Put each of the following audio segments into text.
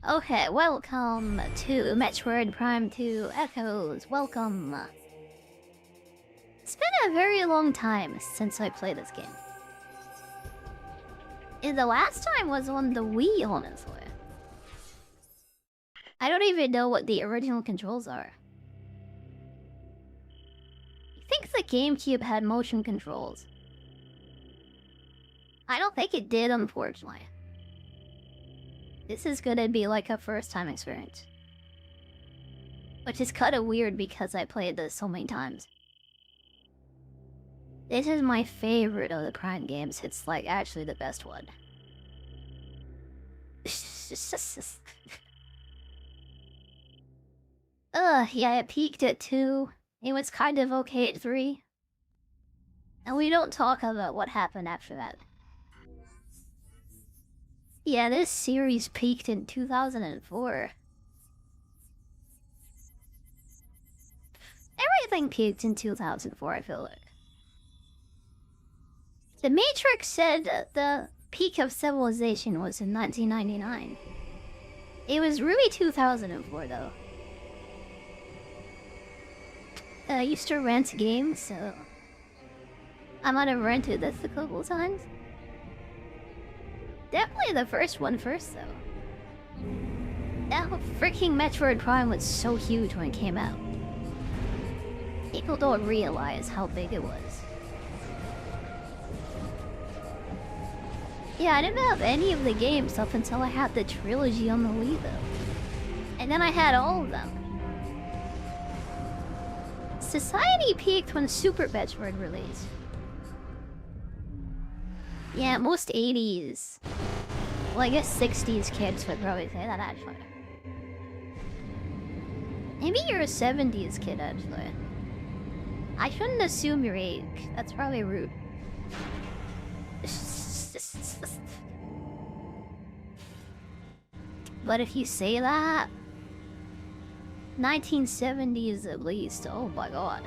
Okay, welcome to Metroid Prime 2 Echoes. Welcome. It's been a very long time since I played this game. And the last time was on the Wii, honestly. I don't even know what the original controls are. I think the GameCube had motion controls. I don't think it did, unfortunately. This is gonna be like a first-time experience. Which is kinda weird because I played this so many times. This is my favorite of the Prime games. It's like actually the best one. Yeah, it peaked at 2. It was kind of okay at 3. And we don't talk about what happened after that. Yeah, this series peaked in 2004. Everything peaked in 2004, I feel like. The Matrix said the peak of civilization was in 1999. It was really 2004, though. I used to rent games, so I might have rented this a couple times. Definitely the first one first, though. That freaking Metroid Prime was so huge when it came out. People don't realize how big it was. Yeah, I didn't have any of the games up until I had the trilogy on the Wii, though. And then I had all of them. Society peaked when Super Metroid released. Yeah, most 80s. Well, I guess 60s kids would probably say that, actually. Maybe you're a 70s kid, actually. I shouldn't assume your age. That's probably rude. But if you say that... 1970s at least, oh my god.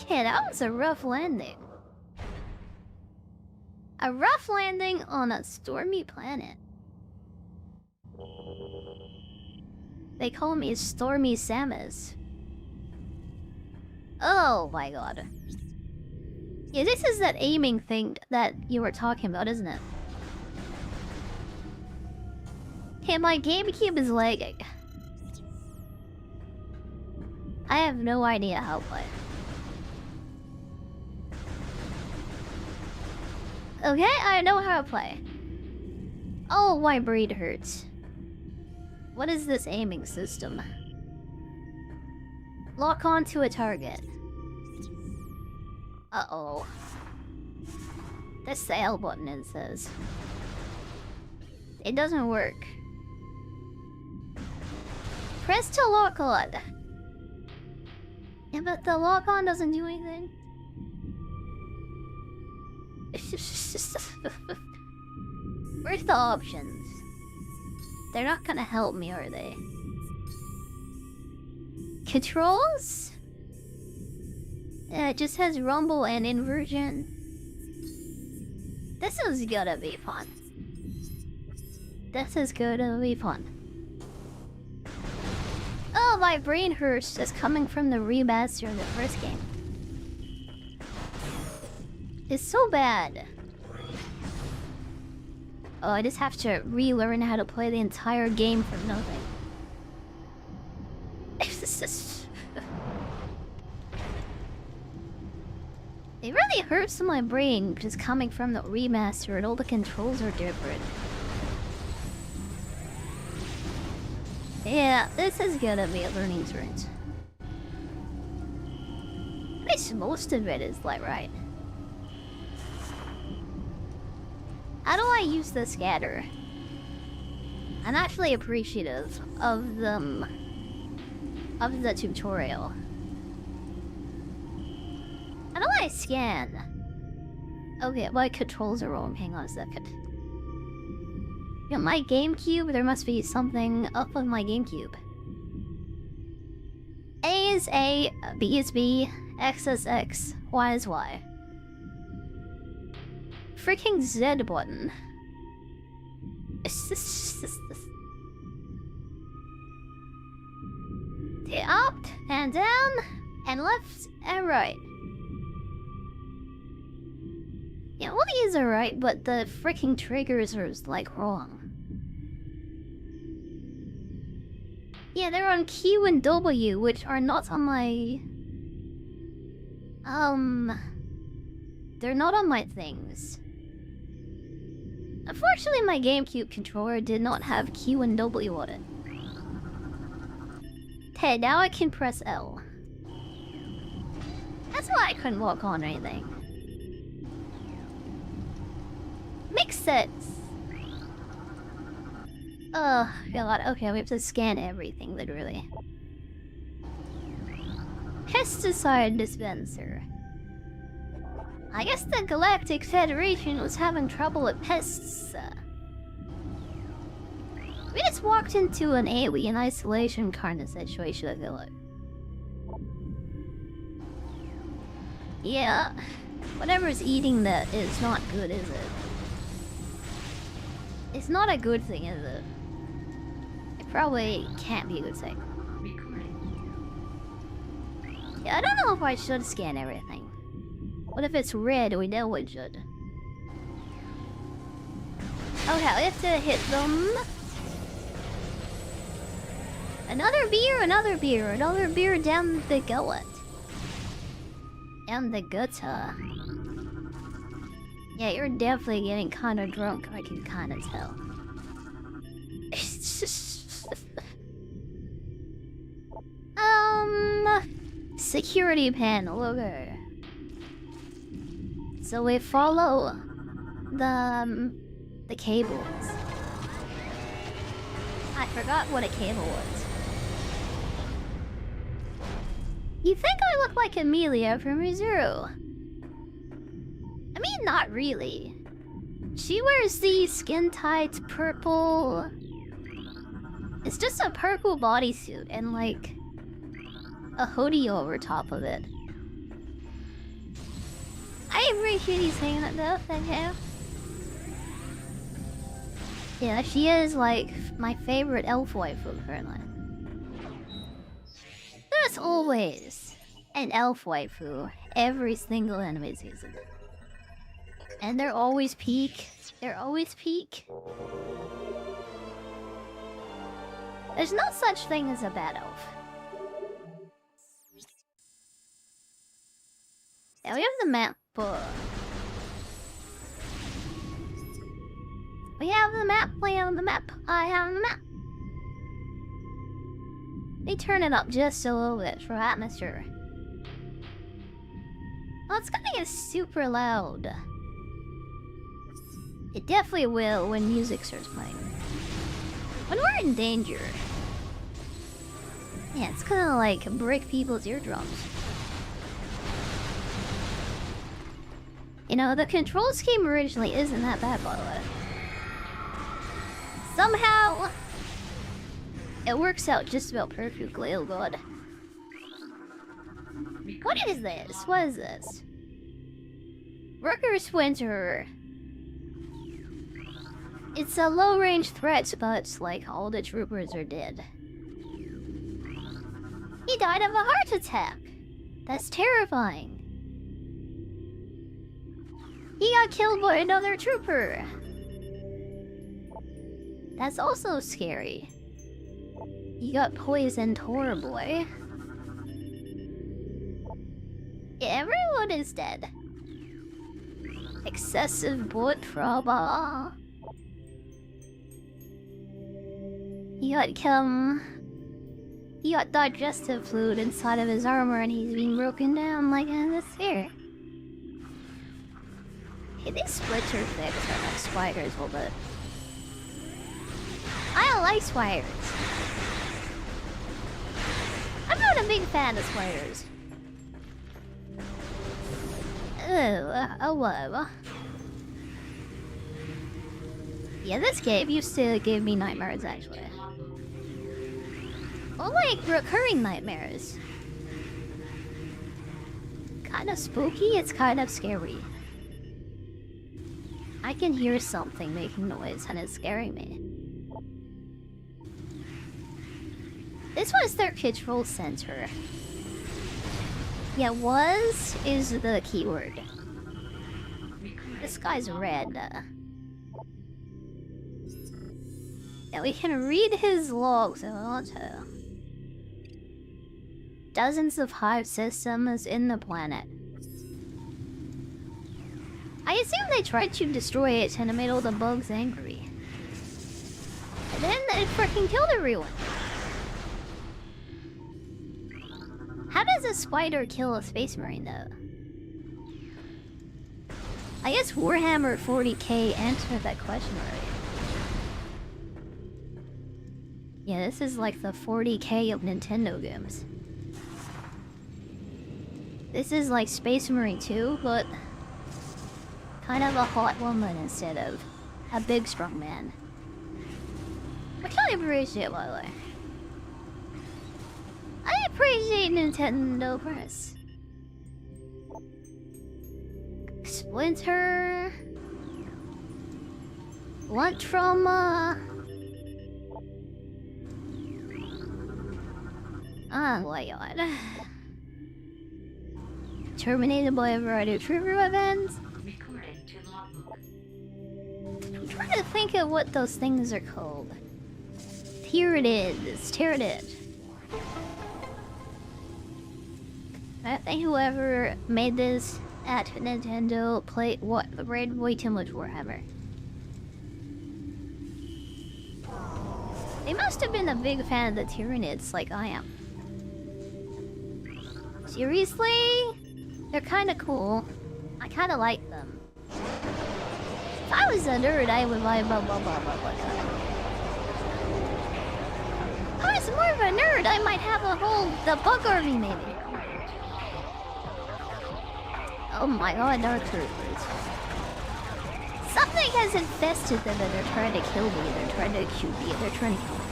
Yeah, that was a rough landing. A rough landing on a stormy planet. They call me Stormy Samus. Oh my god. Yeah, this is that aiming thing that you were talking about, isn't it? Okay, my GameCube is lagging. I have no idea how to play. Okay, I know how to play. Oh, my brain hurts. What is this aiming system? Lock onto a target. Uh-oh. That's the L button, it says. It doesn't work. Press to lock on. Yeah, but the lock on doesn't do anything. Where's the options? They're not gonna help me, are they? Controls? Yeah, it just has rumble and inversion. This is gonna be fun. This is gonna be fun. Oh, my brain hurts just coming from the remaster of the first game. It's so bad. Oh, I just have to relearn how to play the entire game from nothing. It really hurts my brain just coming from the remaster and all the controls are different. Yeah, this is gonna be a learning experience. At least most of it is like right. How do I use the scatter? I'm actually appreciative of the tutorial. How do I scan? Okay, my controls are wrong. Hang on a second. Yeah, my GameCube, there must be something up on my GameCube. A is A, B is B, X is X, Y is Y. freaking Z button. The up and down and left and right. Yeah, all these are right, but the freaking triggers are like wrong. Yeah, they're on Q and W, which are not on my... They're not on my things. Unfortunately, my GameCube controller did not have Q and W on it. Okay, now I can press L. That's why I couldn't walk on anything. Makes sense. Oh, God. Okay, we have to scan everything, literally. Pesticide dispenser. I guess the Galactic Federation was having trouble with pests. We just walked into an alien isolation kind of situation, I feel like. Yeah, whatever's eating that is not good, is it? It's not a good thing, is it? It probably can't be a good thing. Yeah, I don't know if I should scan everything. What if it's red? We know we should. Okay, we have to hit them. Another beer, another beer, another beer down the gullet. Down the gutter. Yeah, you're definitely getting kind of drunk, I can kind of tell. Security panel, okay. So we follow the cables. I forgot what a cable was. You think I look like Amelia from ReZero? I mean, not really. She wears the skin-tight purple... It's just a purple bodysuit and like a hoodie over top of it. I appreciate you saying that though, thank you. Yeah, she is like my favorite elf waifu currently. There's always an elf waifu every single anime season. And they're always peak. They're always peak. There's no such thing as a bad elf. Yeah, we have the map. We have the map, we have the map, I have the map. They turn it up just a little bit for atmosphere. Oh, it's gonna get super loud. It definitely will when music starts playing. When we're in danger. Yeah, it's gonna like break people's eardrums. You know, the control scheme originally isn't that bad, by the way. Somehow, it works out just about perfectly, oh god. What is this? What is this? Workers Winter. It's a low-range threat, but like all the troopers are dead. He died of a heart attack. That's terrifying. He got killed by another trooper. That's also scary. He got poisoned, poor boy. Everyone is dead. Excessive blood trauma. He got digestive fluid inside of his armor and he's being broken down like this here. Hey, these splits are thick, so like spiders a little bit. I don't like spiders. I'm not a big fan of spiders. Oh, whatever. Yeah, this game used to give me nightmares, actually. Well, like, recurring nightmares. Kind of spooky, it's kind of scary. I can hear something making noise and it's scaring me. This was their control center. Yeah, was is the keyword. This guy's red. Yeah, we can read his logs if we want to. Dozens of hive systems in the planet. I assume they tried to destroy it and it made all the bugs angry. And then it freaking killed everyone. How does a spider kill a space marine though? I guess Warhammer 40k answered that question right. Yeah, this is like the 40k of Nintendo games. This is like Space Marine 2, but kind of a hot woman instead of a big strong man. Which I appreciate, by the way. I appreciate Nintendo Press. Splinter. Blunt trauma. Oh my god. Terminated by a variety of trigger events. I'm trying to think of what those things are called. Tyranids. Tyranids. I think whoever made this at Nintendo played read way too much Warhammer. They must have been a big fan of the Tyranids like I am. Seriously? They're kinda cool. I kinda like them. If I was a nerd, I would buy blah blah blah blah blah. If I was more of a nerd, I might have a whole the bug army maybe. Oh my god, dark troopers. Something has infested them and they're trying to kill me, they're trying to shoot me, they're trying to kill me.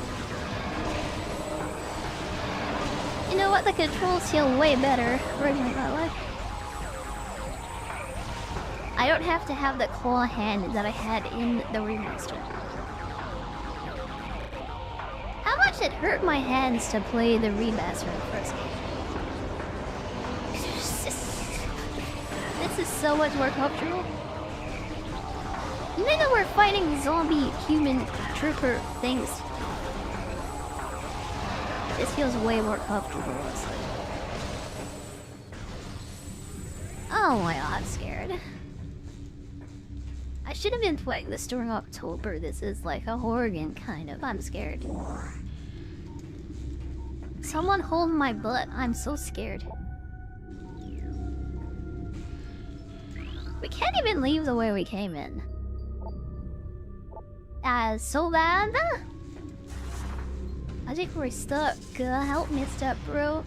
You know what? The controls feel way better version of that life. I don't have to have the claw hand that I had in the remaster. How much it hurt my hands to play the remaster in the first game. This is so much more comfortable. Even though we're fighting zombie human trooper things, this feels way more comfortable, honestly. Oh my god, I'm scared. I should have been playing this during October. This is like a horror game, kind of. I'm scared. Someone hold my butt. I'm so scared. We can't even leave the way we came in. So bad. I think we're stuck. Help me step, bro.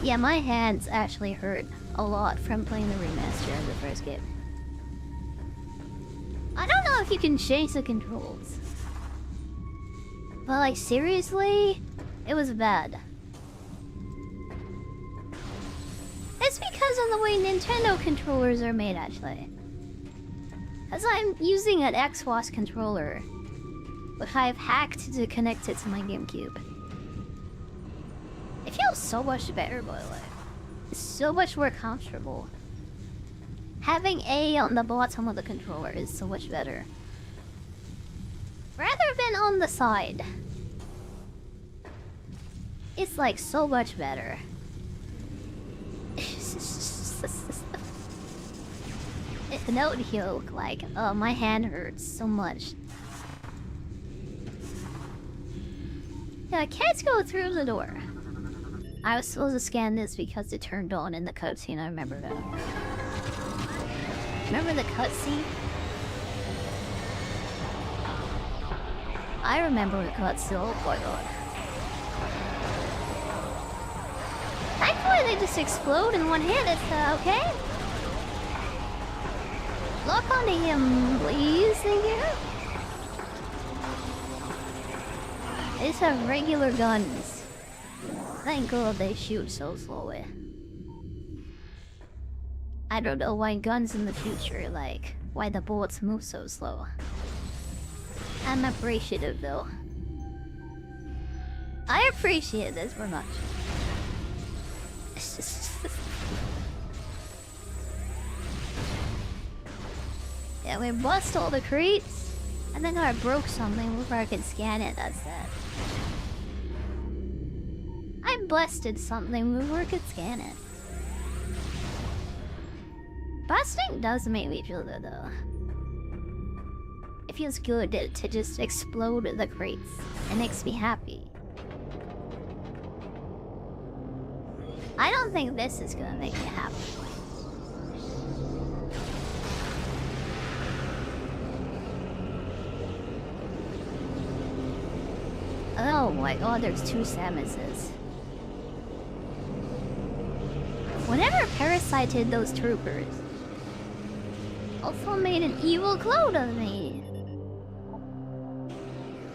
Yeah, my hands actually hurt a lot from playing the remaster of the first game. I don't know if you can change the controls. But like, seriously? It was bad. It's because of the way Nintendo controllers are made, actually. As I'm using an Xbox controller, which I've hacked to connect it to my Gamecube. It feels so much better, by the way. It's so much more comfortable. Having A on the bottom of the controller is so much better. Rather than on the side. It's like so much better. Note here, like, oh, my hand hurts so much. Yeah, can't go through the door. I was supposed to scan this because it turned on in the cutscene. I remember that. Remember the cutscene? I remember the cutscene. Oh my god. Thankfully, they just explode in one hit. It's okay. Lock onto him, please. Thank you. They just have regular guns. Thank God they shoot so slowly. I don't know why guns in the future, like, why the bullets move so slow. I'm appreciative though. I appreciate this very much. Yeah, we bust all the crates. I think I broke something before I could scan it, that's it. I busted something before I could scan it. Busting does make me feel good though. It feels good to just explode the crates. It makes me happy. I don't think this is gonna make me happy. Oh my god, there's 2 Samuses. Whatever parasited those troopers also made an evil clone of me.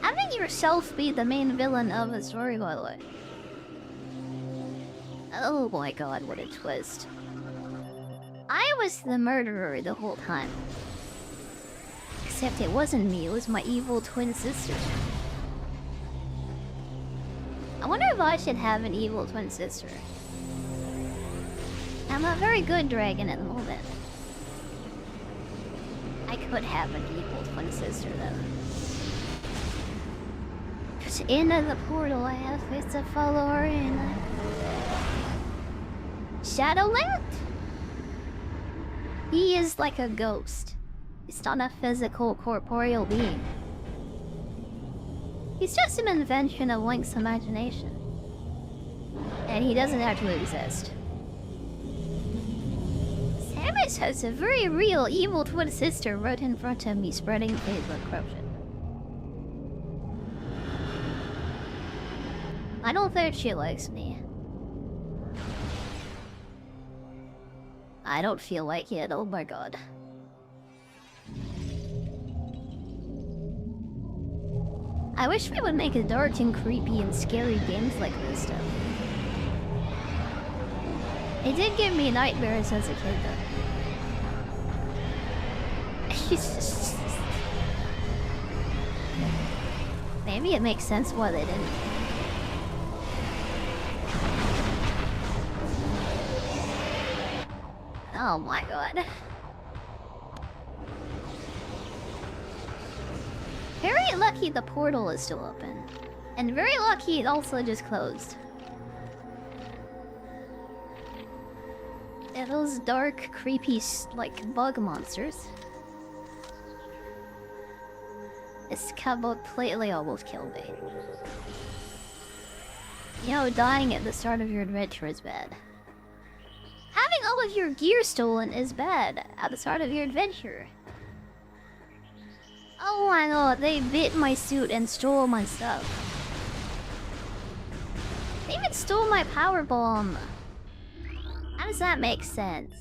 Having yourself be the main villain of a story, by the way. Oh my god, what a twist. I was the murderer the whole time. Except it wasn't me, it was my evil twin sister. I wonder if I should have an evil twin sister. I'm a very good dragon at the moment. I could have an evil twin sister though. Just into the portal I have faced a follower in Shadowland? He is like a ghost. He's not a physical, corporeal being. He's just an invention of Link's imagination. And he doesn't actually exist. Samus has a very real evil twin sister right in front of me spreading Facebook corruption. I don't think she likes me. I don't feel like it, oh my god. I wish we would make a dark and creepy and scary games like this stuff. It did give me nightmares as a kid though. Maybe it makes sense why they didn't. Oh my god. Very lucky the portal is still open. And very lucky it also just closed. Yeah, those dark, creepy, like, bug monsters. This cowboy completely almost killed me. You know, dying at the start of your adventure is bad. Having all of your gear stolen is bad at the start of your adventure. Oh my god, they bit my suit and stole my stuff. They even stole my power bomb. How does that make sense?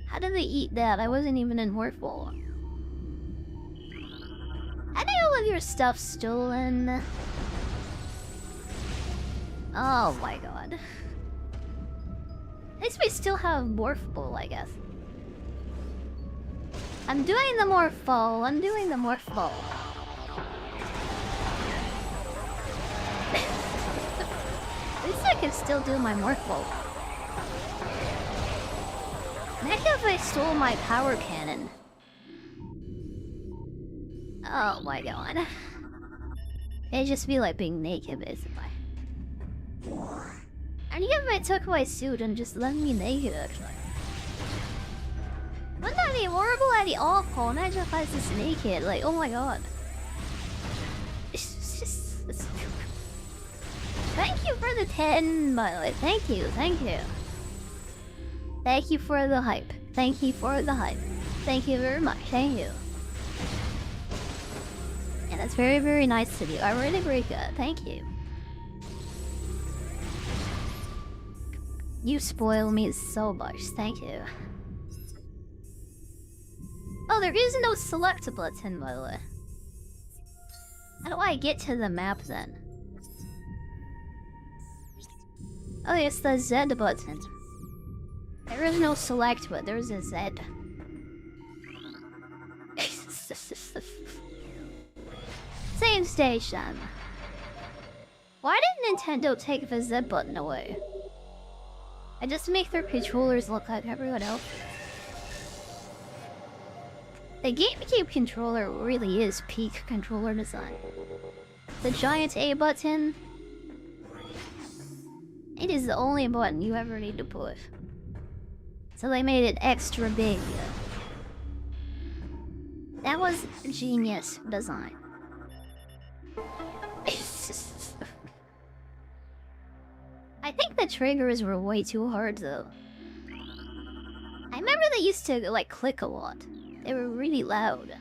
How did they eat that? I wasn't even in Warfall. Having all of your stuff stolen. Oh my god. At least we still have Morphball, I guess. I'm doing the Morphball. I'm doing the Morphball. At least I can still do my Morphball. Imagine if I stole my power cannon. Oh my god. It'd just be like being naked, basically. And even if I took my suit and just left me naked, actually. Wouldn't that be horrible? That'd be awful. Imagine if I was just naked. Like, oh my god. Thank you for the 10, by the way. Thank you, thank you. Thank you for the hype. Thank you for the hype. Thank you very much. Thank you. And that's very, very nice of you. I really appreciate it. Thank you. You spoil me so much. Thank you. Oh, there is no select button, by the way. How do I get to the map then? Oh, it's the Z button. There is no select, but there's a Z. Same station. Why did Nintendo take the Z button away? I just make their controllers look like everyone else. The GameCube controller really is peak controller design. The giant A button. It is the only button you ever need to push. So they made it extra big. That was genius design. I think the triggers were way too hard though. I remember they used to like click a lot. They were really loud.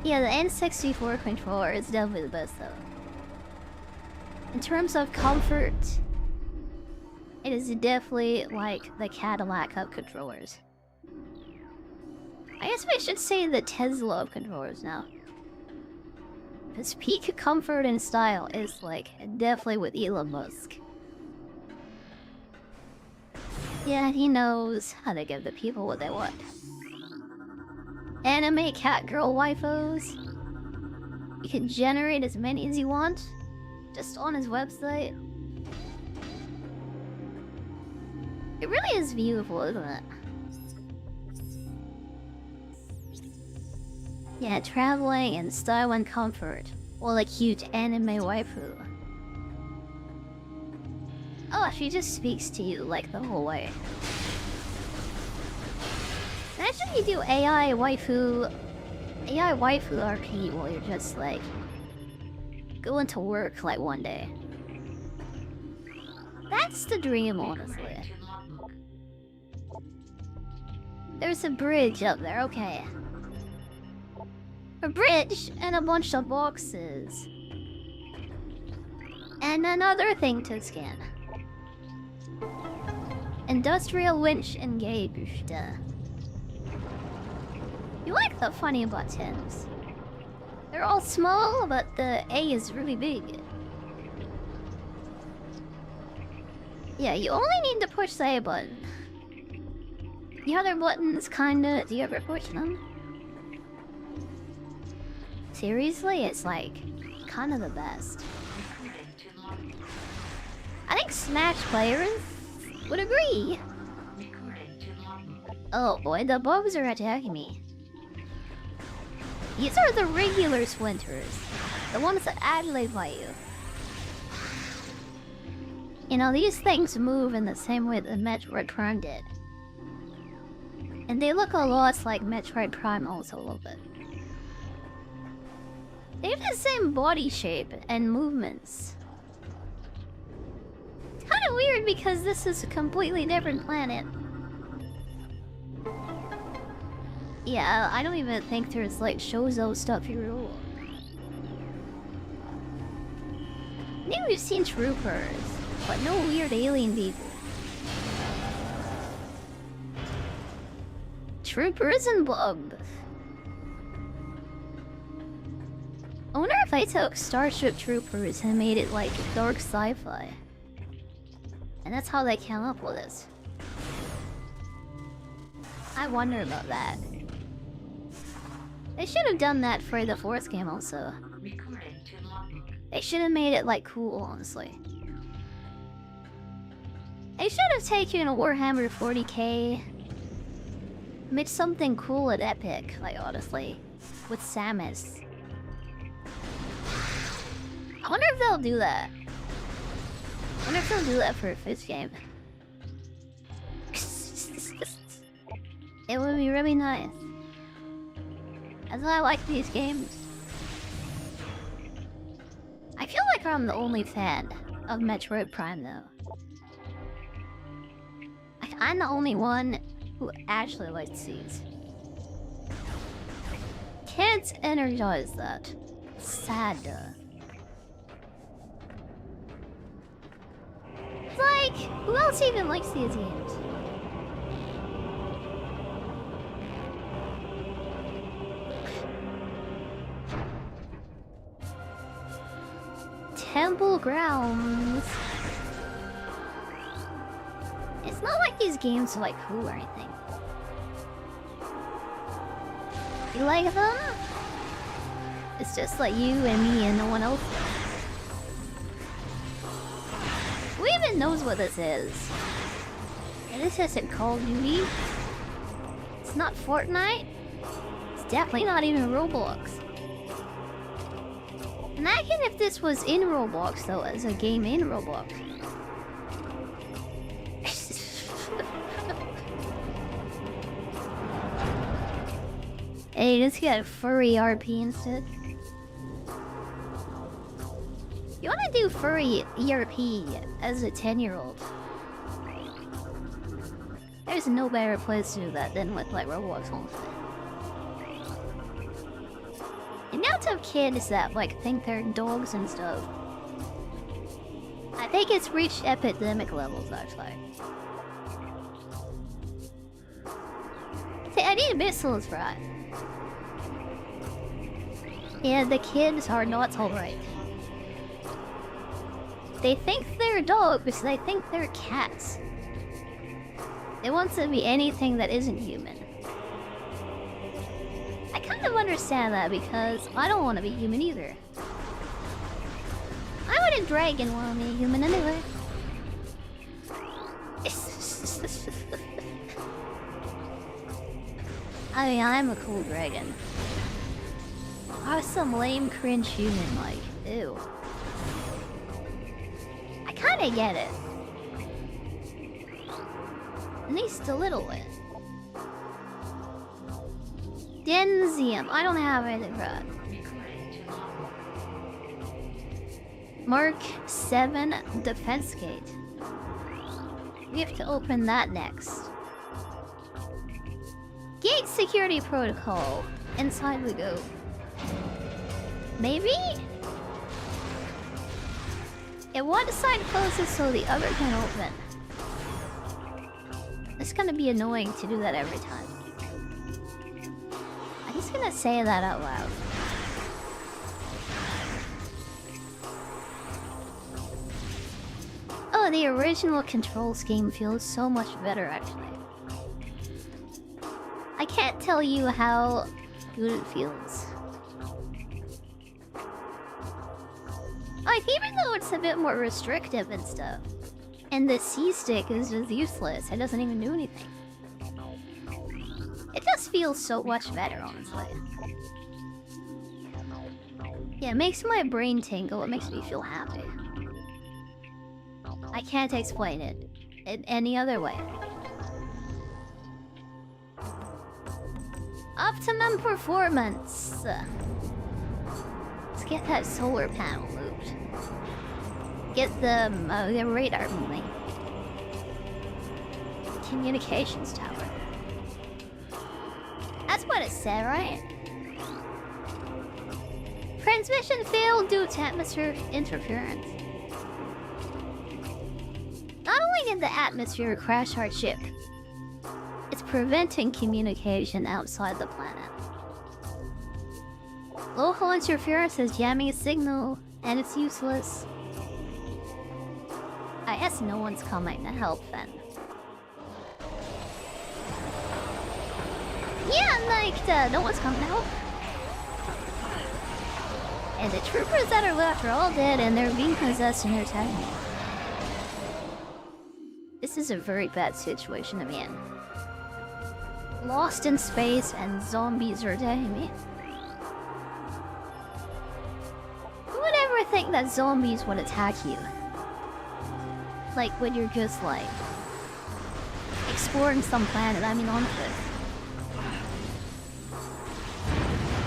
Yeah, the N64 controller is definitely the best though. In terms of comfort, it is definitely like the Cadillac of controllers. I guess we should say the Tesla of controllers now. Because peak comfort and style is like definitely with Elon Musk. Yeah, he knows how to give the people what they want. Anime cat girl waifus. You can generate as many as you want, just on his website. It really is beautiful, isn't it? Yeah, traveling and style and comfort. Or like huge anime waifu. Oh, she just speaks to you like the whole way. Imagine you do AI waifu RP while you're just like going to work like one day. That's the dream, honestly. There's a bridge up there, okay. A bridge and a bunch of boxes. And another thing to scan. Industrial winch engaged. You like the funny buttons. They're all small, but the A is really big. Yeah, you only need to push the A button. The other buttons kinda... Do you ever push them? Seriously, it's like kind of the best. I think Smash players would agree. Oh boy, the bugs are attacking me. These are the regular splinters, the ones that actually fight you. You know, these things move in the same way that Metroid Prime did. And they look a lot like Metroid Prime also a little bit. They have the same body shape and movements. It's kind of weird because this is a completely different planet. Yeah, I don't even think there's like shoujo stuff here at all. I think we've seen troopers, but no weird alien people. Troopers and bugs. I wonder if I took Starship Troopers and made it like dark sci-fi. And that's how they came up with this. I wonder about that. They should have done that for the fourth game also. They should have made it like cool, honestly. They should have taken a Warhammer 40k. Made something cool and epic, like honestly. With Samus. I wonder if they'll do that. I wonder if they'll do that for a fifth game. It would be really nice. That's why I like these games. I feel like I'm the only fan of Metroid Prime though. Like, I'm the only one who actually likes these. Can't energize that. Sad. It's like, who else even likes these games? Temple grounds. think these games are like cool or anything. You like them? It's just like you and me and no one else. Who even knows what this is? And this isn't Call of Duty. It's not Fortnite. It's definitely not even Roblox. Imagine if this was in Roblox though, as a game in Roblox. Hey, let's get a furry RP instead. You wanna do furry ERP as a 10-year-old? There's no better place to do that than with like Roblox honestly. And now to have kids that like think they're dogs and stuff. I think it's reached epidemic levels actually. See, I need missiles for that. Yeah, the kids are not alright. They think they're dogs because they think they're cats. They want to be anything that isn't human. I kind of understand that because I don't want to be human either. Why would a dragon want to be human anyway? I mean, I'm a cool dragon. I was some lame cringe human, like, ew. I kinda get it. At least a little bit. Denzium, I don't have anything for that. Mark 7 defense gate. We have to open that next. Gate security protocol. Inside we go. Maybe? If one side closes so the other can open. It's gonna be annoying to do that every time. I'm just gonna say that out loud. Oh, the original control scheme feels so much better actually. I can't tell you how good it feels. Like, even though it's a bit more restrictive and stuff, and the C-stick is just useless, it doesn't even do anything. It just feels so much better, honestly. Yeah, it makes my brain tingle, it makes me feel happy. I can't explain it in any other way. Optimum performance! Let's get that solar panel moved. Get the radar moving. Communications tower. That's what it said, right? Transmission failed due to atmosphere interference. Not only did the atmosphere crash our ship, it's preventing communication outside the planet. Local interference is jamming a signal, and it's useless. I guess no one's coming to help then. Yeah, like, no one's coming to help. And the troopers that are left are all dead and they're being possessed and they're attacking me. This is a very bad situation to be in. Lost in space and zombies are attacking me. Who would ever think that zombies would attack you? Like when you're just like exploring some planet, I mean honestly.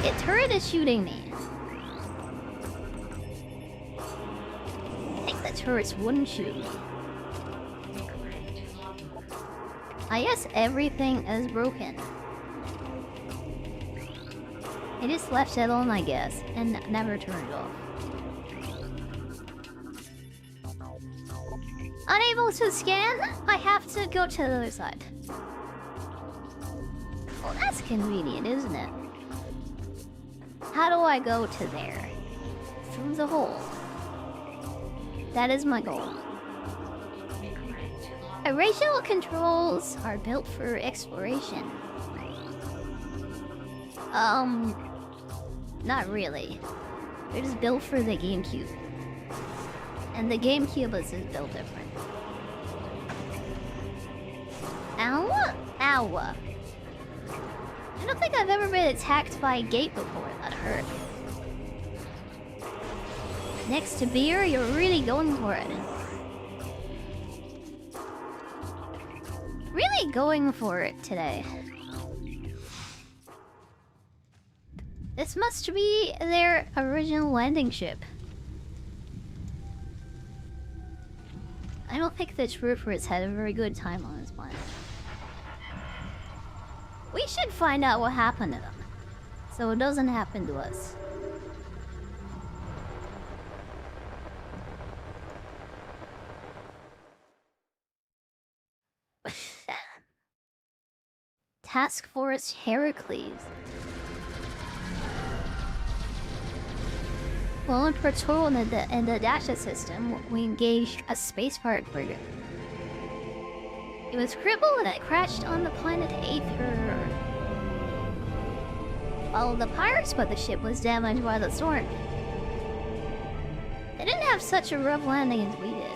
A turret is shooting me. I think the turrets wouldn't shoot me. I guess everything is broken. I just left it on, I guess, and never turned it off. Unable to scan? I have to go to the other side. Well, that's convenient, isn't it? How do I go to there? Through the hole. That is my goal. Original controls are built for exploration. Not really. They're just built for the GameCube. And the GameCube is just built different. Ow? Ow. I don't think I've ever been attacked by a gate before. That hurt. Next to beer, you're really going for it. Really going for it today. This must be their original landing ship. I don't think the troopers had a very good time on this planet. We should find out what happened to them, so it doesn't happen to us. Task Force Heracles. While on patrol in the Dasha system, we engaged a space pirate frigate. It was crippled and it crashed on the planet Aether. While the pirates but the ship was damaged by the storm. They didn't have such a rough landing as we did.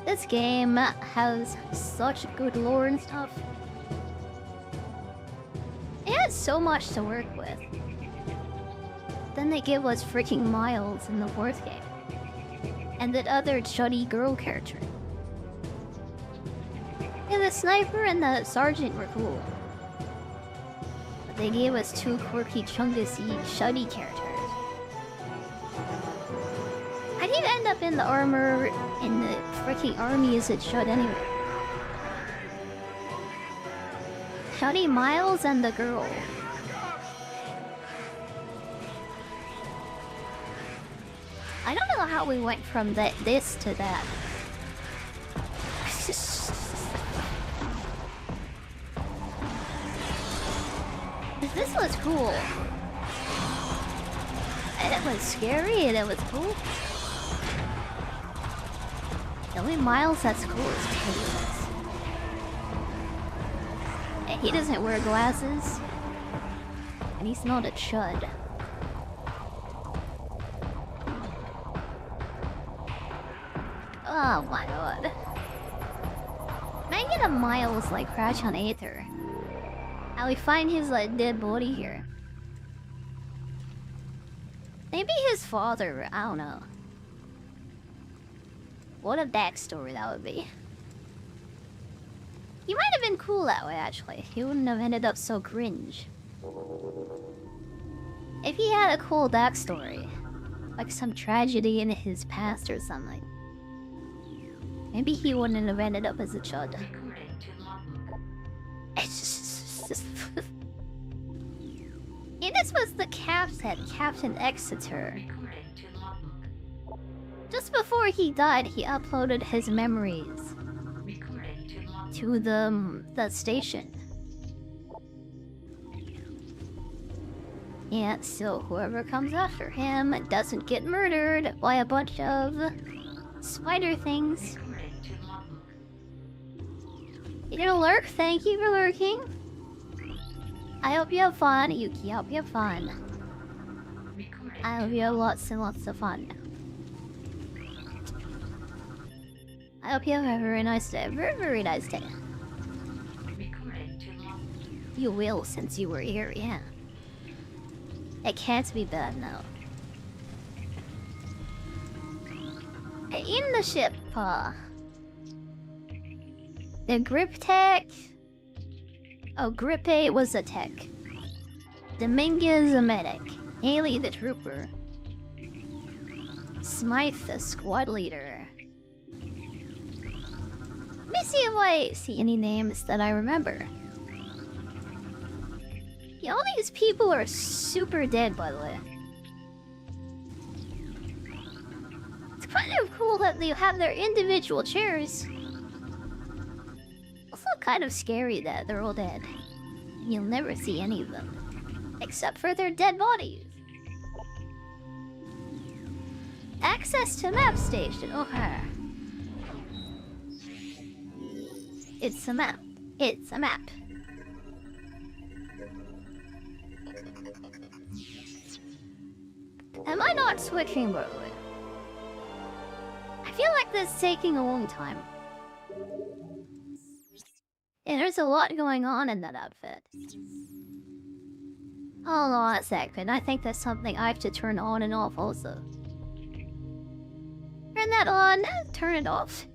This game has such good lore and stuff. It has so much to work with. Then they give us freaking Miles in the 4th game. And that other chuddy girl character. Yeah, the sniper and the sergeant were cool. But they gave us 2 quirky chungus-y chuddy characters. How'd you end up in the armor in the freaking army as it should anyway? Chuddy Miles and the girl. I don't know how we went from this to that. This was cool. And it was scary and it was cool. The only Miles that's cool is Tails. And he doesn't wear glasses. And he's not a chud. Oh my god. Imagine a Miles like crash on Aether. And we find his like dead body here. Maybe his father, I don't know. What a backstory that would be. He might have been cool that way actually. He wouldn't have ended up so cringe. If he had a cool backstory. Like some tragedy in his past or something. Maybe he wouldn't have ended up as a chud. It's just... Yeah, this was the captain, Captain Exeter. Just before he died, he uploaded his memories to the station. Yeah, so whoever comes after him doesn't get murdered by a bunch of spider things. You did a lurk? Thank you for lurking. I hope you have fun, Yuki. I hope you have fun. I hope you have lots and lots of fun. I hope you have a very nice day. Very, very nice day. You will, since you were here, yeah. It can't be bad now. In the ship, the grip tech. Oh, grip 8 was a tech. Dominguez a medic. Haley the trooper. Smythe the squad leader. Let me see if I see any names that I remember. Yeah, all these people are super dead, by the way. It's kind of cool that they have their individual chairs. Also kind of scary that they're all dead. You'll never see any of them. Except for their dead bodies. Access to map station. Okay. It's a map. It's a map. Am I not switching mode? I feel like this is taking a long time. Yeah, there's a lot going on in that outfit. Hold on a second. I think that's something I have to turn on and off also. Turn that on, turn it off.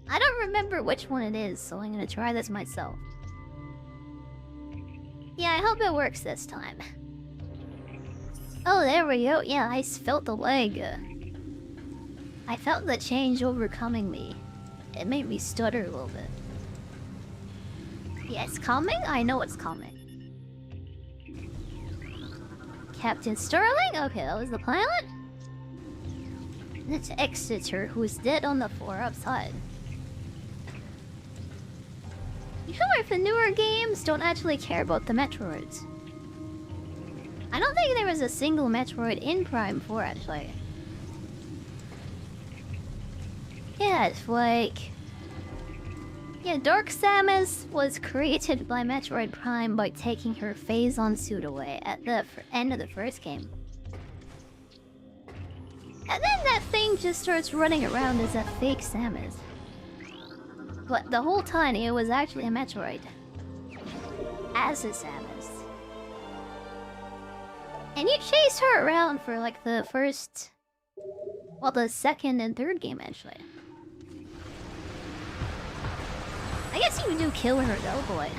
I don't remember which one it is, so I'm gonna try this myself. Yeah, I hope it works this time. Oh, there we go. Yeah, I felt the leg. I felt the change overcoming me. It made me stutter a little bit. Yeah, it's coming? I know it's coming. Captain Sterling? Okay, that was the pilot? It's Exeter, who's dead on the floor outside. You feel like the newer games don't actually care about the Metroids. I don't think there was a single Metroid in Prime 4, actually. Yeah, it's like... Yeah, Dark Samus was created by Metroid Prime by taking her Phazon suit away at the end of the first game. And then that thing just starts running around as a fake Samus. But the whole time it was actually a Metroid. As a Samus. And you chased her around for like the first... Well, the second and third game actually. I guess you do kill her though, boy.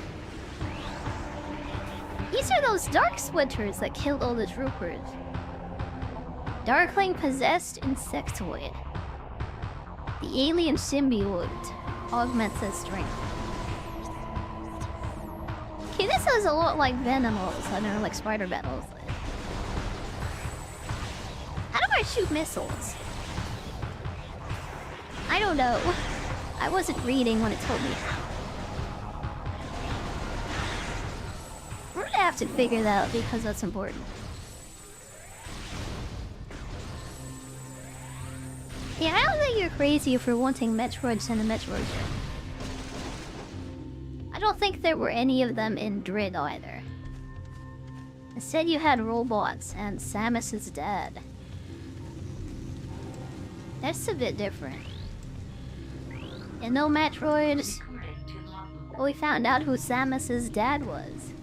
These are those Dark Splinters that killed all the troopers. Darkling possessed insectoid. The alien symbiote augments his strength. Okay, this is a lot like Venom all of a sudden, or like Spider Battles. How do I shoot missiles? I don't know. I wasn't reading when it told me how. We're gonna have to figure that out because that's important. Yeah, I don't think you're crazy for wanting Metroids in a Metroid game. I don't think there were any of them in Dread either. Instead you had robots and Samus is dead. That's a bit different. And no Metroids. But we found out who Samus's dad was.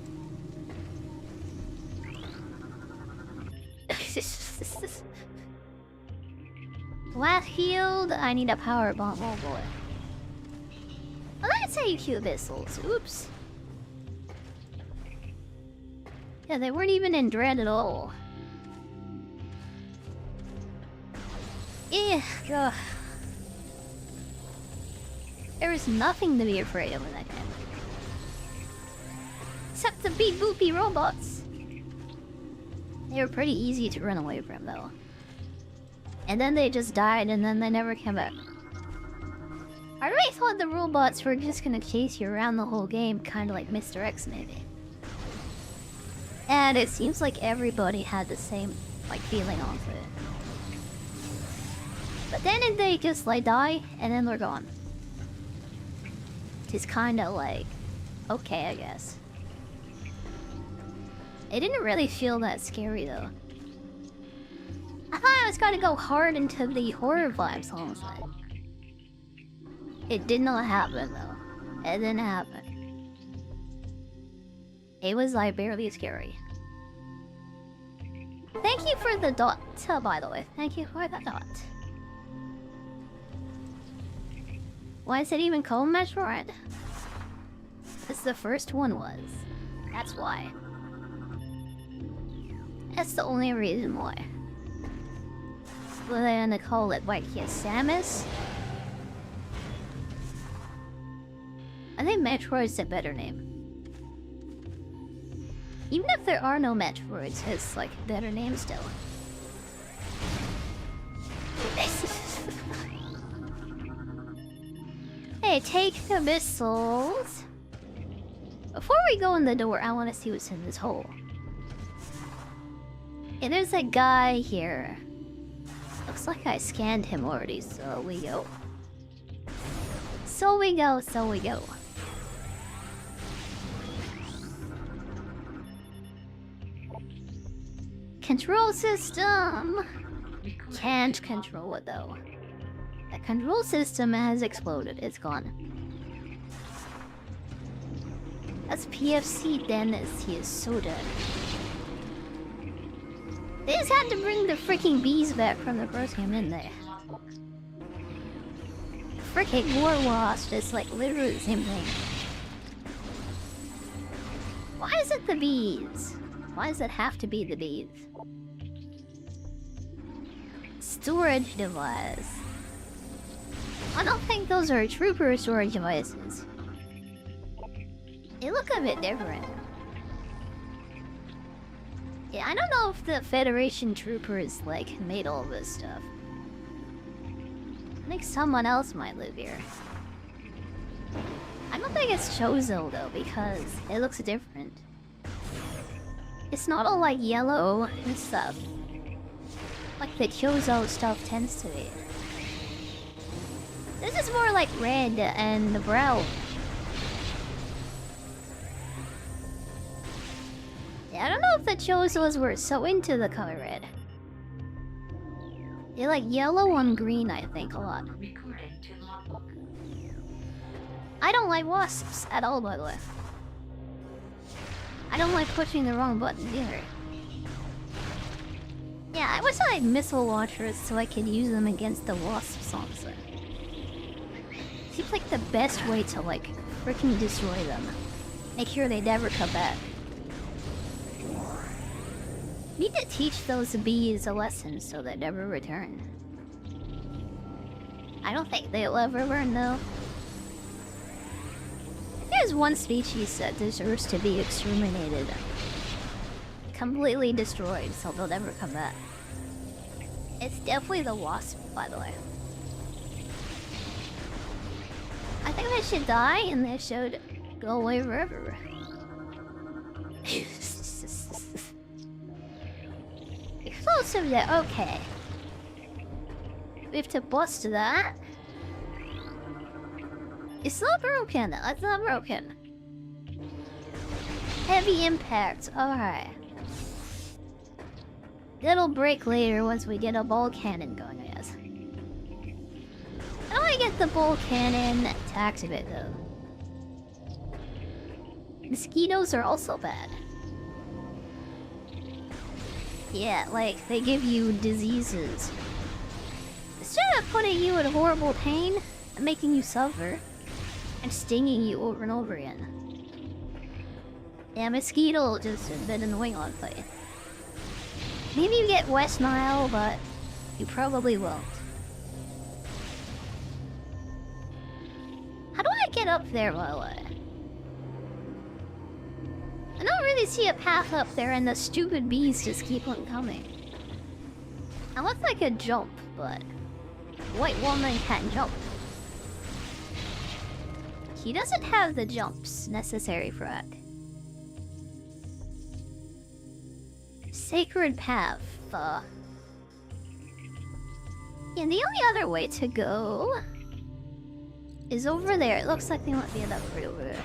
Last healed, I need a power bomb, oh boy. Well, let's say you cute missiles. Oops. Yeah, they weren't even in Dread at all. Ugh. There is nothing to be afraid of in that game. Except the beep boopy robots. They were pretty easy to run away from though. And then they just died and then they never came back. I really thought the robots were just gonna chase you around the whole game, kinda like Mr. X maybe. And it seems like everybody had the same like feeling on it. But then they just like die and then they're gone. It's kinda like, okay, I guess. It didn't really feel that scary though. I thought I was gonna go hard into the horror vibes honestly. It did not happen though. It didn't happen. It was like barely scary. Thank you for the dot, by the way. Thank you for the dot. Why is it even called Metroid? Because the first one was. That's why. That's the only reason why. What are they gonna call it? Like, yeah, Samus? I think Metroid's a better name. Even if there are no Metroids, it's like a better name still. Hey, take the missiles. Before we go in the door, I want to see what's in this hole. Yeah, there's a guy here. Looks like I scanned him already, so we go. So we go, so we go. Control system! Can't control it though. The control system has exploded, it's gone. That's PFC Dennis, he is so dead. They just had to bring the freaking bees back from the first game, didn't they? Freaking war wasp is like literally the same thing. Why is it the bees? Why does it have to be the bees? Storage device. I don't think those are trooper storage devices. They look a bit different. Yeah, I don't know if the Federation troopers like made all this stuff. I think someone else might live here. I don't think it's Chozo though, because it looks different. It's not all like yellow and stuff, like the Chozo stuff tends to be. This is more like red and brown. Yeah, I don't know if the Chozos were so into the color red. They like yellow and green, I think, a lot. I don't like wasps at all, by the way. I don't like pushing the wrong buttons either. Yeah, I wish I had missile launchers so I could use them against the wasps also. Seems like the best way to like freaking destroy them. Make sure they never come back. Need to teach those bees a lesson so they never return. I don't think they'll ever learn though. If there's one species that deserves to be exterminated, completely destroyed so they'll never come back, it's definitely the wasp, by the way. I think they should die and they should go away forever. Explosive there, okay. We have to bust that. It's not broken, it's not broken. Heavy impact, alright. It'll break later once we get a ball cannon going, I guess. How do I get the ball cannon to activate though? Mosquitoes are also bad. Yeah, like, they give you diseases. Instead of putting you in horrible pain and making you suffer and stinging you over and over again. Yeah, mosquito just a bit annoying on play. Maybe you get West Nile, but you probably won't. How do I get up there, by the way? I don't really see a path up there and the stupid bees just keep on coming. Unless I could jump, but white woman can't jump. He doesn't have the jumps necessary for that. Sacred path. Yeah, the only other way to go is over there. It looks like they might be an upgrade over there.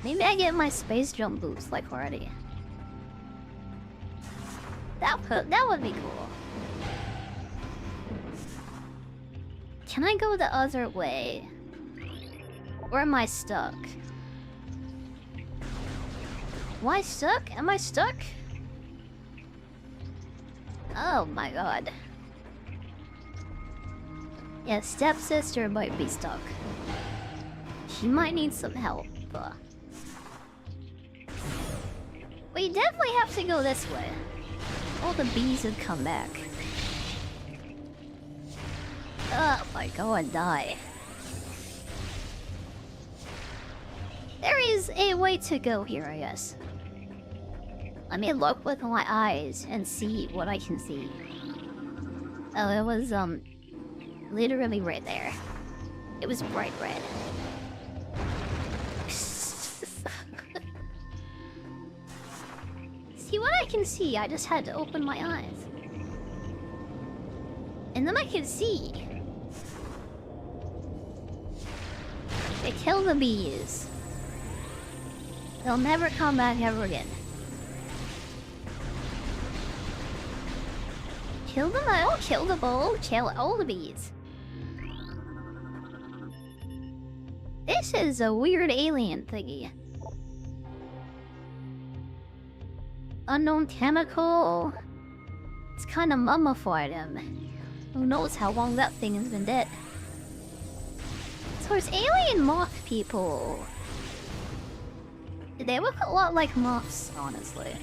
Maybe I get my space jump boots like already. That would be cool. Can I go the other way? Or am I stuck? Am I stuck? Am I stuck? Oh my god. Yeah, stepsister might be stuck. She might need some help. We definitely have to go this way. All the bees have come back. Oh my god, die. There is a way to go here, I guess. Let me look with my eyes and see what I can see. Oh, it was, literally right there. It was bright red. See what I can see, I just had to open my eyes. And then I can see. They kill the bees. They'll never come back ever again. Kill them all, kill the bull, kill all the bees. This is a weird alien thingy. Unknown chemical. It's kind of mummified him. Who knows how long that thing has been dead. So it's alien moth people. They look a lot like moths, honestly.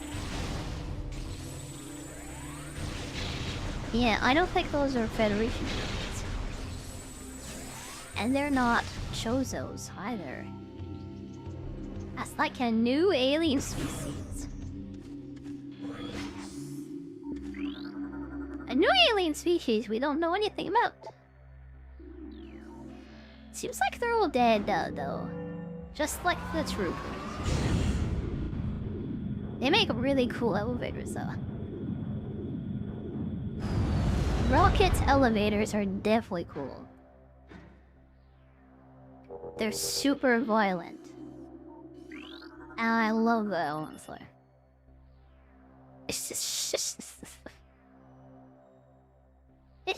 Yeah, I don't think those are Federation aliens. And they're not Chozos either. That's like a new alien species. A new alien species we don't know anything about. Seems like they're all dead though. Just like the troopers. They make really cool elevators though. Rocket elevators are definitely cool. They're super violent. And I love that, honestly. It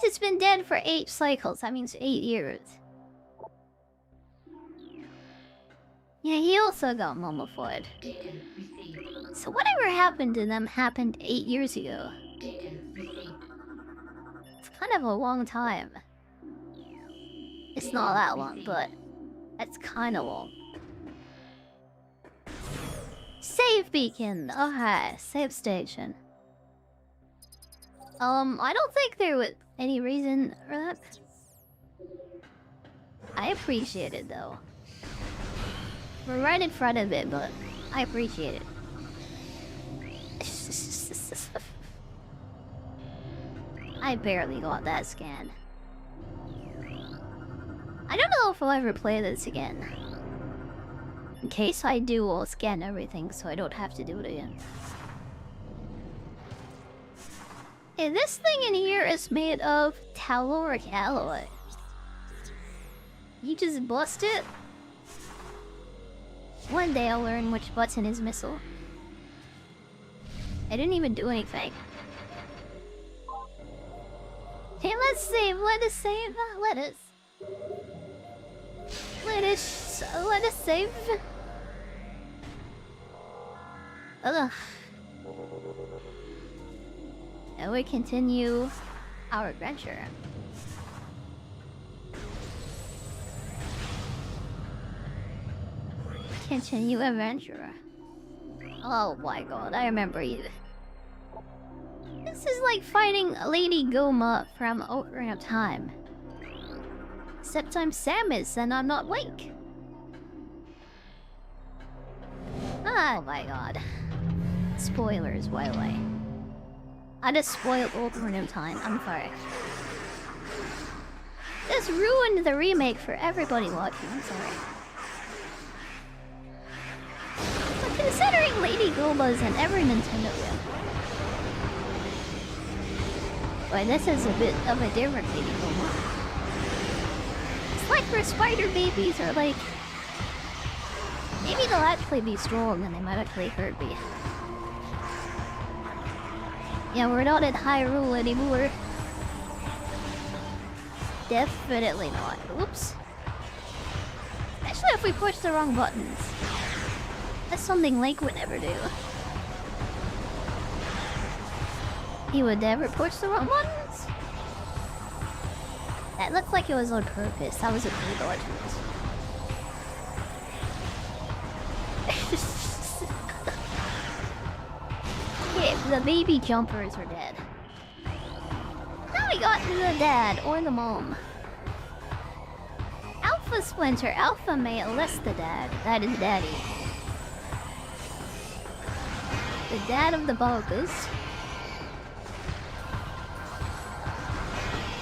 has been dead for 8 cycles. That means 8 years. Yeah, he also got mummified. So whatever happened to them happened 8 years ago. It's kind of a long time. It's not that long, but it's kind of long. Save beacon. Okay, save station. I don't think there was any reason for that. I appreciate it though. We're right in front of it, but I appreciate it. I barely got that scan. I don't know if I'll ever play this again. In case I do, I'll scan everything so I don't have to do it again. Hey, this thing in here is made of telluric alloy. You just bust it? One day I'll learn which button is missile. I didn't even do anything. Hey, let's save, let us save, let us save. Ugh. And we continue our adventure. Continue adventure. Oh my god, I remember you. This is like fighting Lady Goma from Ocarina of Time. Except I'm Samus and I'm not Link. Oh my god. Spoilers, by the way. I just spoiled Ocarina of Time, I'm sorry. This ruined the remake for everybody watching, I'm sorry. But considering Lady Goma's in every Nintendo game. Wait, this is a bit of a different Lady Goma. It's like her spider babies are like... Maybe they'll actually be strong and they might actually hurt me. Yeah, we're not in Hyrule anymore. Definitely not. Oops. Especially if we push the wrong buttons. That's something Link would never do. He would never push the wrong buttons. That looked like it was on purpose. That was a good dodge. Okay, the baby jumpers are dead. Now we got to the dad or the mom. Alpha Splinter, Alpha Male, that's the dad. That is Daddy. The dad of the Bogus.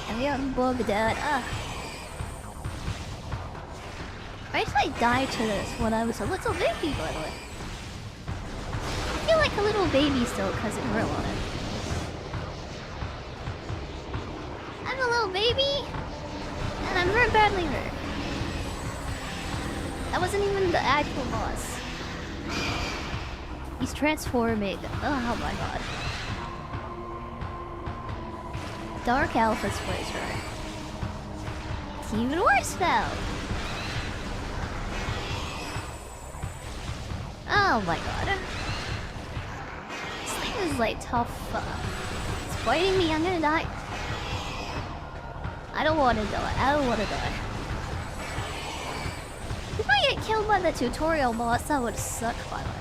And we have Bug Dad. I actually died to this when I was a little baby, by the way. I feel like a little baby still because it grew on it. I'm a baby! And I'm very badly hurt. That wasn't even the actual boss. He's transforming. Oh my god. Dark Alpha's place, right? It's even worse now! Oh my god. This thing is like tough. It's fighting me, I'm gonna die. I don't wanna die, I don't wanna die. If I get killed by the tutorial boss, that would suck, by the way.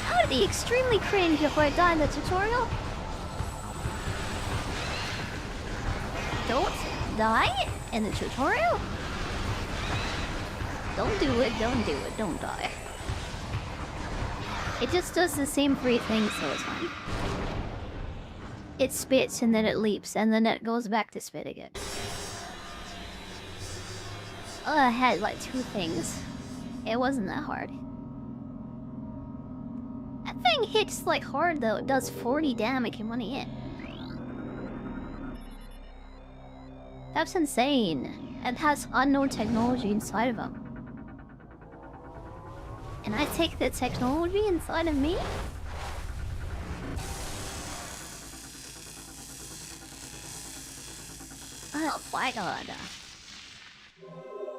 That would be extremely cringe if I die in the tutorial. Don't die in the tutorial? Don't do it, don't do it, don't die. It just does the same 3 things, so it's fine. It spits and then it leaps and then it goes back to spit again. Oh, I had like 2 things. It wasn't that hard. That thing hits like hard though, it does 40 damage in 1 hit. That's insane. It has unknown technology inside of him. And I take the technology inside of me? Oh my god.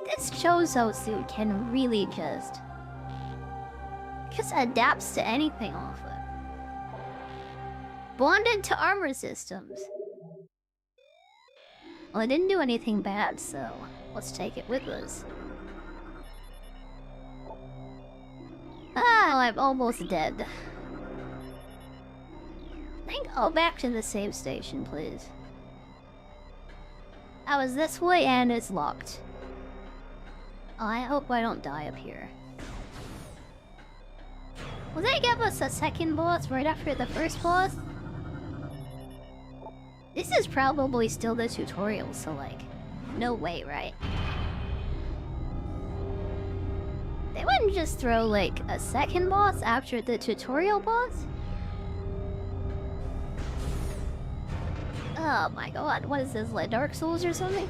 This Chozo suit can really just adapts to anything off it. Bonded to armor systems. Well, it didn't do anything bad, so let's take it with us. Ah, I'm almost dead. Go back to the save station, please. I was this way and it's locked. I hope I don't die up here. Will they give us a second boss right after the first boss? This is probably still the tutorial, so like, no way, right? They wouldn't just throw like a second boss after the tutorial boss? Oh my god, what is this, like Dark Souls or something?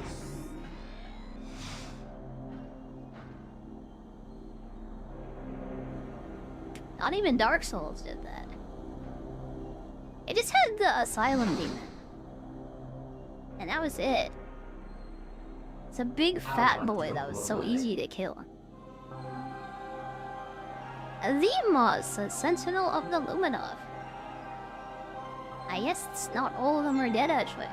Not even Dark Souls did that. It just had the Asylum Demon. And that was it. It's a big fat boy that was so easy to kill. The Moss, a Sentinel of the Luminov. I guess not all of them are dead, actually.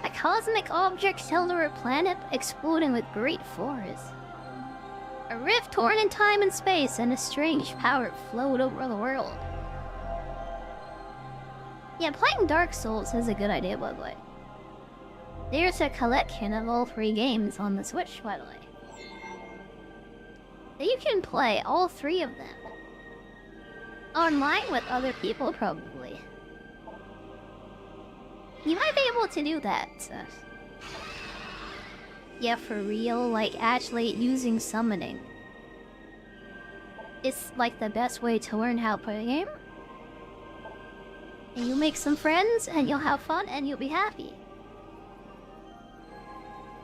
A cosmic object held over a planet exploding with great force. A rift torn in time and space, and a strange power flowed over the world. Yeah, playing Dark Souls is a good idea, by the way. There's a collection of all 3 games on the Switch, by the way. You can play all 3 of them. Online with other people, probably. You might be able to do that. Yeah, for real, like actually using summoning. It's like the best way to learn how to play a game. And you make some friends, and you'll have fun, and you'll be happy.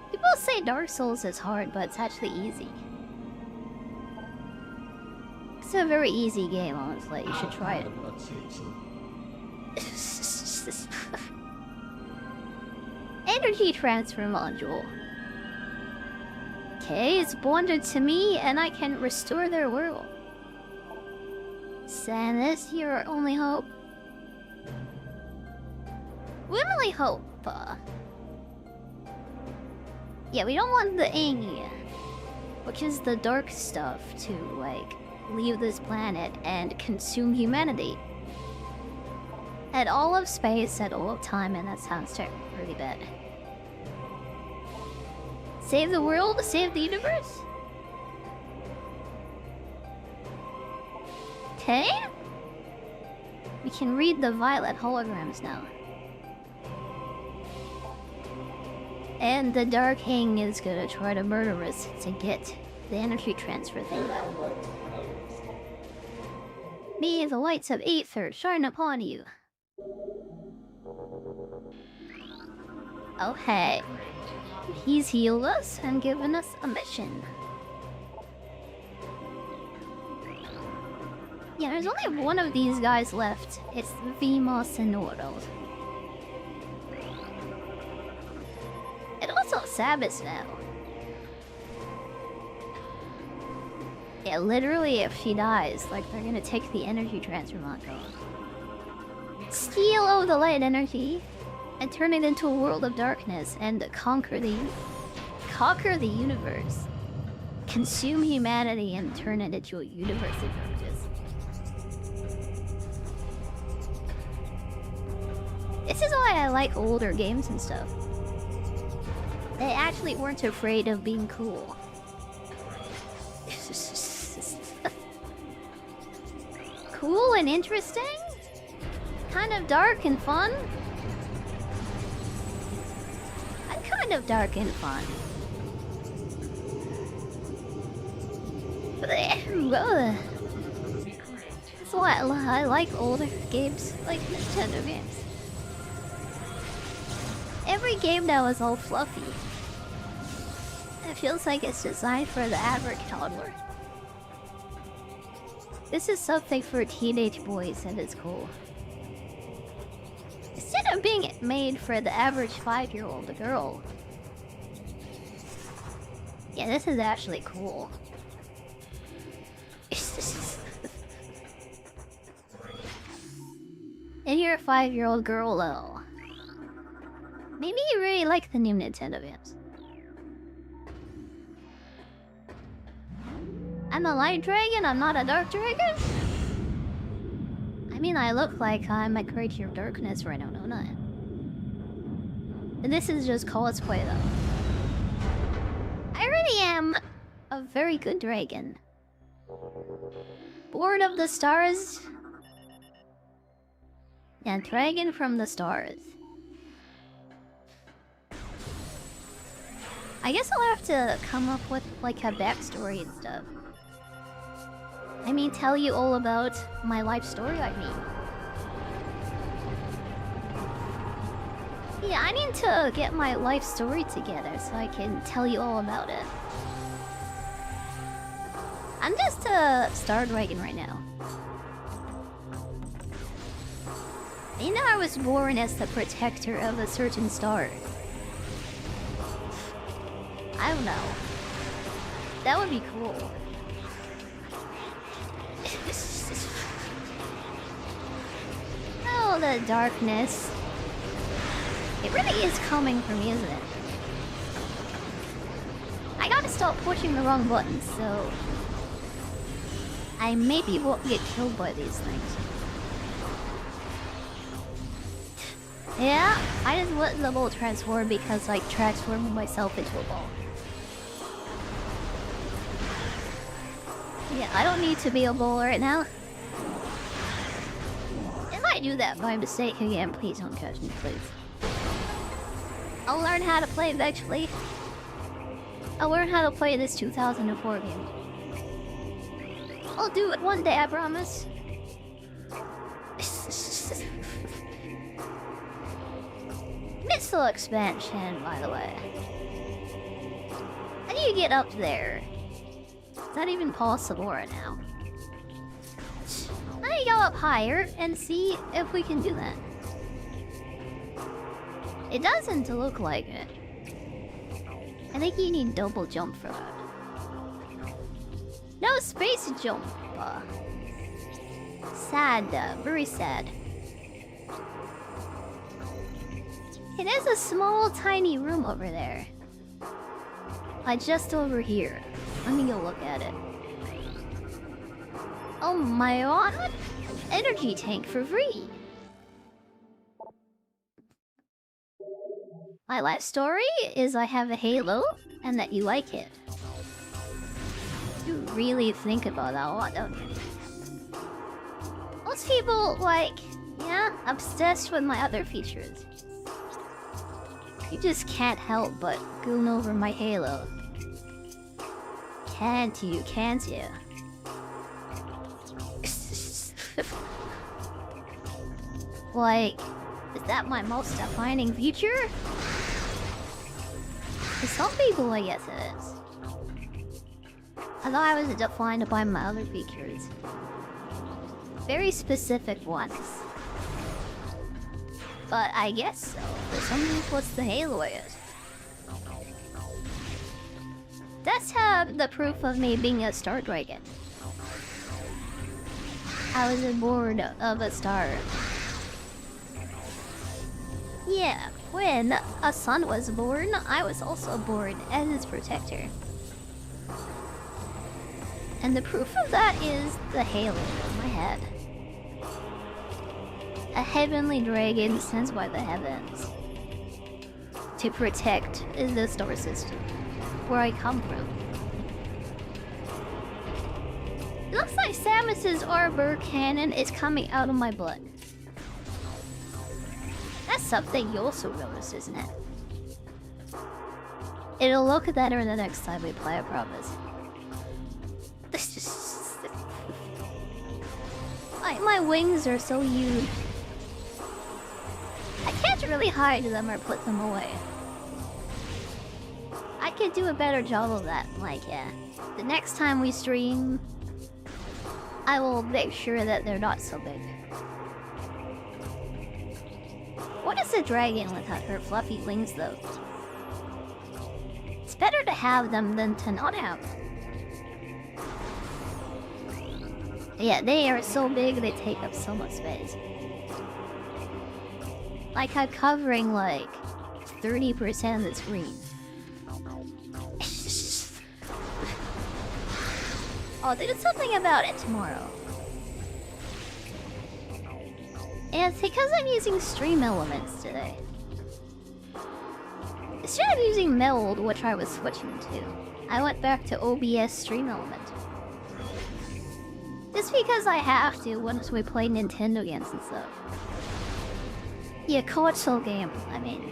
People say Dark Souls is hard, but it's actually easy. It's a very easy game, honestly. You should try it. Energy transfer module. Okay, it's bonded to me, and I can restore their world. Samus, you're our only hope. We really hope. Yeah, we don't want the Ing, which is the dark stuff, to like leave this planet and consume humanity. At all of space, at all of time, and that sounds really bad. Save the world, save the universe? Okay? We can read the violet holograms now. And the Dark King is gonna try to murder us to get the energy transfer thing back. May the lights of Aether shine upon you. Okay. He's healed us and given us a mission. Yeah, there's only one of these guys left. It's Vimos and Nordal. And also Sabbath now. Yeah, literally if she dies, like they're gonna take the energy transfer module, steal all the light energy, and turn it into a world of darkness and conquer the universe. Consume humanity and turn it into a universe of darkness. This is why I like older games and stuff. They actually weren't afraid of being cool. Cool and interesting? Kind of dark and fun? I'm kind of dark and fun. That's why I like older games, like Nintendo games. Every game now is all fluffy. It feels like it's designed for the average toddler. This is something for teenage boys and it's cool. Instead of being made for the average 5-year-old girl. Yeah, this is actually cool. And you're a 5-year-old girl though. Maybe you really like the new Nintendo games. I'm a light dragon, I'm not a dark dragon? I mean, I look like I'm a creature of darkness right now, don't I? This is just cosplay though. I really am a very good dragon. Born of the stars. Yeah, dragon from the stars. I guess I'll have to come up with like a backstory and stuff. I mean, tell you all about my life story, I mean. Yeah, I need to get my life story together so I can tell you all about it. I'm just a star dragon right now. You know, I was born as the protector of a certain star. I don't know. That would be cool. Oh, the darkness. It really is coming for me, isn't it? I gotta stop pushing the wrong buttons, so I maybe won't get killed by these things. Yeah, I just let the ball transform because I transformed myself into a ball. Yeah, I don't need to be a ball right now. If I do that by mistake again, please don't catch me, please. I'll learn how to play eventually. I'll learn how to play this 2004 game. I'll do it one day, I promise. Missile expansion, by the way. How do you get up there? Is that even possible right now? Let me go up higher and see if we can do that. It doesn't look like it. I think you need double jump for that. No space jump. Sad, very sad. It is a small, tiny room over there. Just over here. Let me go look at it. Oh my god! Energy tank for free! My life story is I have a halo and that you like it. You really think about that a lot, don't you? Most people, like, yeah, obsessed with my other features. You just can't help but goon over my halo. Can't you, can't you? Like, is that my most defining feature? For some people, I guess it is. I thought I was defined by my other features. Very specific ones. But I guess so. For some people, it's the halo is. Let's have the proof of me being a star dragon. I was born of a star. Yeah, when a son was born, I was also born as his protector. And the proof of that is the halo on my head. A heavenly dragon sent by the heavens to protect the star system where I come from. It looks like Samus's arbor cannon is coming out of my butt. That's something you also notice, isn't it? It'll look better the next time we play, I promise. My wings are so huge. I can't really hide them or put them away. I could do a better job of that, like, yeah. The next time we stream, I will make sure that they're not so big. What is a dragon without her fluffy wings, though? It's better to have them than to not have them. Yeah, they are so big, they take up so much space. Like, I'm covering, like, 30% of the screen. I'll do something about it tomorrow. And it's because I'm using stream elements today. Instead of using Meld, which I was switching to, I went back to OBS stream element. Just because I have to once we play Nintendo games and stuff. Yeah, console games, I mean.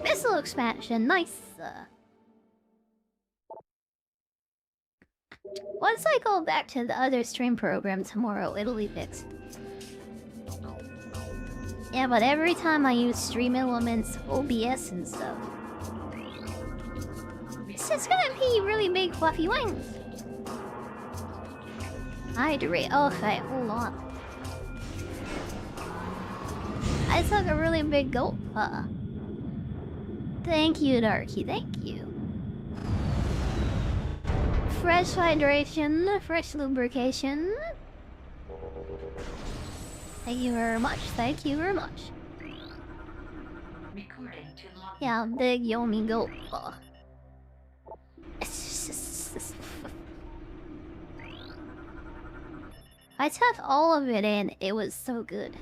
Missile expansion, nice. Once I go back to the other stream program tomorrow, it'll be fixed. Yeah, but every time I use stream elements, OBS and stuff, it's just gonna be really big fluffy wings. Hydrate. Okay, hold on. I took a really big gulp. Thank you, Darky. Thank you. Fresh hydration, fresh lubrication. Thank you very much. Thank you very much. Yeah, big yummy gulp. I took all of it in. It was so good.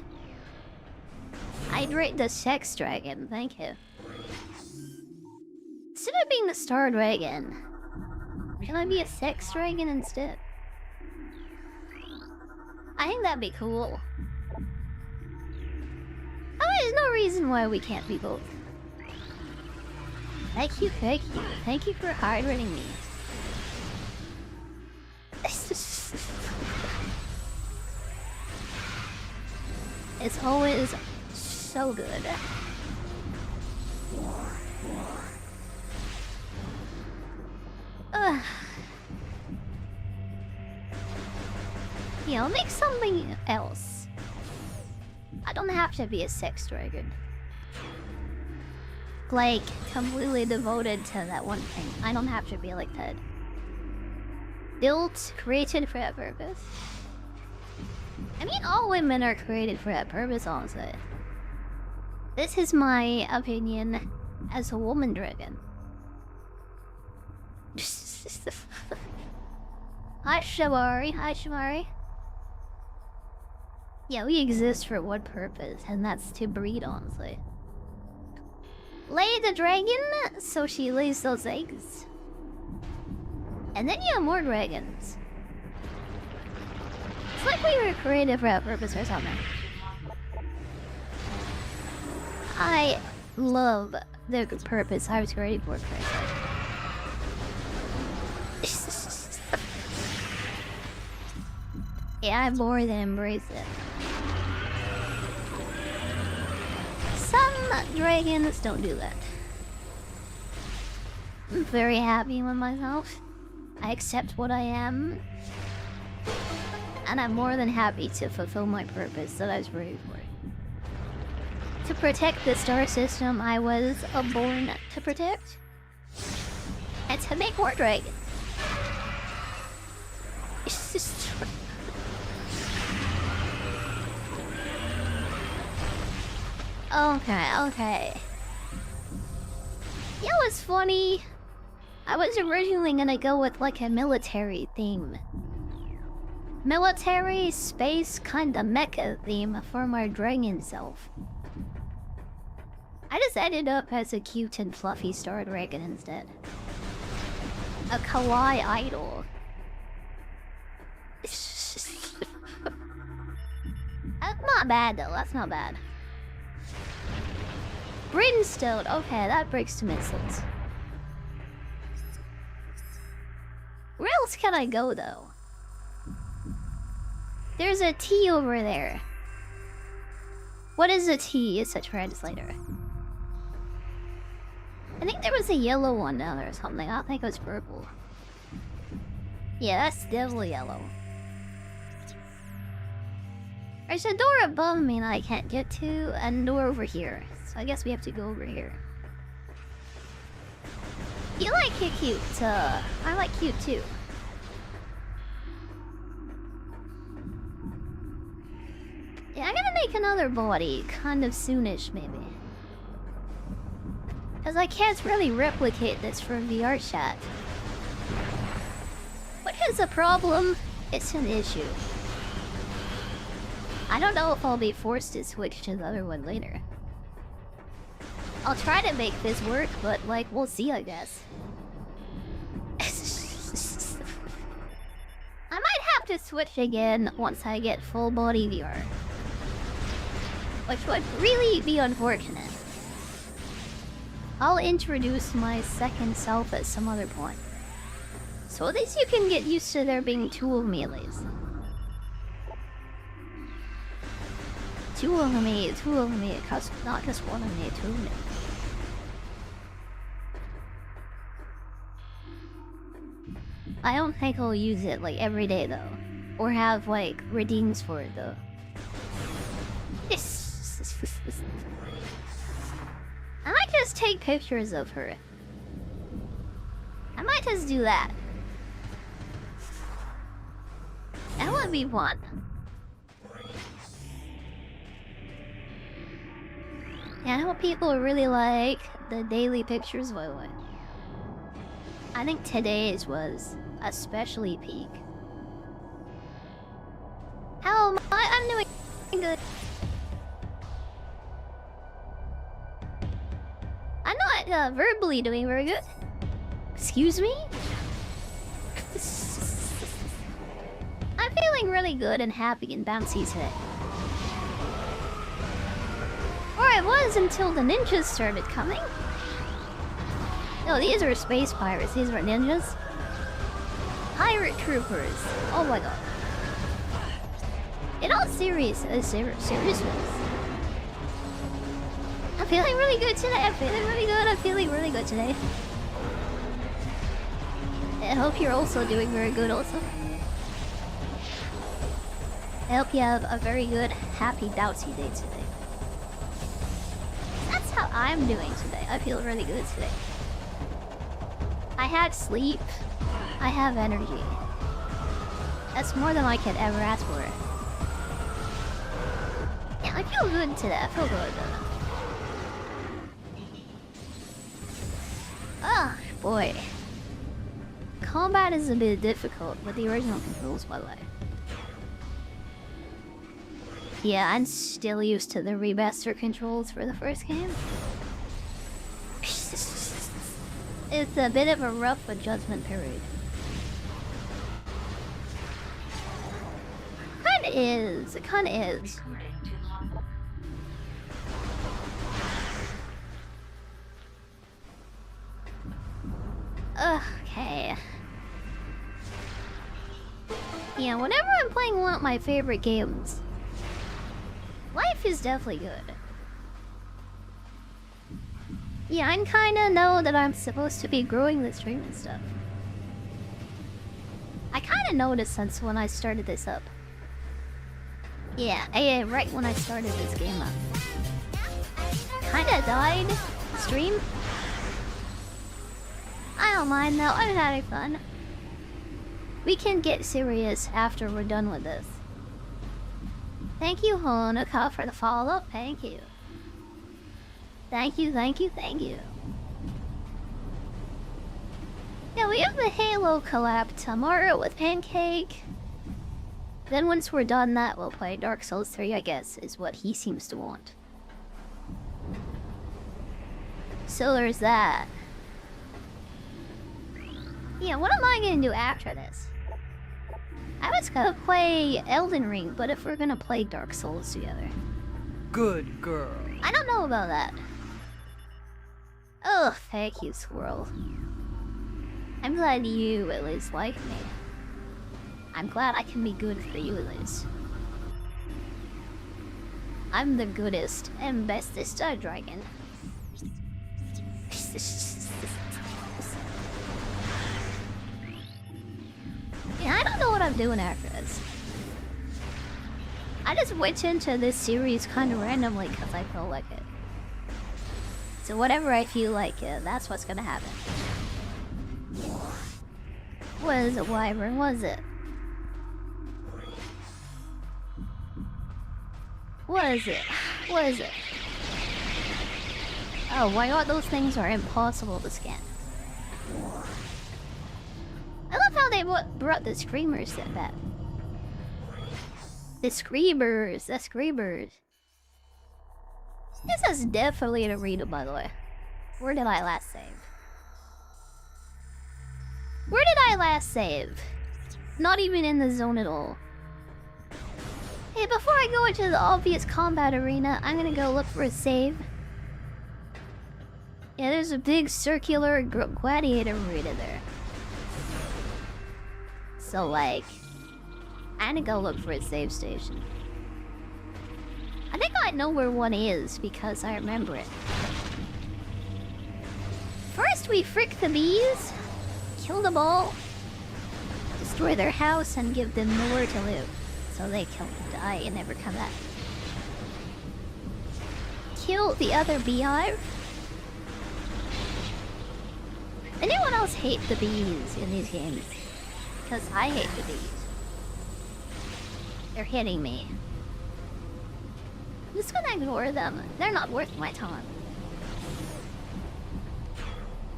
Hydrate the sex dragon. Thank you. Instead of being the star dragon, can I be a sex dragon instead? I think that'd be cool. Oh, there's no reason why we can't be both. Thank you, thank you. Thank you for hydrating me. It's always so good. Yeah, I'll make something else. I don't have to be a sex dragon. Like, completely devoted to that one thing. I don't have to be like that. Built, created for that purpose. I mean, all women are created for that purpose, honestly. This is my opinion as a woman dragon. Hi, Shamari. Hi, Shamari. Yeah, we exist for one purpose, and that's to breed, honestly. Lay the dragon, so she lays those eggs. And then you have more dragons. It's like we were created for that purpose or something. I love the purpose I was created for, Yeah, I more than embrace it. Some dragons don't do that. I'm very happy with myself. I accept what I am. And I'm more than happy to fulfill my purpose that I was ready for. To protect the star system I was born to protect. And to make more dragons. It's just... Okay. Yeah, it was funny. I was originally gonna go with like a military theme. Military, space, kinda mecha theme for my dragon self. I just ended up as a cute and fluffy star dragon instead. A kawaii idol. That's not bad though, that's not bad. Brimstone, okay, that breaks to missiles. Where else can I go though? There's a T over there. What is a T? It's a translator. I think there was a yellow one down there or something. I don't think it was purple. Yeah, that's definitely yellow. There's a door above me that I can't get to, and a door over here. So I guess we have to go over here. You like it cute, I like cute too. Yeah, I'm gonna make another body, kind of soonish maybe. Cause I can't really replicate this for VR chat. What is a problem? It's an issue. I don't know if I'll be forced to switch to the other one later. I'll try to make this work, but like, we'll see, I guess. I might have to switch again once I get full body VR. Which would really be unfortunate. I'll introduce my second self at some other point. So at least you can get used to there being two of me at least. Two of me, not just one of me, two of me. I don't think I'll use it like every day though. Or have like redeems for it though. I might just take pictures of her. I might just do that. That would be fun. Yeah, I know people really like the daily pictures, by the way. I think today's was especially peak. How am I? I'm doing good. I'm not verbally doing very good. Excuse me? I'm feeling really good and happy and bouncy today. Or I was until the ninjas started coming. No, these are space pirates. These are ninjas. Pirate troopers. Oh my god. In all seriousness, I'm feeling really good today. I'm feeling really good today. I hope you're also doing very good also. I hope you have a very good, happy, bouncy day today. That's how I'm doing today. I feel really good today. I had sleep. I have energy. That's more than I could ever ask for. Yeah, I feel good today. I feel good. Ah, boy. Combat is a bit difficult with the original controls, by the way. Yeah, I'm still used to the remaster controls for the first game. It's a bit of a rough adjustment period. It kinda is. Okay. Yeah, whenever I'm playing one of my favorite games, life is definitely good. Yeah, I kinda know that I'm supposed to be growing the stream and stuff. I kinda noticed since when I started this up. Yeah, right when I started this game up. Kinda died. Stream? I don't mind though, I'm having fun. We can get serious after we're done with this. Thank you, Honoka, for the follow-up. Thank you. Thank you, thank you, thank you. Yeah, we have the Halo collab tomorrow with Pancake. Then once we're done that, we'll play Dark Souls 3, I guess, is what he seems to want. So there's that. Yeah, what am I gonna do after this? I was gonna play Elden Ring, but if we're gonna play Dark Souls together. Good girl. I don't know about that. Oh, thank you, Squirrel. I'm glad you at least like me. I'm glad I can be good for you at least. I'm the goodest and bestest dragon. Yeah, I don't know what I'm doing after this. I just went into this series kind of randomly because I felt like it. So whatever I feel like, that's what's gonna happen. Was it Wyvern? Was it? Was it? Was it? Oh, why not? Those things are impossible to scan. I love how they brought the screamers to that. The screamers, the screamers. This is definitely a reader, by the way. Where did I last save? Where did I last save? Not even in the zone at all. Hey, before I go into the obvious combat arena, I'm gonna go look for a save. Yeah, there's a big circular gladiator arena there. So, like, I'm gonna go look for a save station. I think I know where one is because I remember it. First, we frick the bees, kill them all, destroy their house, and give them nowhere to live. So they can die and never come back. Kill the other beehive. Anyone else hate the bees in these games? Because I hate the bees. They're hitting me. I'm just gonna ignore them. They're not worth my time.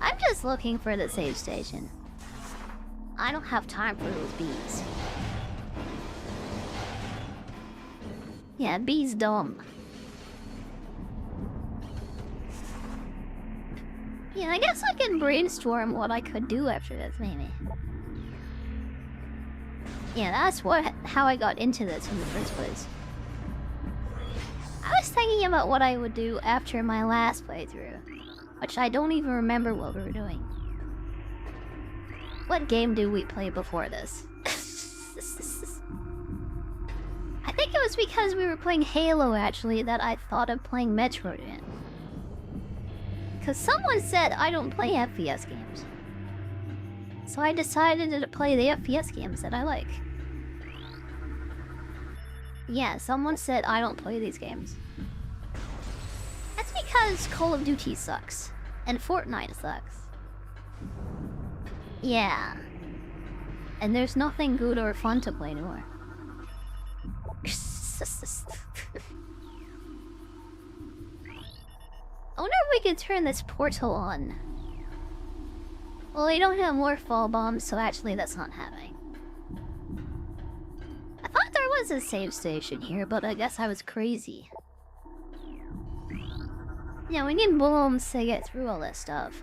I'm just looking for the save station. I don't have time for those bees. Yeah, bees dumb. Yeah, I guess I can brainstorm what I could do after this, maybe. Yeah, that's how I got into this in the first place. I was thinking about what I would do after my last playthrough, which I don't even remember what we were doing. What game did we play before this? I think it was because we were playing Halo, actually, that I thought of playing Metroid in. Because someone said I don't play FPS games. So I decided to play the FPS games that I like. Yeah, someone said I don't play these games. That's because Call of Duty sucks. And Fortnite sucks. Yeah. And there's nothing good or fun to play anymore. I wonder if we could turn this portal on. Well, we don't have more fall bombs, so actually that's not happening. I thought there was a save station here, but I guess I was crazy. Yeah, we need bombs to get through all this stuff.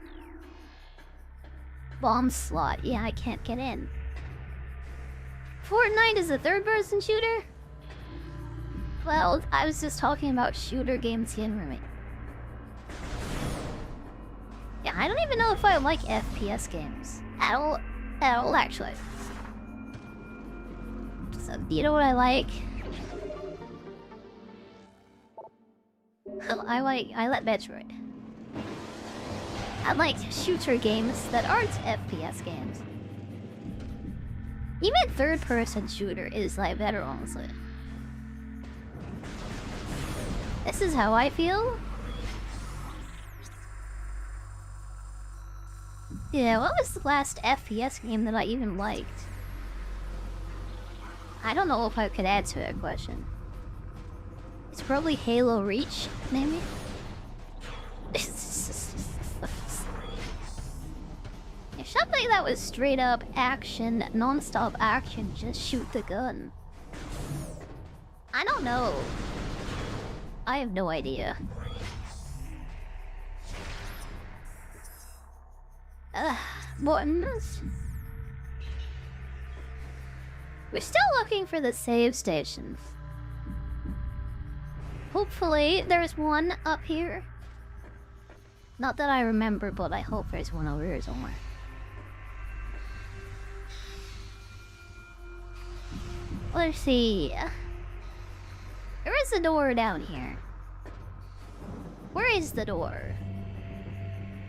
Bomb slot. Yeah, I can't get in. Fortnite is a third-person shooter? Well, I was just talking about shooter games generally. Yeah, I don't even know if I like FPS games. At all actually. So, you know what I like? I like Metroid. I like shooter games that aren't FPS games. Even third-person shooter is like better, honestly. This is how I feel. Yeah, what was the last FPS game that I even liked? I don't know if I could answer that question. It's probably Halo Reach, maybe? If something that was straight up action, non-stop action, just shoot the gun. I don't know. I have no idea. Buttons. We're still looking for the save stations. Hopefully, there's one up here. Not that I remember, but I hope there's one over here somewhere. Let's see. There is a door down here. Where is the door?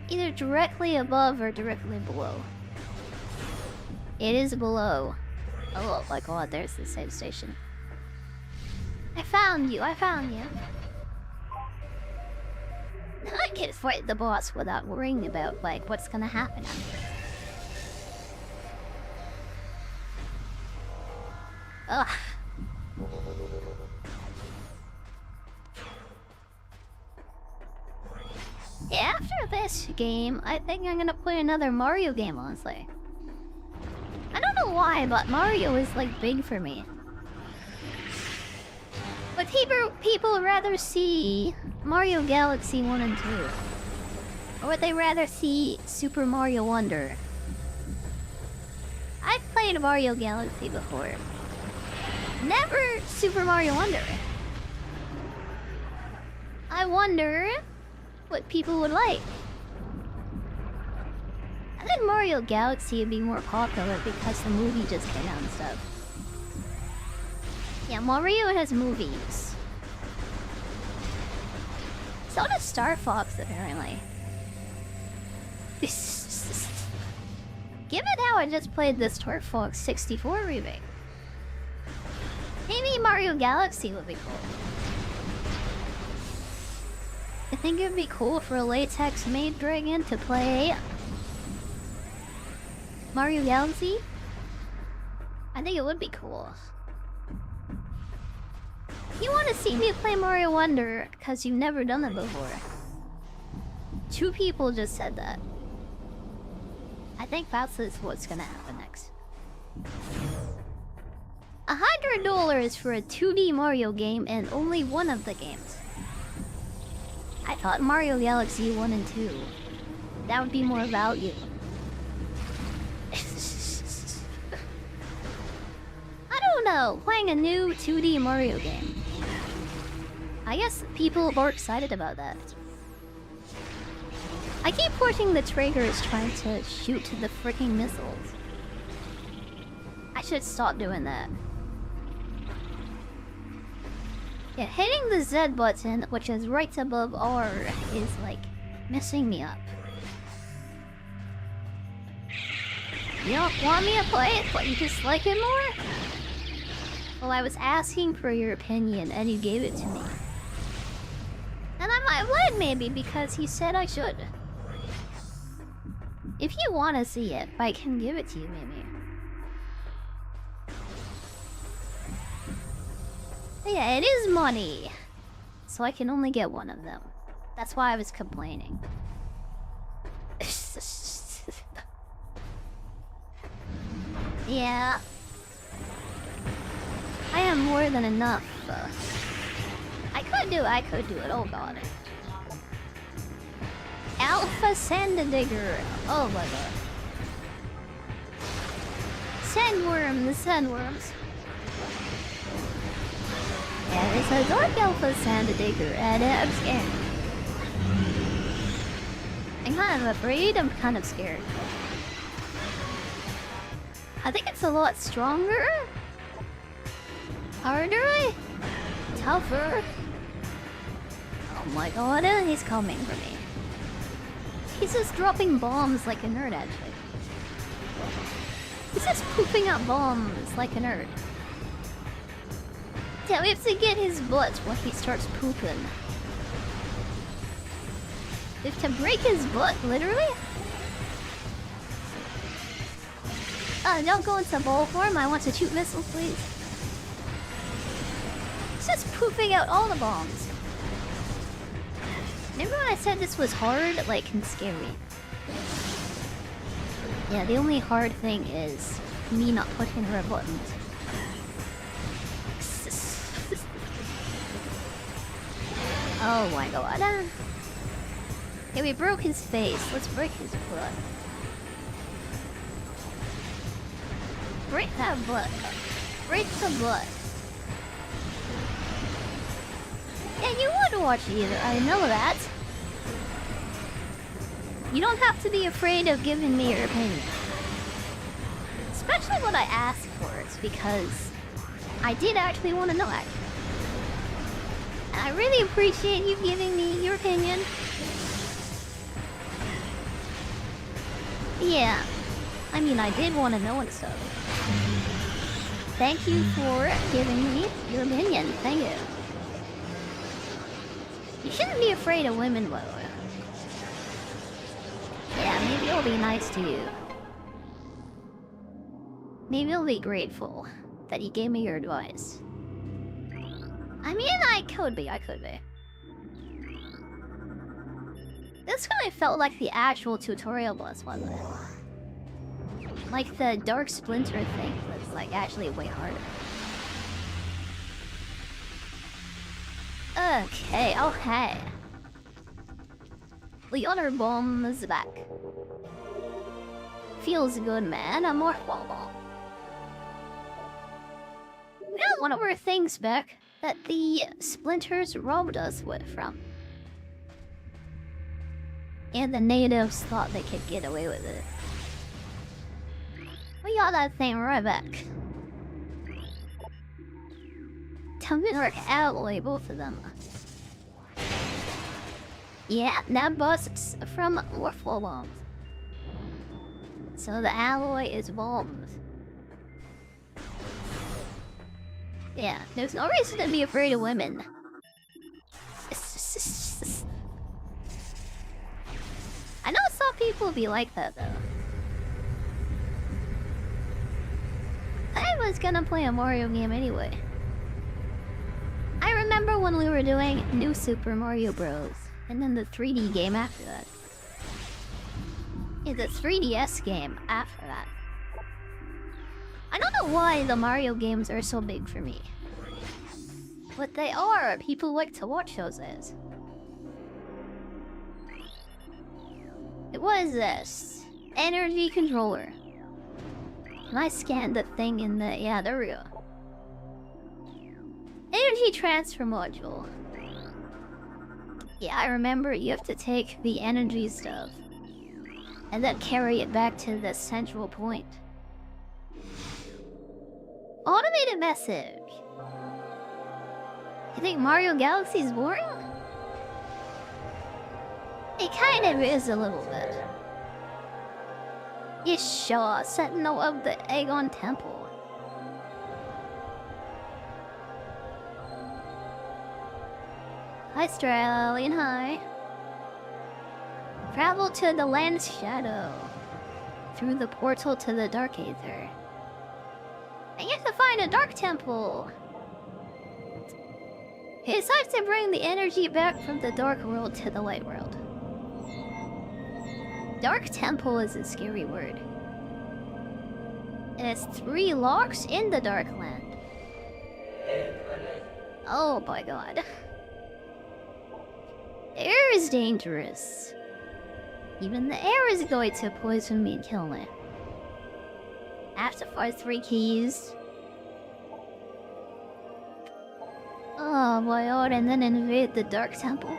Either directly above or directly below. It is below. Oh my god, there's the save station. I found you, I found you. I can fight the boss without worrying about, like, what's gonna happen after. Ugh. Yeah, after this game, I think I'm gonna play another Mario game, honestly. I don't know why, but Mario is, like, big for me. But people rather see Mario Galaxy 1 and 2. Or would they rather see Super Mario Wonder? I've played Mario Galaxy before. Never Super Mario Wonder. I wonder what people would like. I think Mario Galaxy would be more popular because the movie just came out and stuff. Yeah, Mario has movies. So does Star Fox, apparently. Given how I just played the Star Fox 64 remake, maybe Mario Galaxy would be cool. I think it would be cool for a latex maid dragon to play Mario Galaxy. I think it would be cool. You want to see me play Mario Wonder because you've never done it before. 2 people just said that. I think that's what's gonna happen next. $100 for a 2D Mario game and only one of the games. I thought Mario Galaxy 1 and 2. That would be more value. I don't know, playing a new 2D Mario game. I guess people are excited about that. I keep pushing the triggers trying to shoot the freaking missiles. I should stop doing that. Yeah, hitting the Z button, which is right above R, is like messing me up. You don't want me to play it, but you just like it more? Well, I was asking for your opinion and you gave it to me. And I might have lied maybe because he said I should. If you want to see it, I can give it to you maybe. But yeah, it is money. So I can only get one of them. That's why I was complaining. Yeah. I have more than enough. I could do it. Oh god. Alpha Sand-Digger. Oh my god. Sandworms. Yeah, it's a Dark Alpha Sand-Digger, and I'm scared. I'm kind of afraid, I'm kind of scared. I think it's a lot stronger. Harder? Tougher? Oh my god, he's coming for me. He's just dropping bombs like a nerd, actually. He's just pooping out bombs like a nerd. Yeah, we have to get his butt when he starts pooping. We have to break his butt, literally? Don't go into ball form. I want to shoot missiles, please. He's just pooping out all the bombs. Remember when I said this was hard, like, and scary? Yeah, the only hard thing is me not pushing her buttons. Oh my god. Okay, we broke his face. Let's break his butt. Break that butt. Break the butt. Yeah, you would watch either. I know that. You don't have to be afraid of giving me your opinion. Especially what I asked for. It's because I did actually want to know, actually. And I really appreciate you giving me your opinion. Yeah. I mean, I did want to know and stuff. Thank you for giving me your opinion. Thank you. You shouldn't be afraid of women, by the way. Yeah, maybe I'll be nice to you. Maybe I'll be grateful that you gave me your advice. I mean, I could be. This kind of felt like the actual tutorial boss, wasn't it? Like the Dark Splinter thing was like actually way harder. Okay. The other bomb is back. Feels good, man. A more bomb. We got one of our things back that the splinters robbed us from. And the natives thought they could get away with it. We got that thing right back. Tungsten alloy, both of them. Yeah, that busts from Warfall bombs. So the alloy is bombs. Yeah, there's no reason to be afraid of women. I know some people be like that though. I was gonna play a Mario game anyway. I remember when we were doing New Super Mario Bros. And then the 3D game after that. Yeah, the 3DS game after that. I don't know why the Mario games are so big for me. But they are. People like to watch those as. It was this energy controller. And I scanned the thing in the... Yeah, there we go. Energy transfer module. Yeah, I remember you have to take the energy stuff and then carry it back to the central point. Automated message. You think Mario Galaxy is boring? It kind of is a little bit. You sure, Sentinel of the Aegon Temple. Hi, Australian, hi. Travel to the land's shadow. Through the portal to the Dark Aether. And you have to find a Dark Temple. It's time to bring the energy back from the Dark World to the Light World. Dark Temple is a scary word. And it's 3 locks in the Dark Land. Oh my god. Air is dangerous. Even the air is going to poison me and kill me. I have to find 3 keys. Oh my god, and then invade the Dark Temple.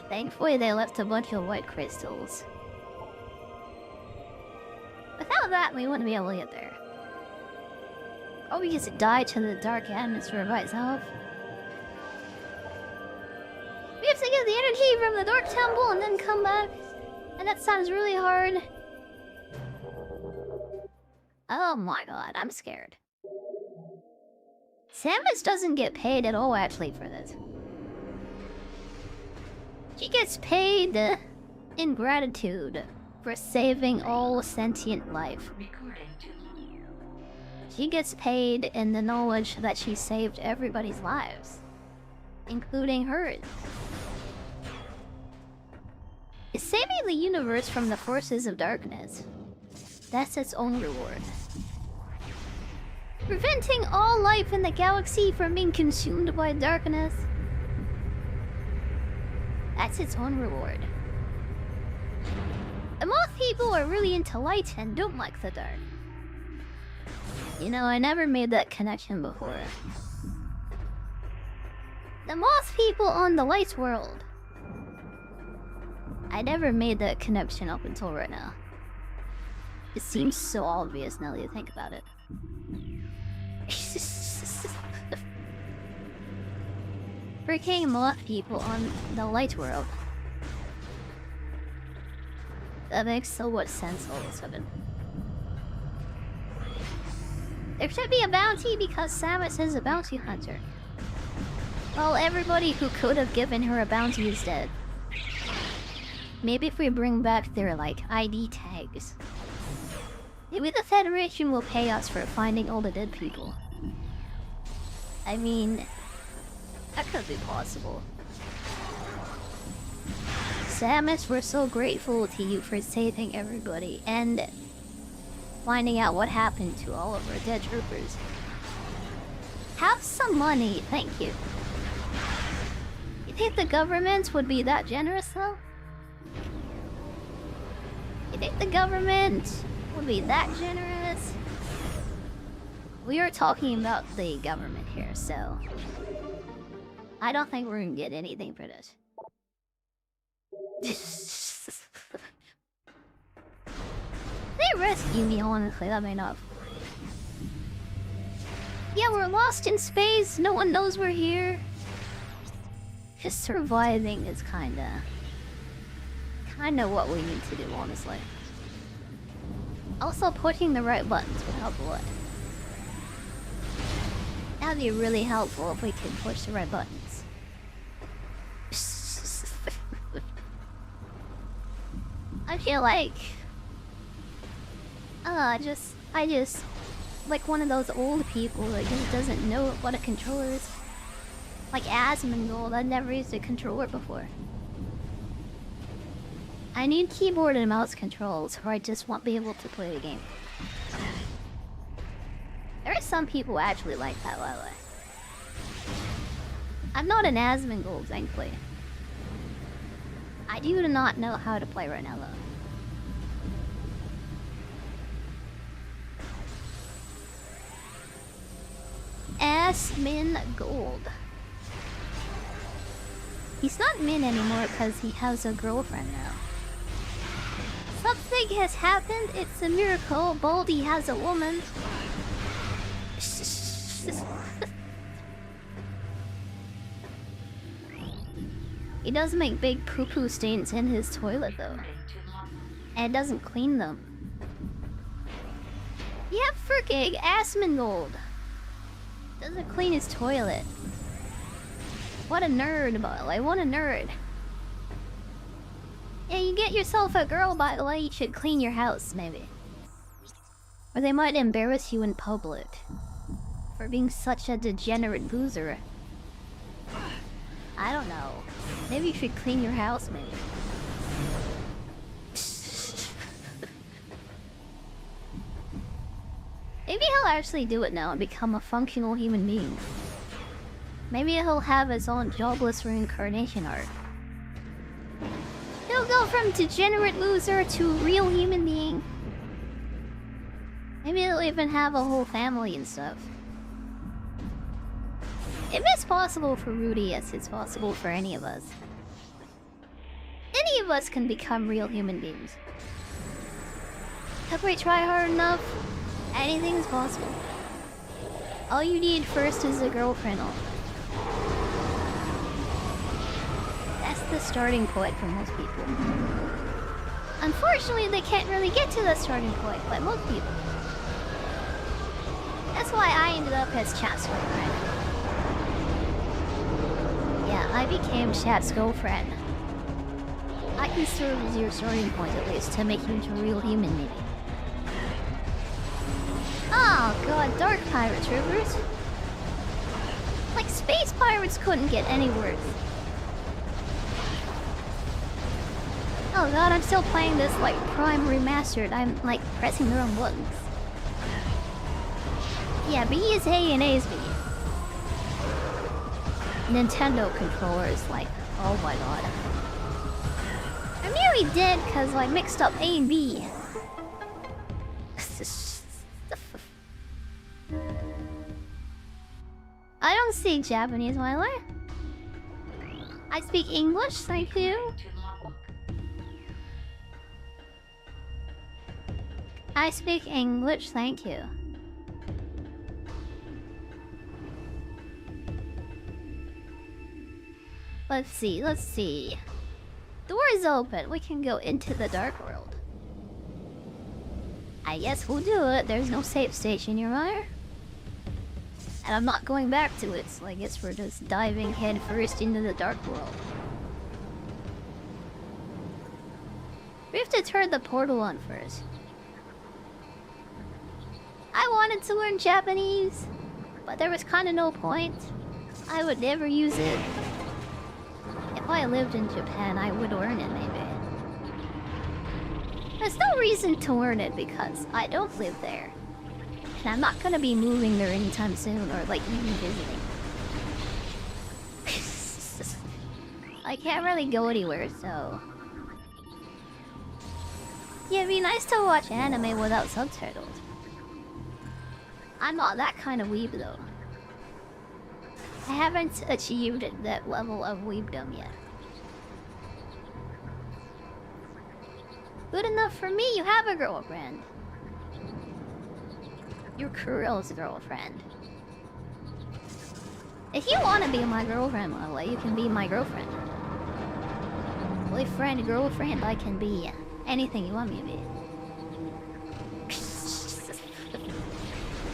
Thankfully they left a bunch of white crystals. Without that, we wouldn't be able to get there. Probably because it died to the dark atmosphere by itself. We have to get the energy from the Dark Temple and then come back. And that sounds really hard. Oh my god, I'm scared. Samus doesn't get paid at all, actually, for this. She gets paid in gratitude for saving all sentient life. She gets paid in the knowledge that she saved everybody's lives, including hers. Saving the universe from the forces of darkness, that's its own reward. Preventing all life in the galaxy from being consumed by darkness, that's its own reward. The moth people are really into light and don't like the dark. You know, I never made that connection before. The moth people on the light world. I never made that connection up until right now. It seems so obvious now that you think about it. Freaking moth people on the light world. That makes so much sense all of a sudden. There should be a bounty because Samus is a bounty hunter. Well, everybody who could have given her a bounty is dead. Maybe if we bring back their, like, ID tags. Maybe the Federation will pay us for finding all the dead people. I mean, that could be possible. Samus, we're so grateful to you for saving everybody and finding out what happened to all of our dead troopers. Have some money, thank you. You think the government would be that generous, though? You think the government would be that generous? We are talking about the government here, so I don't think we're gonna get anything for this. They rescue me, honestly, that may not. Yeah, we're lost in space, no one knows we're here. Just surviving is kinda what we need to do, honestly. Also, pushing the right buttons would help a lot. That'd be really helpful if we could push the right buttons. I feel like... I just... like one of those old people that just doesn't know what a controller is. Like Asmongold, I've never used a controller before. I need keyboard and mouse controls, or I just won't be able to play the game. There are some people who actually like that, by the way. I'm not an Asmongold, thankfully. I do not know how to play right now, though. Asmongold. He's not Min anymore because he has a girlfriend now. Something has happened, it's a miracle. Baldy has a woman. He does make big poo-poo stains in his toilet though. And doesn't clean them. Yeah, freaking Asmongold. Doesn't clean his toilet. What a nerd, by the way, what a nerd. Yeah, you get yourself a girl, by the way, you should clean your house, maybe. Or they might embarrass you in public. For being such a degenerate loser. I don't know. Maybe you should clean your house, maybe. Maybe he'll actually do it now and become a functional human being. Maybe he'll have his own jobless reincarnation arc. He'll go from degenerate loser to real human being. Maybe he'll even have a whole family and stuff. If it's possible for Rudy, yes, it's possible for any of us. Any of us can become real human beings. If we try hard enough, anything is possible. All you need first is a girlfriend. That's the starting point for most people. Unfortunately, they can't really get to the starting point, but most people. That's why I ended up as Chat's girlfriend. Yeah, I became Chat's girlfriend. I can serve as your starting point at least to make you into a real human, maybe. Oh god, dark pirates, Rivers. Like, space pirates couldn't get any worse. Oh god, I'm still playing this, like, Prime Remastered. I'm, like, pressing the wrong buttons. Yeah, B is A and A is B. Nintendo controllers, like, oh my god. I'm nearly dead because I mixed up A and B. I don't speak Japanese, Myler. I speak English, thank you. I speak English, thank you. Let's see. Door is open. We can go into the dark world. I guess we'll do it. There's no safe station nearby. And I'm not going back to it, so I guess we're just diving head first into the dark world. We have to turn the portal on first. I wanted to learn Japanese, but there was kind of no point. I would never use it. If I lived in Japan, I would learn it, maybe. There's no reason to learn it because I don't live there. And I'm not gonna be moving there anytime soon, or like even visiting. I can't really go anywhere, so... Yeah, it'd be nice to watch anime without subtitles. I'm not that kind of weeb, though. I haven't achieved that level of weebdom yet. Good enough for me, you have a girlfriend. You're Kuro's girlfriend. If you want to be my girlfriend, by the way, you can be my girlfriend. Boyfriend, girlfriend, I can be anything you want me to be.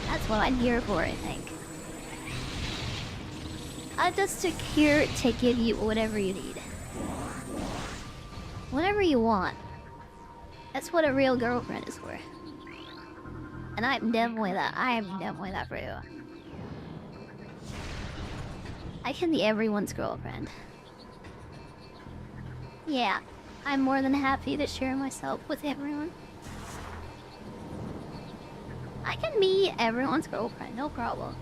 That's what I'm here for, I think. I'm just here to give you whatever you need. Whatever you want. That's what a real girlfriend is for. And I'm definitely that for you. I can be everyone's girlfriend. Yeah, I'm more than happy to share myself with everyone. I can be everyone's girlfriend, no problem.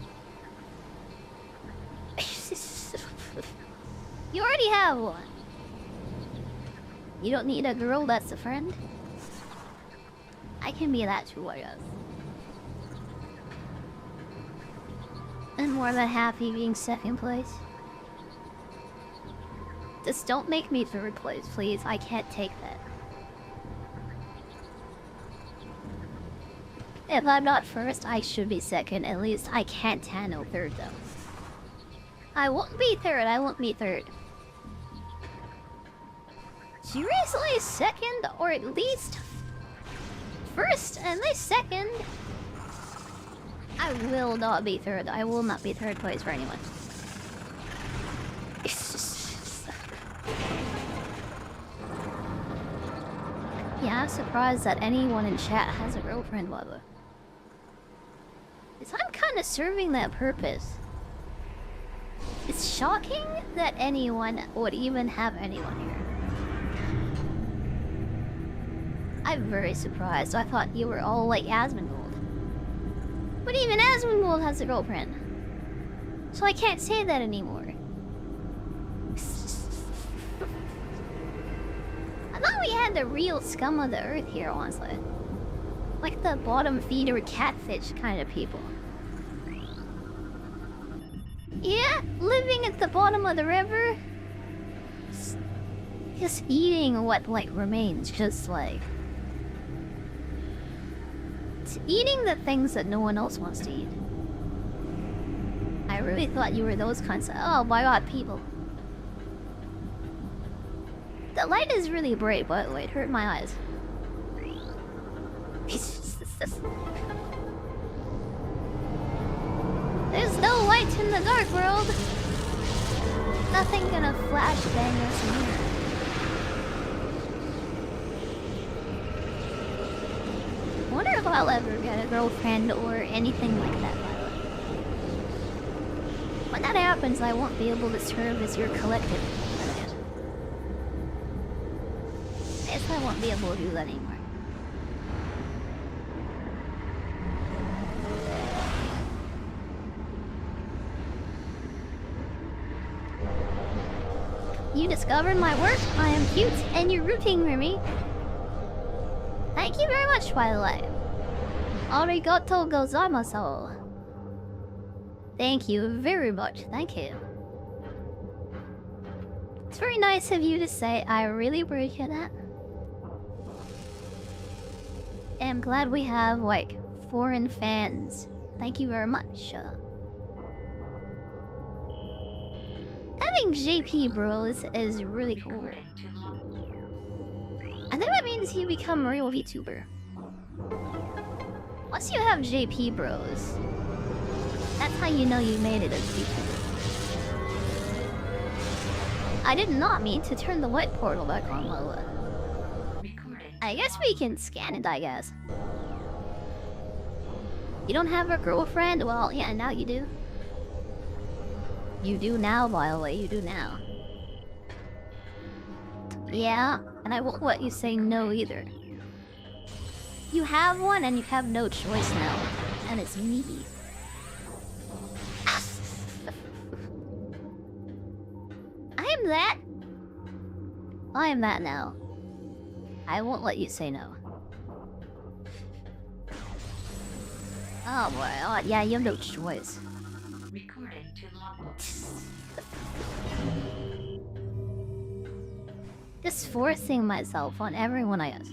You already have one. You don't need a girl that's a friend. I can be that too, I guess. And more than happy being second place. Just don't make me third place, please. I can't take that. If I'm not first, I should be second. At least I can't handle third, though. I won't be third. I won't be third. Seriously, second, or at least first, at least second. I will not be third. I will not be third place for anyone. Yeah, I'm surprised that anyone in chat has a girlfriend, Bubba. Because I'm kind of serving that purpose. It's shocking that anyone would even have anyone here. I'm very surprised. I thought you were all like Asmongold. But even Asmongold has a girlfriend. So I can't say that anymore. I thought we had the real scum of the earth here, honestly. Like the bottom feeder catfish kind of people. Yeah, living at the bottom of the river. Just eating what, like, remains. Just, like... eating the things that no one else wants to eat. really thought you were those kinds of... Oh my god, people. The light is really bright, by the way. It hurt my eyes. There's no light in the dark world. Nothing gonna flash bang us in here. I wonder if I'll ever get a girlfriend or anything like that, by the way. When that happens, I won't be able to serve as your collective. I guess I won't be able to do that anymore. You discovered my work, I am cute, and you're rooting for me. Thank you very much, by the way. Arigato gozaimasu. Thank you very much, thank you. It's very nice of you to say, I really appreciate that. I'm glad we have, like, foreign fans. Thank you very much. Having JP bro is really cool. I think that means you become a real VTuber. Once you have JP bros, that's how you know you made it as VTuber. I did not mean to turn the light portal back on, Lola. I guess we can scan it, I guess. You don't have a girlfriend? Well, yeah, now you do. You do now, by the way, you do now. Yeah, and I won't let you say no either. You have one and you have no choice now. And it's me. I am that. I am that now. I won't let you say no. Oh boy, oh, yeah, you have no choice. Recording to logbook. Just forcing myself on everyone I guess.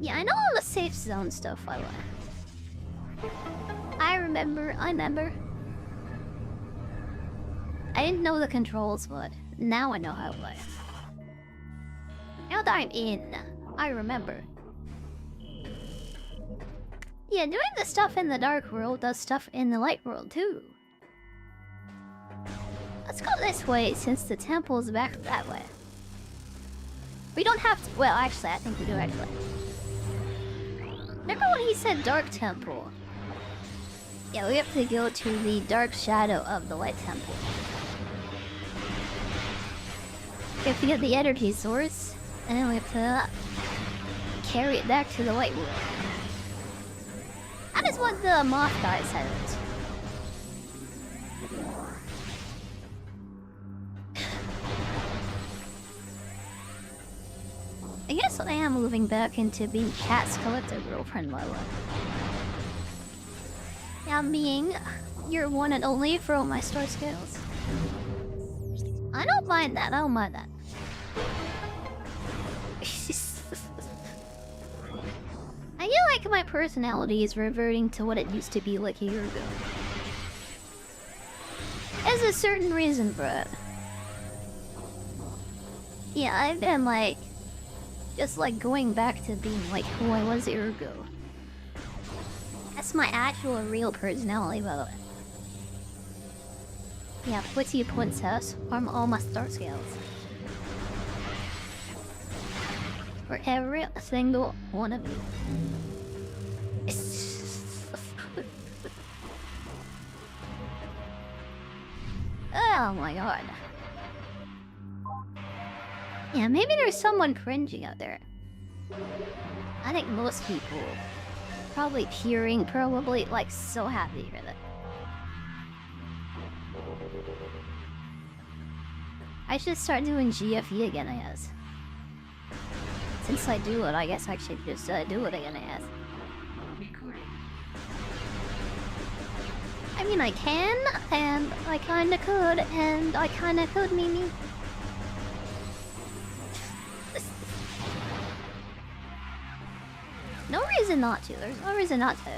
Yeah, I know all the safe zone stuff, by the way. I remember. I didn't know the controls, but now I know how to play. Now that I'm in, I remember. Yeah, doing the stuff in the dark world does stuff in the light world too. Let's go this way since the temple's back that way. We don't have to. Well, actually, I think we do actually. Remember when he said dark temple? Yeah, we have to go to the dark shadow of the light temple. We have to get the energy source, and then we have to carry it back to the light world. That is what the moth guy said. I guess I am moving back into being Cat's collective girlfriend, by the way. Now being your one and only for all my star scales. I don't mind that, I don't mind that. I feel like my personality is reverting to what it used to be like a year ago. There's a certain reason for it. Yeah, I've been like... just like going back to being like who I was a year ago. That's my actual real personality, by the way. Yeah, pretty princess from all my star scales. For every single one of you. Oh my god. Yeah, maybe there's someone cringing out there. I think most people probably peering, probably like so happy to hear that. I should start doing GFE again, I guess. Since I do it, I guess I should just do it again, I guess. I mean, I can, and I kinda could, and I kinda could, Mimi. No reason not to. There's no reason not to.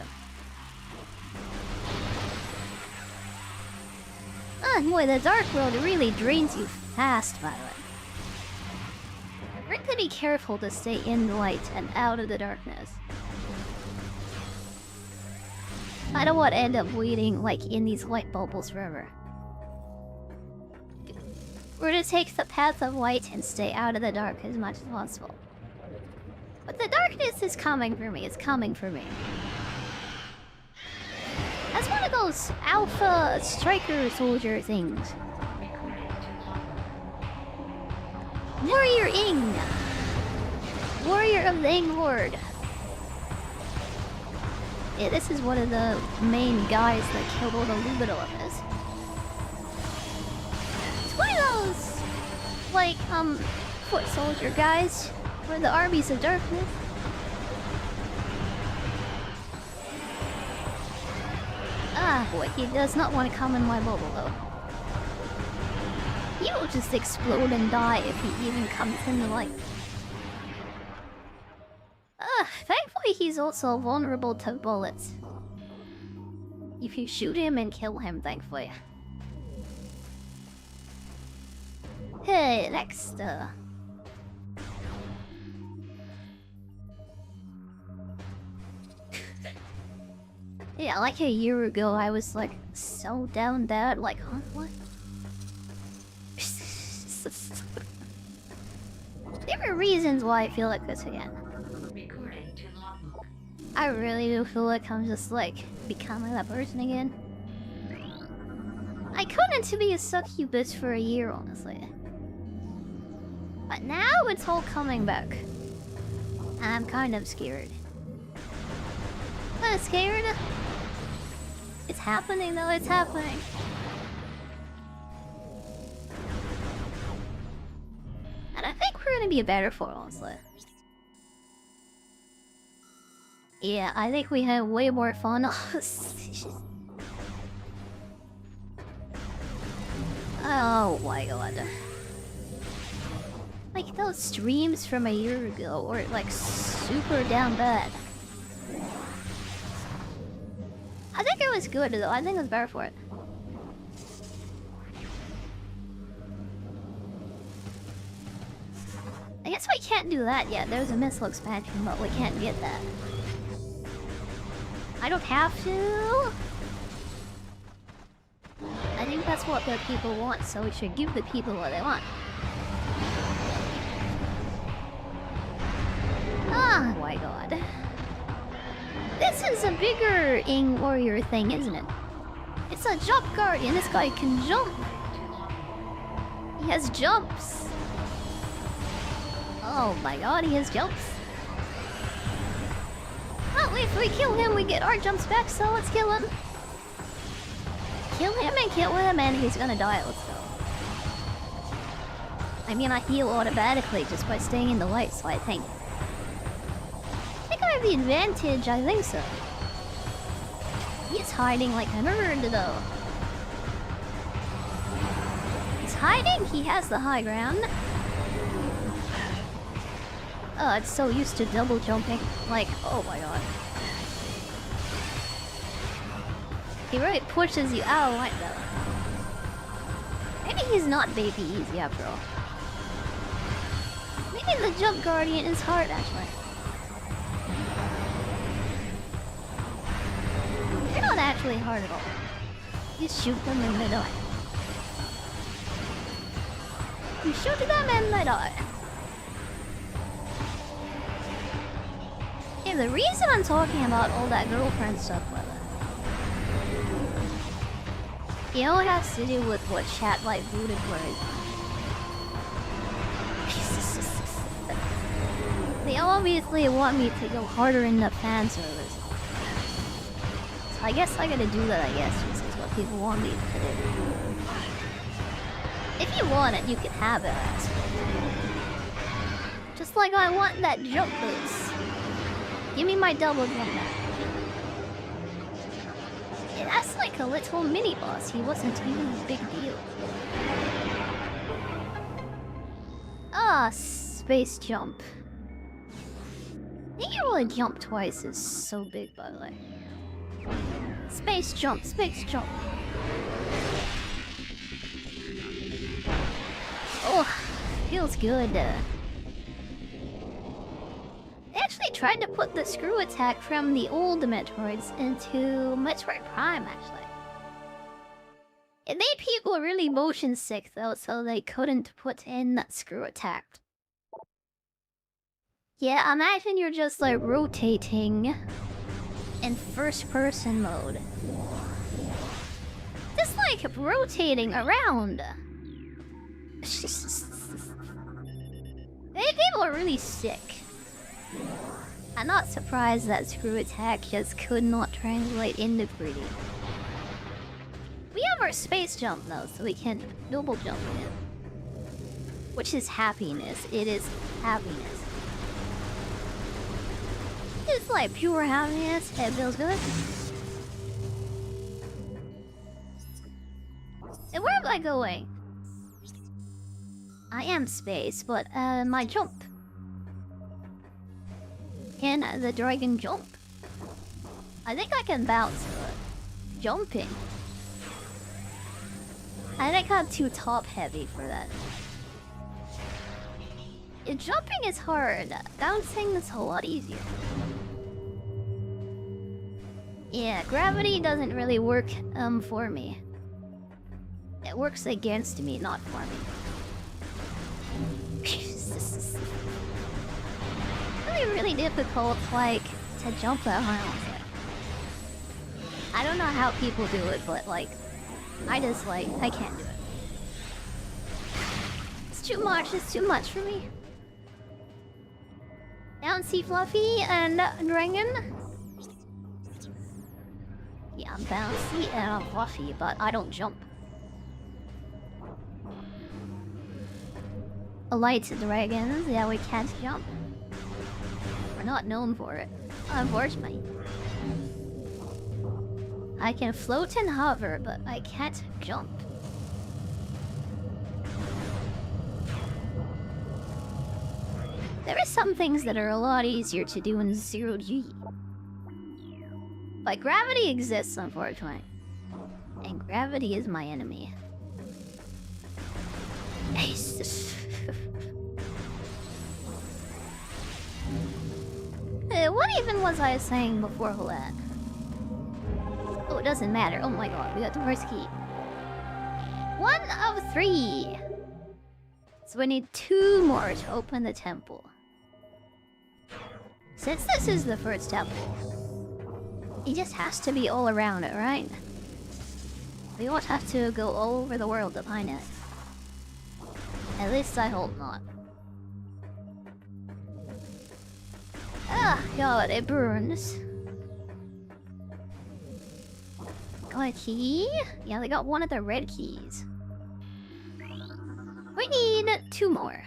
Ah, boy, the dark world really drains you fast, by the way. Really be careful to stay in the light and out of the darkness. I don't want to end up waiting, like, in these light bubbles forever. We're gonna take the path of light and stay out of the dark as much as possible. But the darkness is coming for me. It's coming for me. That's one of those alpha striker soldier things. Warrior Ing! Warrior of the Ing Horde. Yeah, this is one of the main guys that killed all the Lubidoras. It's one of those, like, foot soldier guys for the armies of darkness. Ah, boy, he does not want to come in my bubble, though. He will just explode and die if he even comes in the light. Thankfully he's also vulnerable to bullets. If you shoot him and kill him, thankfully. Hey, next, yeah, like a year ago, I was like so down bad, like, huh, what? There are reasons why I feel like this again. Recording to logbook. I really do feel like I'm just like becoming that person again. I couldn't to be a succubus for a year, honestly. But now it's all coming back. I'm kind of scared. I'm scared. It's happening though, it's happening. And I think we're gonna be better for it, honestly. Yeah, I think we have way more fun. Oh my god. Like those streams from a year ago were like super down bad. I think it was good though, I think it was better for it. I guess we can't do that yet. There's a missile expansion, but we can't get that. I don't have to. I think that's what the people want, so we should give the people what they want. Oh my god. This is a bigger Ing Warrior thing, isn't it? It's a jump guardian. This guy can jump. He has jumps. Oh my god, he has jumps. Oh, if we kill him, we get our jumps back, so let's kill him. Kill him and kill him, and he's gonna die. Let's go. I mean, I heal automatically just by staying in the light, so I think I have the advantage, I think so. He's hiding like a nerd, though. He's hiding, he has the high ground. Oh, it's so used to double jumping. Like, oh my god. He really pushes you out right though. Maybe he's not baby easy after all. Maybe the jump guardian is hard actually. They're not actually hard at all. You shoot them and they die. You shoot them and they die. Yeah, the reason I'm talking about all that girlfriend stuff, by the way, you know, it has to do with what chat like voted for it. They obviously want me to go harder in the fan service. So I guess I gotta do that, I guess, because it's what people want me to do. If you want it, you can have it. Just like I want that jump boost. Give me my double jump back. Yeah, that's like a little mini boss. He wasn't even a big deal. Ah, space jump. Being able to jump twice is so big, by the way. Space jump, space jump. Oh, feels good. They actually tried to put the screw attack from the old Metroids into Metroid Prime, actually. It made people really motion sick, though, so they couldn't put in that screw attack. Yeah, imagine you're just like rotating in first person mode. Just like rotating around. People are really sick. I'm not surprised that screw attack just could not translate into 3D. We have our space jump though, so we can double jump again. Which is happiness. It is happiness. It's like pure happiness. It feels good. And where am I going? I am space, but my jump. Can the dragon jump? I think I can bounce, but jumping. I think I'm too top heavy for that. Jumping is hard. Bouncing is a lot easier. Yeah, gravity doesn't really work for me. It works against me, not for me. Really difficult, like, to jump around. I don't know how people do it, but like, I can't do it. It's too much for me. Bouncy Fluffy and Dragon. Yeah, I'm bouncy and I'm fluffy, but I don't jump. Light dragons, yeah, we can't jump. We're not known for it, unfortunately. I can float and hover, but I can't jump. There are some things that are a lot easier to do in 0G. But gravity exists, unfortunately. And gravity is my enemy. What even was I saying before all that? Oh, it doesn't matter. Oh my god, we got the first key. 1 of 3. So we need 2 more to open the temple. Since this is the first temple, it just has to be all around it, right? We won't have to go all over the world to find it. At least I hope not. Ah, god, it burns. Got a key? Yeah, they got one of the red keys. We need 2 more.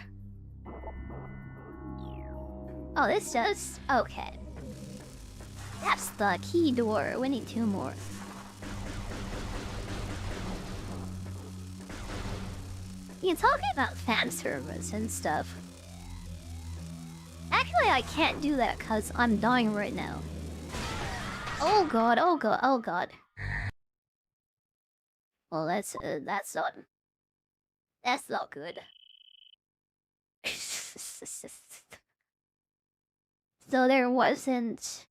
Oh, this does? Okay. That's the key door. We need 2 more. You're talking about fan service and stuff. Actually, I can't do that because I'm dying right now. Oh god, oh god, oh god. Well, that's not good. So there wasn't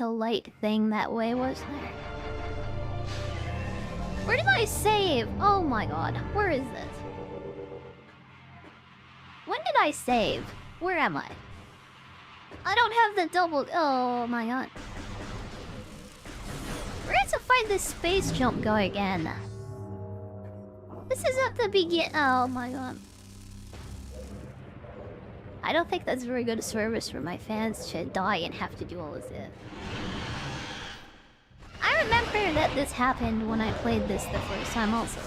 a light thing that way, was there? Where did I save? Oh my god, where is it? When did I save? Where am I? I don't have the double... Oh my god. We're going to find this space jump guy again. This is at the begin... Oh my god. I don't think that's very good service for my fans to die and have to do all of this. I remember that this happened when I played this the first time also.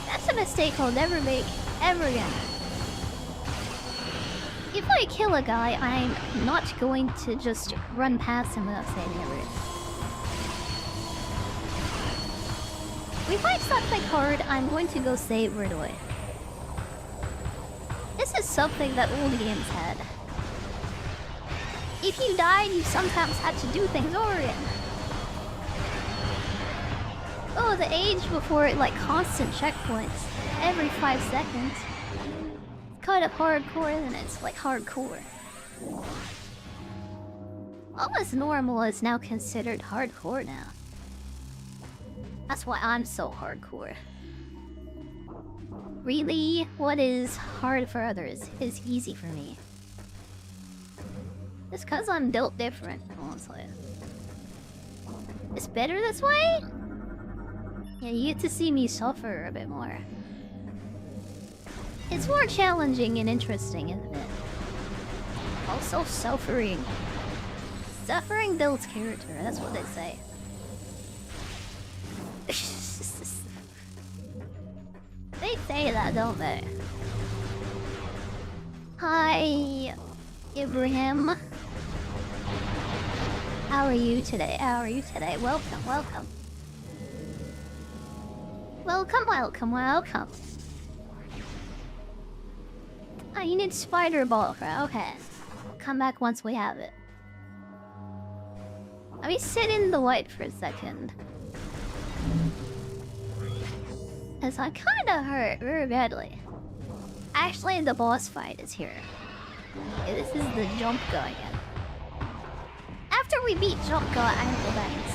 That's a mistake I'll never make ever again. If I kill a guy, I'm not going to just run past him without saying a word. If I suck my card, I'm going to go save right away. This is something that old games had. If you died, you sometimes had to do things over again. Oh, the age before it, like, constant checkpoints every 5 seconds. It's kind of hardcore, isn't it? It's like hardcore. What was normal is now considered hardcore now. That's why I'm so hardcore. Really? What is hard for others is easy for me. It's cause I'm built different, honestly. It's better this way? Yeah, you get to see me suffer a bit more. It's more challenging and interesting, isn't it? Also suffering. Suffering builds character, that's what they say. They say that, don't they? Hi, Ibrahim. How are you today? How are you today? Welcome, welcome. Welcome, welcome, welcome. Ah, you need spider ball, right? Okay. Come back once we have it. Let me sit in the light for a second. Cause I'm kinda hurt very badly. Actually, the boss fight is here. Okay, this is the jump go again. After we beat jump go, I can go back and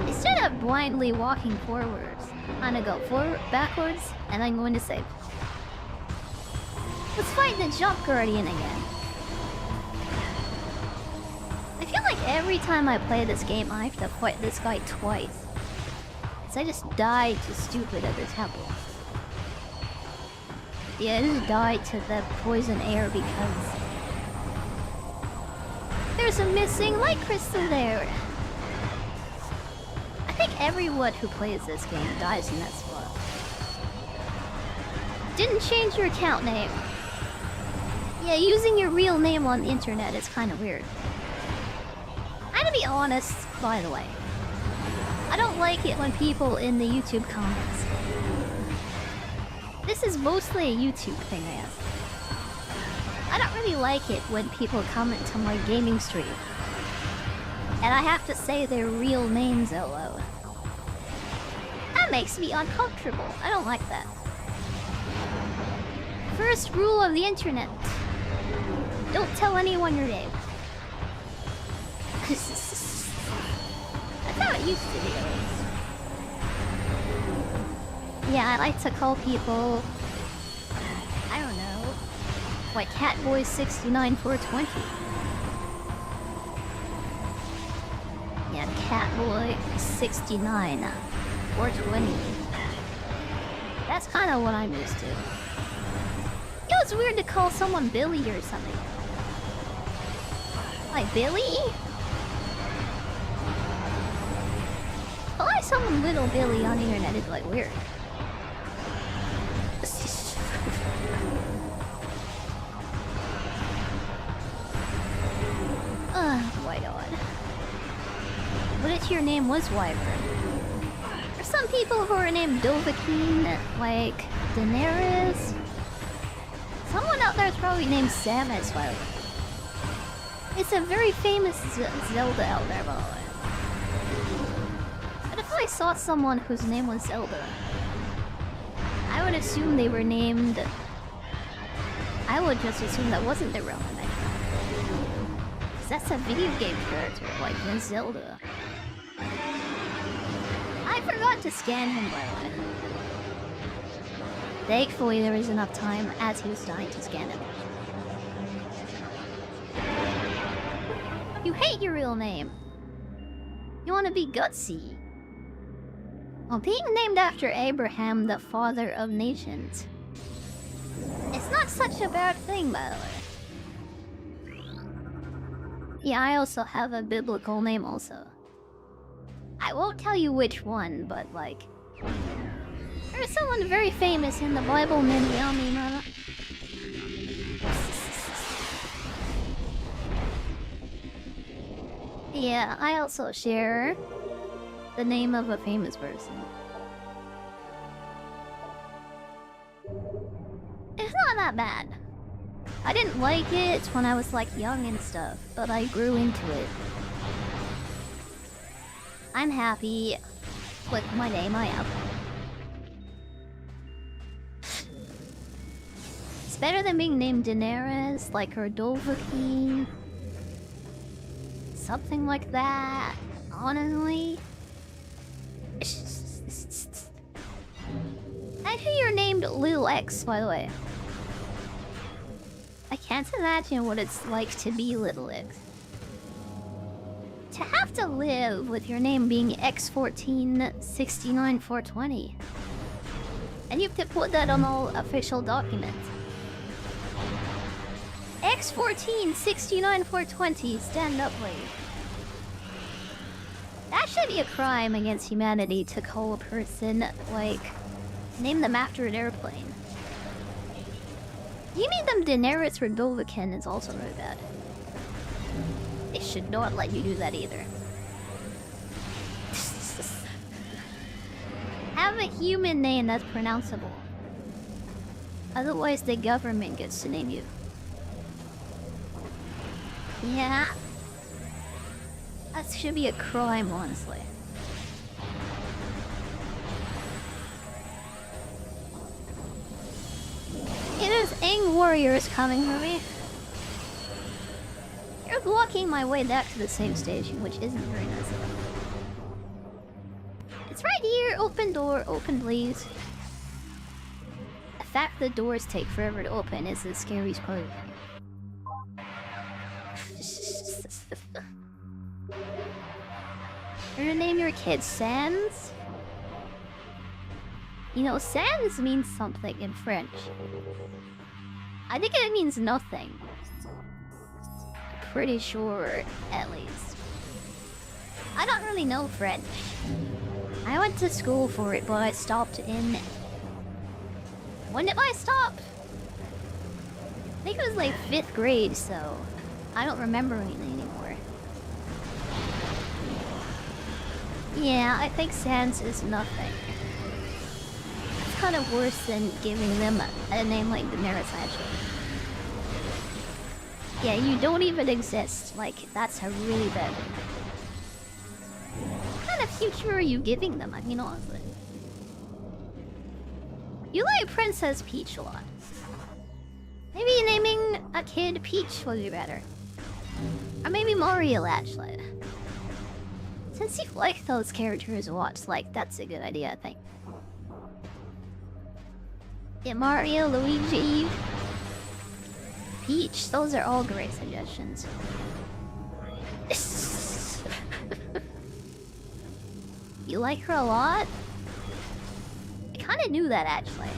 save. Instead of blindly walking forwards, I'm gonna go backwards, and I'm going to save. Let's fight the jump guardian again. I feel like every time I play this game, I have to fight this guy twice. Cause I just died to stupid at the temple. Yeah, I just died to the poison air because there's a missing light crystal there. I think everyone who plays this game dies in that spot. Didn't change your account name. Yeah, using your real name on the internet is kind of weird. I'm gonna be honest, by the way. I don't like it when people in the YouTube comments. This is mostly a YouTube thing, I guess. I don't really like it when people comment to my gaming stream. And I have to say their real names out loud. That makes me uncomfortable. I don't like that. First rule of the internet. Don't tell anyone your name. That's how it used to be, at least. Yeah, I like to call people... I don't know... like Catboy69420. Yeah, Catboy69420. That's kind of what I'm used to. It was weird to call someone Billy or something. Like, Billy? Calling someone Little Billy on the internet is like weird. White on. What if your name was Wyvern? There's some people who are named Dovahkiin, like Daenerys. Someone out there is probably named Samus, by the way. It's a very famous Zelda out there, by the way. But if I saw someone whose name was Zelda, I would assume they were named... I would just assume that wasn't their real name. That's a video game character, like in Zelda. I forgot to scan him, by the way. Thankfully, there was enough time as he was dying to scan him. You hate your real name. You want to be gutsy. Well, being named after Abraham, the father of nations, it's not such a bad thing, by the way. Yeah, I also have a biblical name also. I won't tell you which one, but like... there's someone very famous in the Bible named Yamimana. Yeah, I also share the name of a famous person. It's not that bad. I didn't like it when I was like young and stuff, but I grew into it. I'm happy with my name I have. It's better than being named Daenerys, like, or Dovahkiin. Something like that, honestly. Actually, you're named Lil X, by the way. I can't imagine what it's like to be Little X. To have to live with your name being X1469420. And you have to put that on all official documents. X1469420, stand up, lady. That should be a crime against humanity to call a person, like, name them after an airplane. You name them Daenerys or Dovahkiin is also really bad. They should not let you do that either. Have a human name that's pronounceable. Otherwise the government gets to name you. Yeah. That should be a crime, honestly. There's Aang warriors coming for me. You're blocking my way back to the same station, which isn't very nice. It's right here. Open door, open please. The fact the doors take forever to open is the scariest part. You're gonna name your kid Sans? You know, Sans means something in French. I think it means nothing. Pretty sure, at least. I don't really know French. I went to school for it, but I stopped in... When did I stop? I think it was like 5th grade, so... I don't remember anything anymore. Yeah, I think Sans is nothing. It's kind of worse than giving them a name like Daenerys, actually. Yeah, you don't even exist. Like, that's a really bad thing. What kind of future are you giving them? I mean, honestly. You like Princess Peach a lot. Maybe naming a kid Peach would be better. Or maybe Mario, actually. Since you like those characters a lot, like, that's a good idea, I think. Yeah, Mario, Luigi... Peach, those are all great suggestions. You like her a lot? I kinda knew that, actually.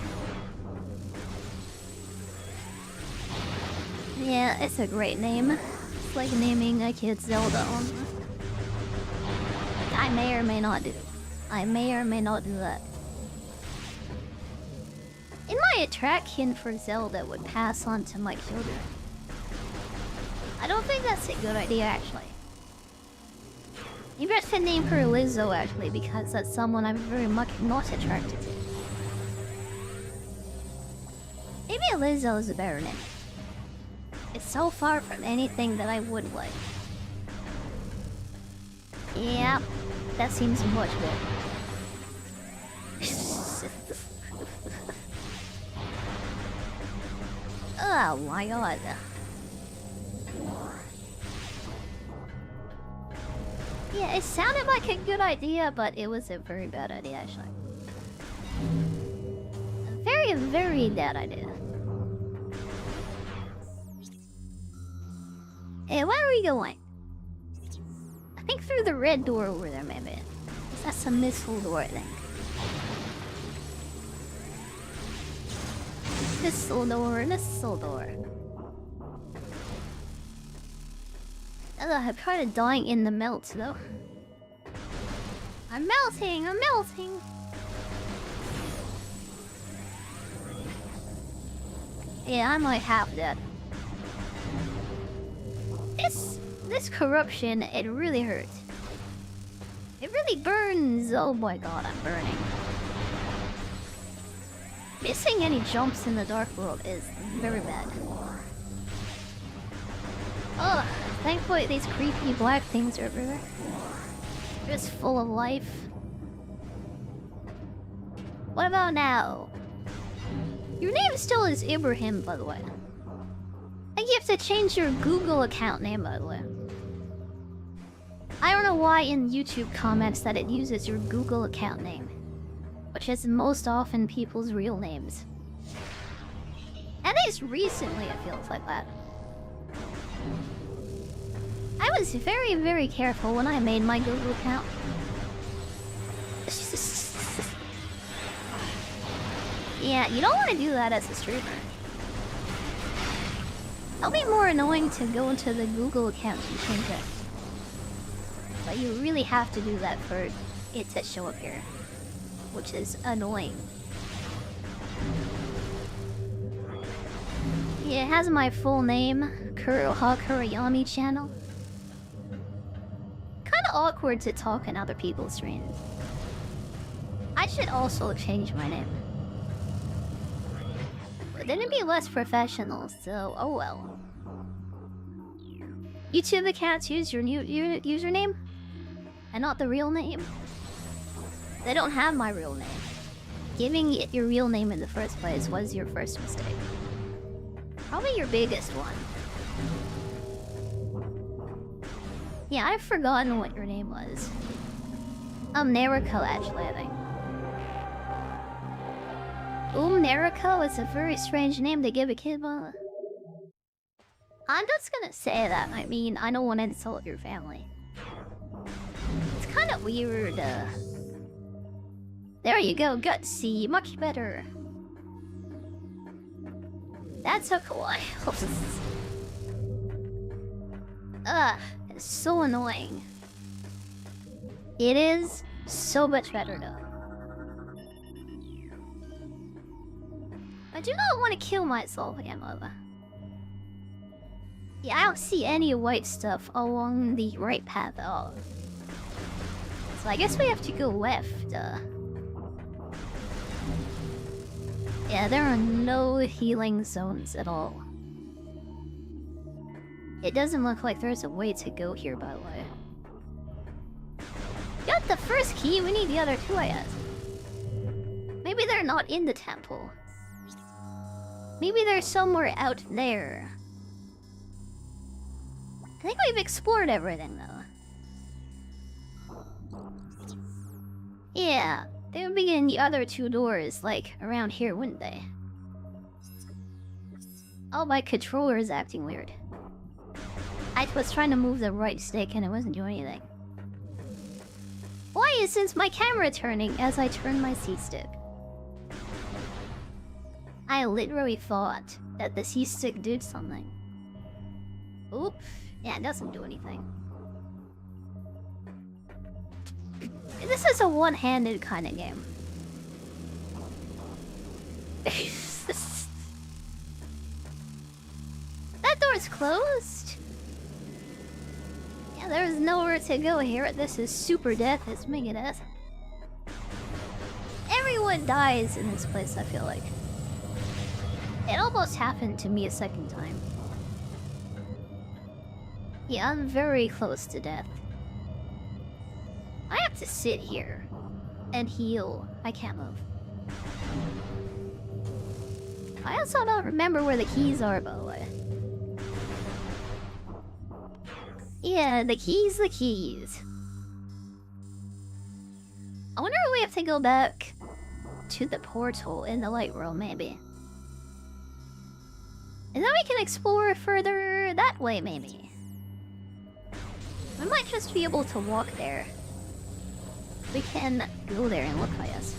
Yeah, it's a great name. It's like naming a kid Zelda. I may or may not do. I may or may not do that. And my attraction for Zelda would pass on to my children. I don't think that's a good idea, actually. Maybe I should name her Lizzo, actually, because that's someone I'm very much not attracted to. Maybe Lizzo is a better name. It's so far from anything that I would like. Yeah, that seems much better. Oh my god. Yeah, it sounded like a good idea, but it was a very bad idea, actually. A very, very bad idea. Hey, where are we going? I think through the red door over there, maybe. That's a missile door, I think. Missile door, missile door. I'm kind of dying in the melt, though. I'm melting, I'm melting. Yeah, I'm like half dead. This corruption, it really hurts. It really burns. Oh my god, I'm burning. Missing any jumps in the dark world is very bad. Oh, thankfully these creepy black things are everywhere. They're just full of life. What about now? Your name still is Ibrahim, by the way. I think you have to change your Google account name, by the way. I don't know why in YouTube comments that it uses your Google account name, which is most often people's real names. At least recently it feels like that. I was very, very careful when I made my Google account. Yeah, you don't want to do that as a streamer. It'll be more annoying to go into the Google account and change it. But you really have to do that for it to show up here, which is annoying. Yeah, it has my full name, Kuroha Kurayami channel. Kinda awkward to talk in other people's streams. I should also change my name. But then it'd be less professional, so oh well. YouTube accounts use your new username and not the real name. They don't have my real name. Giving it your real name in the first place was your first mistake. Probably your biggest one. Yeah, I've forgotten what your name was. Neriko, actually, I think. Neriko is a very strange name to give a kid, but... I'm just gonna say that. I mean, I don't want to insult your family. It's kind of weird, There you go, Gutsy. Much better. That took a while. Ugh, it's so annoying. It is so much better though. I do not want to kill myself again, mother. Yeah, I don't see any white stuff along the right path at all. So I guess we have to go left, Yeah, there are no healing zones at all. It doesn't look like there's a way to go here, by the way. Got the first key, we need the other two, I guess. Maybe they're not in the temple. Maybe they're somewhere out there. I think we've explored everything, though. Yeah, they would be in the other two doors, like, around here, wouldn't they? Oh, my controller is acting weird. I was trying to move the right stick and it wasn't doing anything. Why isn't my camera turning as I turn my C-stick? I literally thought that the C-stick did something. Oop. Yeah, it doesn't do anything. This is a one-handed kind of game. That door's closed. Yeah, there's nowhere to go here. This is super death. It's mega death. Everyone dies in this place, I feel like. It almost happened to me a second time. Yeah, I'm very close to death. I have to sit here and heal. I can't move. I also don't remember where the keys are, by the way. Yeah, the keys. I wonder if we have to go back to the portal in the light world, maybe. And then we can explore further that way, maybe. We might just be able to walk there. We can go there and look, I guess.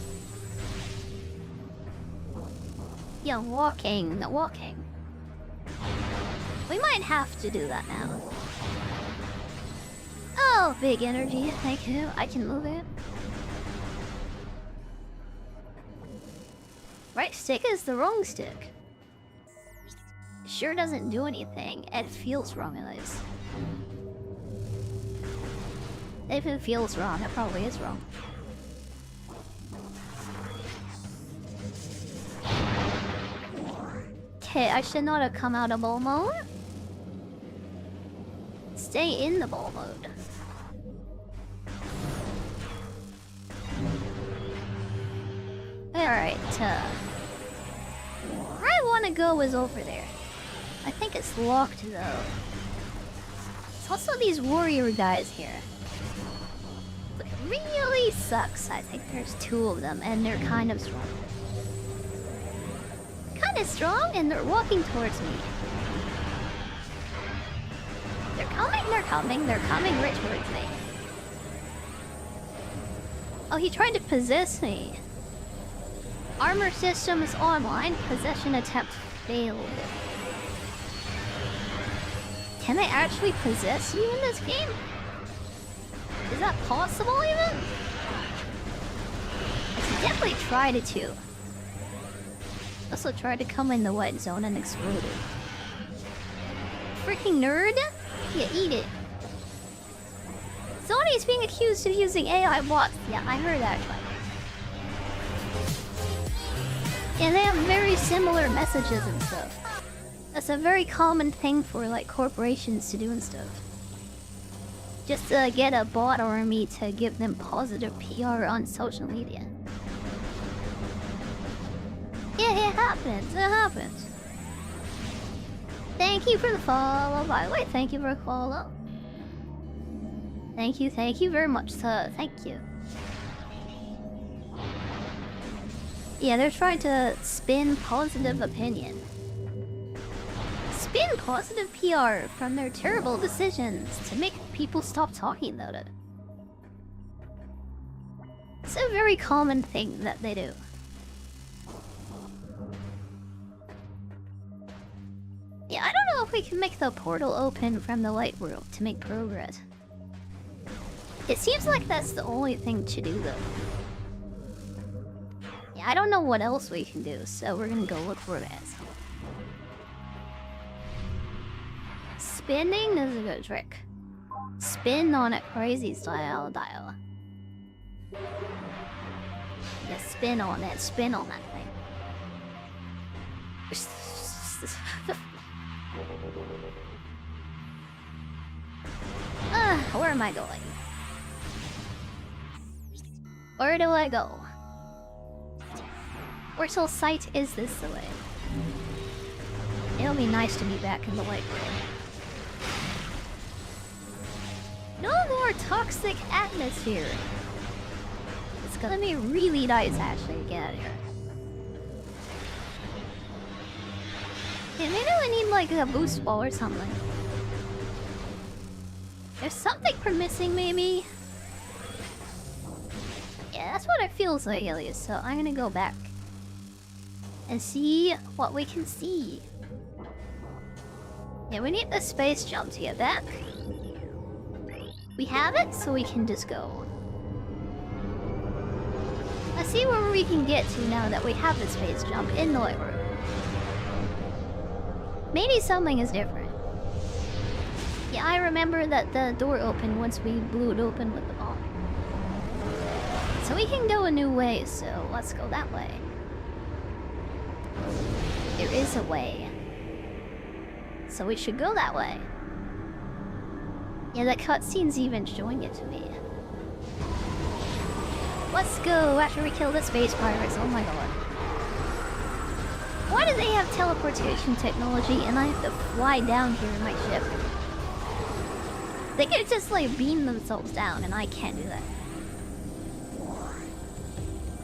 Yeah, walking. We might have to do that now. Oh, big energy, thank you. I can move it. Right stick is the wrong stick. Sure doesn't do anything. It feels wrong at least. If it feels wrong, it probably is wrong. Okay, I should not have come out of ball mode. Stay in the ball mode. Alright, where I want to go is over there. I think it's locked though. There's also these warrior guys here. It really sucks. I think there's 2 of them and they're kind of strong. Kind of strong and they're walking towards me. They're coming right towards me. Oh, he tried to possess me. Armor systems online. Possession attempt failed. Can they actually possess you in this game? Is that possible even? I definitely tried it too. Also tried to come in the white zone and exploded. Freaking nerd? Yeah, eat it. Sony's being accused of using AI bots. Yeah, I heard that. Yeah, they have very similar messages and stuff. That's a very common thing for like corporations to do and stuff. Just to get a bot army to give them positive PR on social media. Yeah, it happens. It happens. Thank you for the follow. By the way, thank you for the follow. Thank you very much, sir. Thank you. Yeah, they're trying to spin positive opinion. Spin positive PR from their terrible decisions to make people stop talking about it. It's a very common thing that they do. Yeah, I don't know if we can make the portal open from the light world to make progress. It seems like that's the only thing to do though. Yeah, I don't know what else we can do, so we're gonna go look for that. Spinning is a good trick. Spin on it crazy style dial. Yeah, spin on that thing. Where am I going? Where do I go? Orbital site is this the way? It'll be nice to be back in the light world. No more toxic atmosphere. It's gonna be really nice actually to get out of here. Yeah, maybe we need like a boost ball or something. There's something we're missing maybe. Yeah, that's what it feels like, Elias. So I'm gonna go back and see what we can see. Yeah, we need the space jump to get back. We have it, so we can just go. Let's see where we can get to now that we have the space jump in the light room. Maybe something is different. Yeah, I remember that the door opened once we blew it open with the bomb. So we can go a new way, so let's go that way. There is a way. So we should go that way. Yeah, that cutscene's even showing it to me. Let's go after we kill the space pirates. Oh my god. Why do they have teleportation technology and I have to fly down here in my ship? They could just like beam themselves down and I can't do that.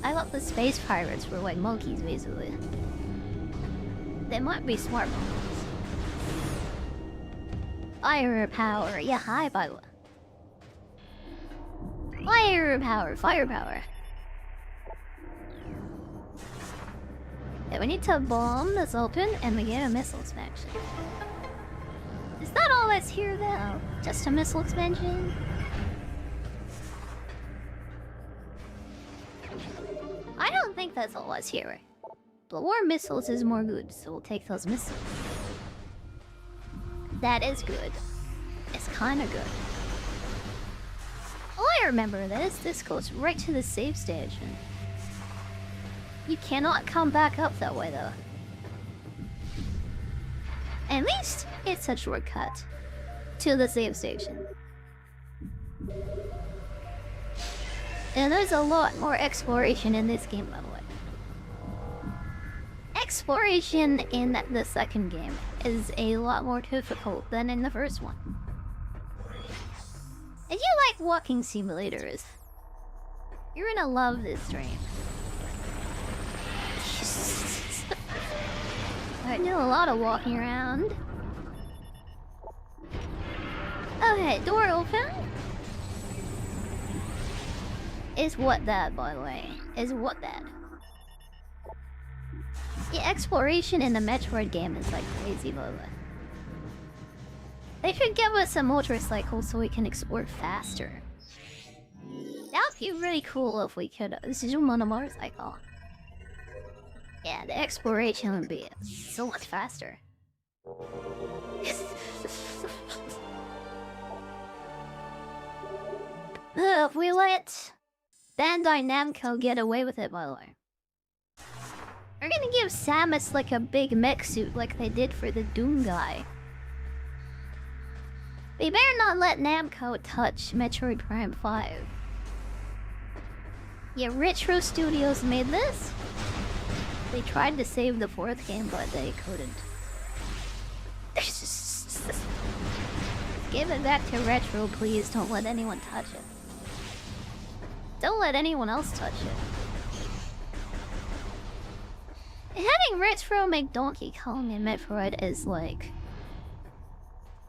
I thought the space pirates were like monkeys basically. They might be smart monkeys. Firepower. Yeah, hi, by the way. Firepower. Yeah, we need to bomb this open and we get a missile expansion. Is that all that's here though? Just a missile expansion? I don't think that's all that's here. But more missiles is more good, so we'll take those missiles. That is good. It's kinda good. Oh, I remember this. This goes right to the save station. You cannot come back up that way, though. At least it's a shortcut to the save station. And there's a lot more exploration in this game, by the way. Exploration in the second game is a lot more difficult than in the first one. If you like walking simulators, you're gonna love this stream. I do a lot of walking around. Okay, door open. Is what that, by the way? Is what that? The exploration in the Metroid game is like crazy, by the way. They should give us a motorcycle so we can explore faster. That would be really cool if we could zoom on a motorcycle. Yeah, the exploration would be so much faster. If we let Bandai Namco get away with it, by the way. We're gonna give Samus like a big mech suit like they did for the Doom guy. They better not let Namco touch Metroid Prime 5. Yeah, Retro Studios made this. They tried to save the fourth game, but they couldn't. Give it back to Retro, please. Don't let anyone touch it. Don't let anyone else touch it. Having Retro make Donkey Kong and Metroid is like...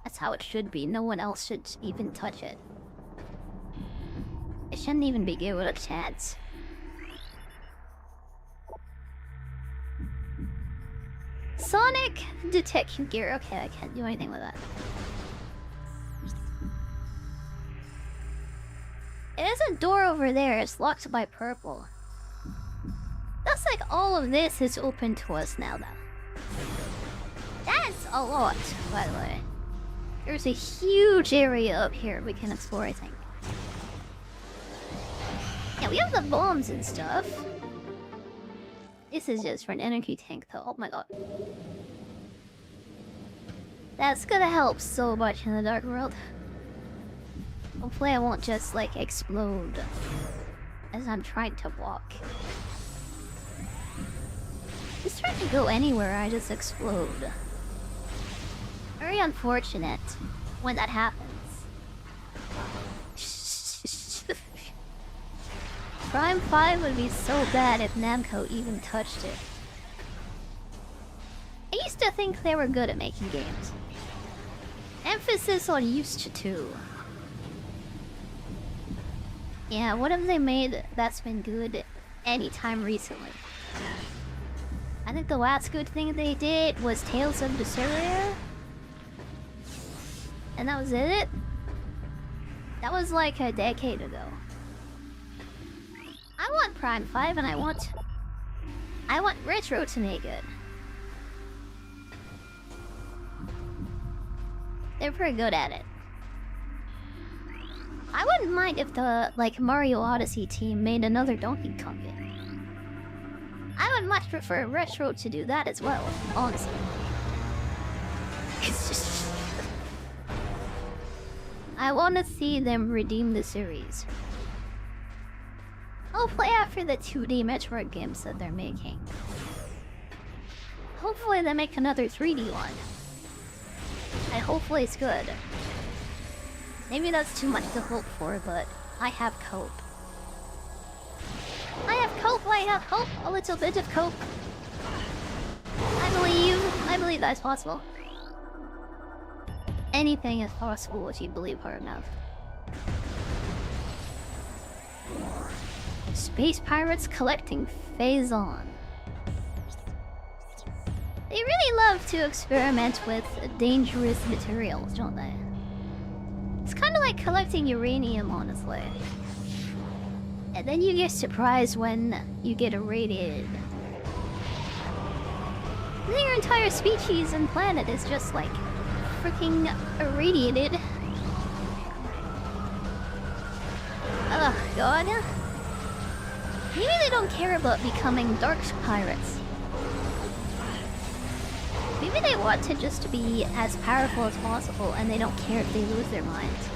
that's how it should be. No one else should even touch it. It shouldn't even be given a chance. Sonic Detective Gear. Okay, I can't do anything with that. There's a door over there. It's locked by purple. That's like all of this is open to us now, though. That's a lot, by the way. There's a huge area up here we can explore, I think. Yeah, we have the bombs and stuff. This is just for an energy tank, though. Oh my god. That's gonna help so much in the Dark World. Hopefully I won't just, like, explode as I'm trying to walk. Just trying to go anywhere, I just explode. Very unfortunate when that happens. Prime 5 would be so bad if Namco even touched it. I used to think they were good at making games. Emphasis on used to. Yeah, what have they made that's been good anytime recently? I think the last good thing they did was Tales of Berseria. And that was it? That was like a decade ago. I want Prime 5 and I want Retro to make it. They're pretty good at it. I wouldn't mind if the, like, Mario Odyssey team made another Donkey Kong game. I would much prefer Retro to do that as well, honestly. It's just... I want to see them redeem the series. Hopefully after the 2D Metroid games that they're making. Hopefully they make another 3D one. And hopefully it's good. Maybe that's too much to hope for, but I have cope. I have cope, I have hope, a little bit of cope. I believe that's possible. Anything is possible if you believe hard enough. Space pirates collecting Phazon. They really love to experiment with dangerous materials, don't they? It's kind of like collecting uranium, honestly. And then you get surprised when you get irradiated. And then your entire species and planet is just like freaking irradiated. Oh god. Maybe they don't care about becoming dark pirates. Maybe Maybe they want to just be as powerful as possible and they don't care if they lose their minds.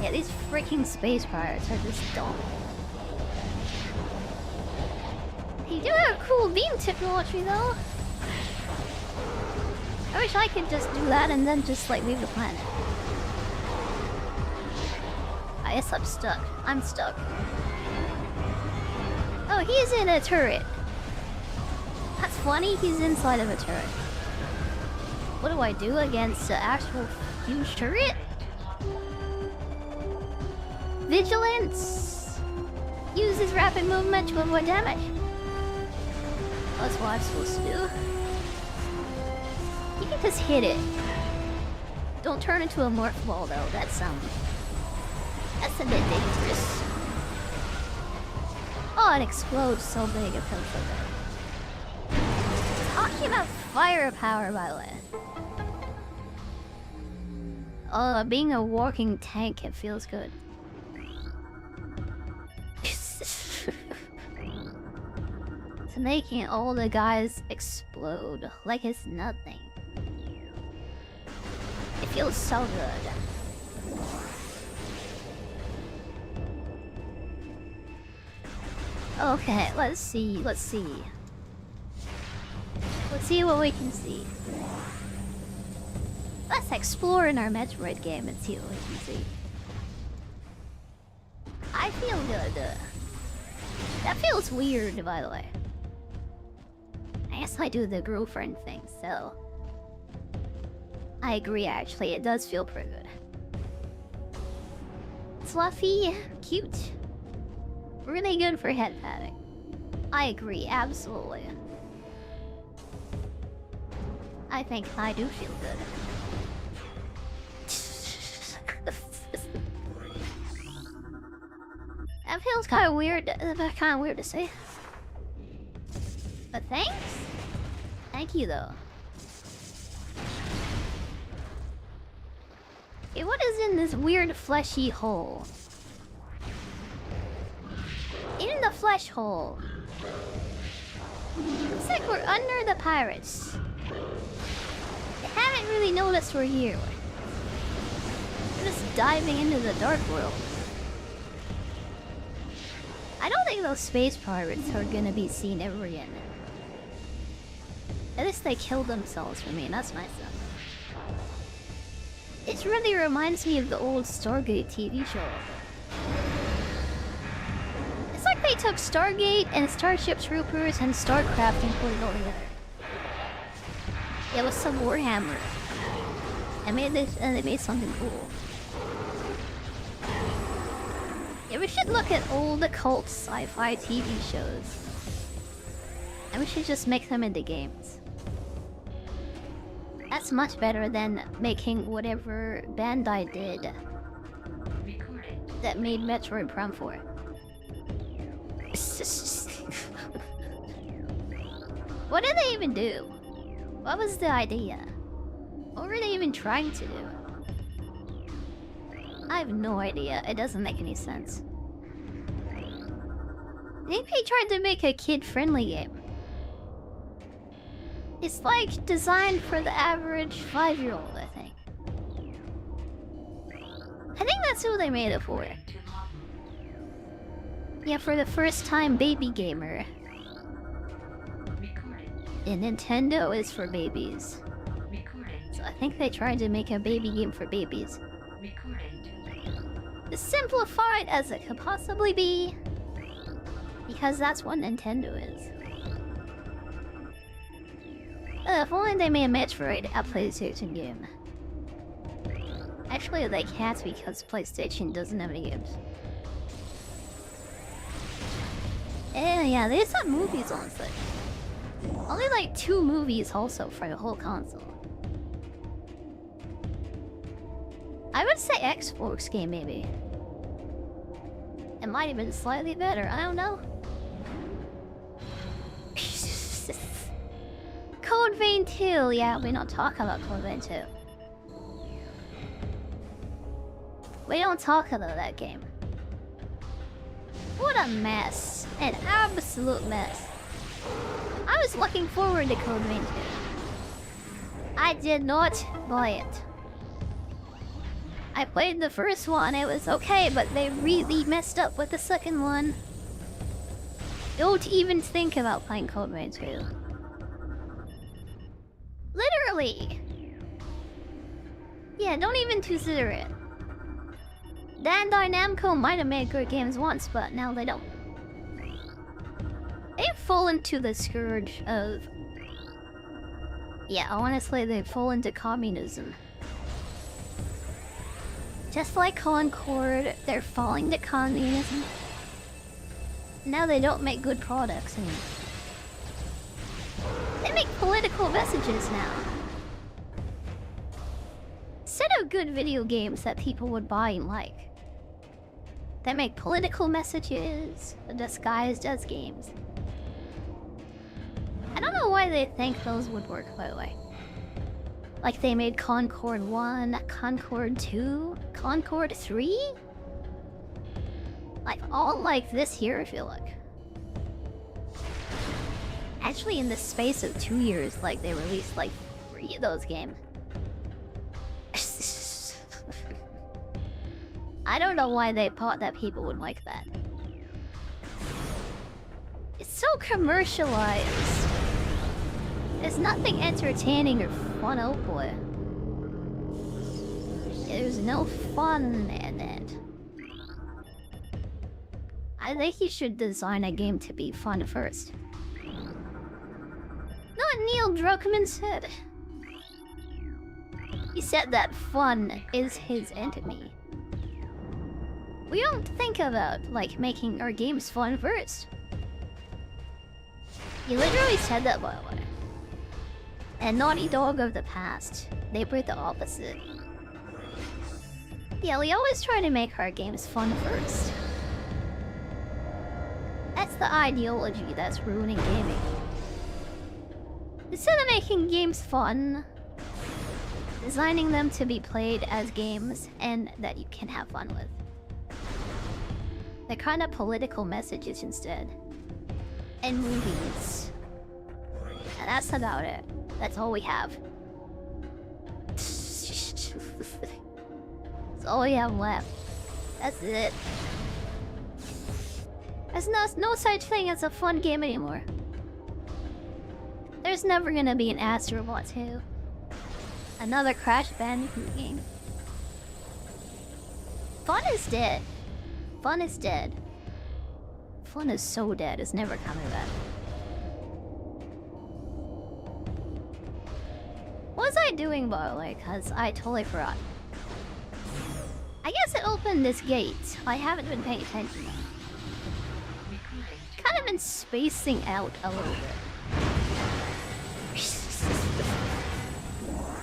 Yeah, these freaking space pirates are just dumb. They do have cool beam technology though. I wish I could just do that and then just like leave the planet. I guess I'm stuck. I'm stuck. Oh, he's in a turret. That's funny, he's inside of a turret. What do I do against the actual huge turret? Vigilance! Uses rapid movement to avoid damage. That's what I'm supposed to do. You can just hit it. Don't turn into a morph ball though, that's a bit dangerous. Oh, it explodes so big it feels so good. Talking about firepower, by the way. Being a walking tank, it feels good. It's making all the guys explode like it's nothing. It feels so good. Okay, let's see. Let's see what we can see. Let's explore in our Metroid game and see what we can see. I feel good. That feels weird, by the way. I guess I do the girlfriend thing, so... I agree, actually. It does feel pretty good. Fluffy, cute. Really good for head patting. I agree, absolutely. I think I do feel good. That feels kind of weird. Kind of weird to say. But thanks. Thank you, though. Okay, what is in this weird fleshy hole? In the flesh hole. Looks like we're under the pirates. They haven't really noticed we're here. We're just diving into the dark world. I don't think those space pirates are gonna be seen ever again. At least they killed themselves for me, and that's nice though. It really reminds me of the old Stargate TV show. It's like they took Stargate and Starship Troopers and StarCraft and put it all together. It was some Warhammer. And they made something cool. Yeah, we should look at old occult sci-fi TV shows. And we should just make them into games. That's much better than making whatever Bandai did that made Metroid Prime 4. What did they even do? What was the idea? What were they even trying to do? I have no idea. It doesn't make any sense. I think they tried to make a kid-friendly game. It's like designed for the average 5-year-old, I think. I think that's who they made it for. Yeah, for the first time baby gamer. And Nintendo is for babies. So I think they tried to make a baby game for babies. As simplified as it could possibly be. Because that's what Nintendo is. If only they made a Metroid a PlayStation game. Actually, they can't because PlayStation doesn't have any games. And yeah, there's some movies on site. Only like 2 movies also for the whole console. I would say Xbox game maybe. It might have been slightly better, I don't know. Code Vein 2, yeah, we don't talk about Code Vein 2. We don't talk about that game. What a mess. An absolute mess. I was looking forward to Code Vein 2. I did not buy it. I played the first one, it was okay, but they really messed up with the second one. Don't even think about playing Code Vein 2. Literally! Yeah, don't even consider it. Bandai Namco might have made good games once, but now they don't. They've fallen to the scourge of... Yeah, honestly, they've fallen to communism. Just like Concord, they're falling to communism. Now they don't make good products anymore. They make political messages now. Instead of good video games that people would buy and like. They make political messages disguised as games. I don't know why they think those would work, by the way. Like they made Concord 1, Concord 2, Concord 3? Like all like this year, I feel like. Actually, in the space of 2 years, like they released like 3 of those games. I don't know why they thought that people would like that. It's so commercialized. There's nothing entertaining or fun, oh boy. There's no fun in it. I think you should design a game to be fun first. Not Neil Druckmann said. He said that fun is his enemy. We don't think about, like, making our games fun first. He literally said that, by the way. And Naughty Dog of the past, they were the opposite. Yeah, we always try to make our games fun first. That's the ideology that's ruining gaming. Instead of making games fun, designing them to be played as games and that you can have fun with. They're kind of political messages instead. And movies. And that's about it. That's all we have. That's all we have left. That's it. There's no such thing as a fun game anymore. There's never gonna be an Astro Bot 2. Another Crash Bandicoot game. Fun is dead. Fun is dead. Fun is so dead, it's never coming back. What was I doing, by the way? Because I totally forgot. I guess it opened this gate. I haven't been paying attention. Kind of been spacing out a little bit.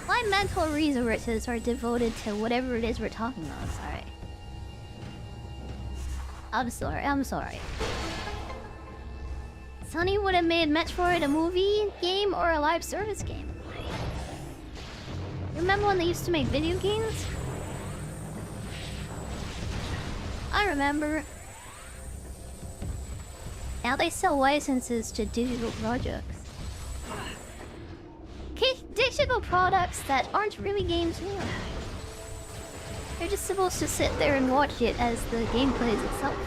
My mental resources are devoted to whatever it is we're talking about, sorry. I'm sorry. Sony would have made Metroid a movie game or a live service game. Remember when they used to make video games? I remember. Now they sell licenses to digital projects. Digital products that aren't really games either. You're just supposed to sit there and watch it as the game plays itself.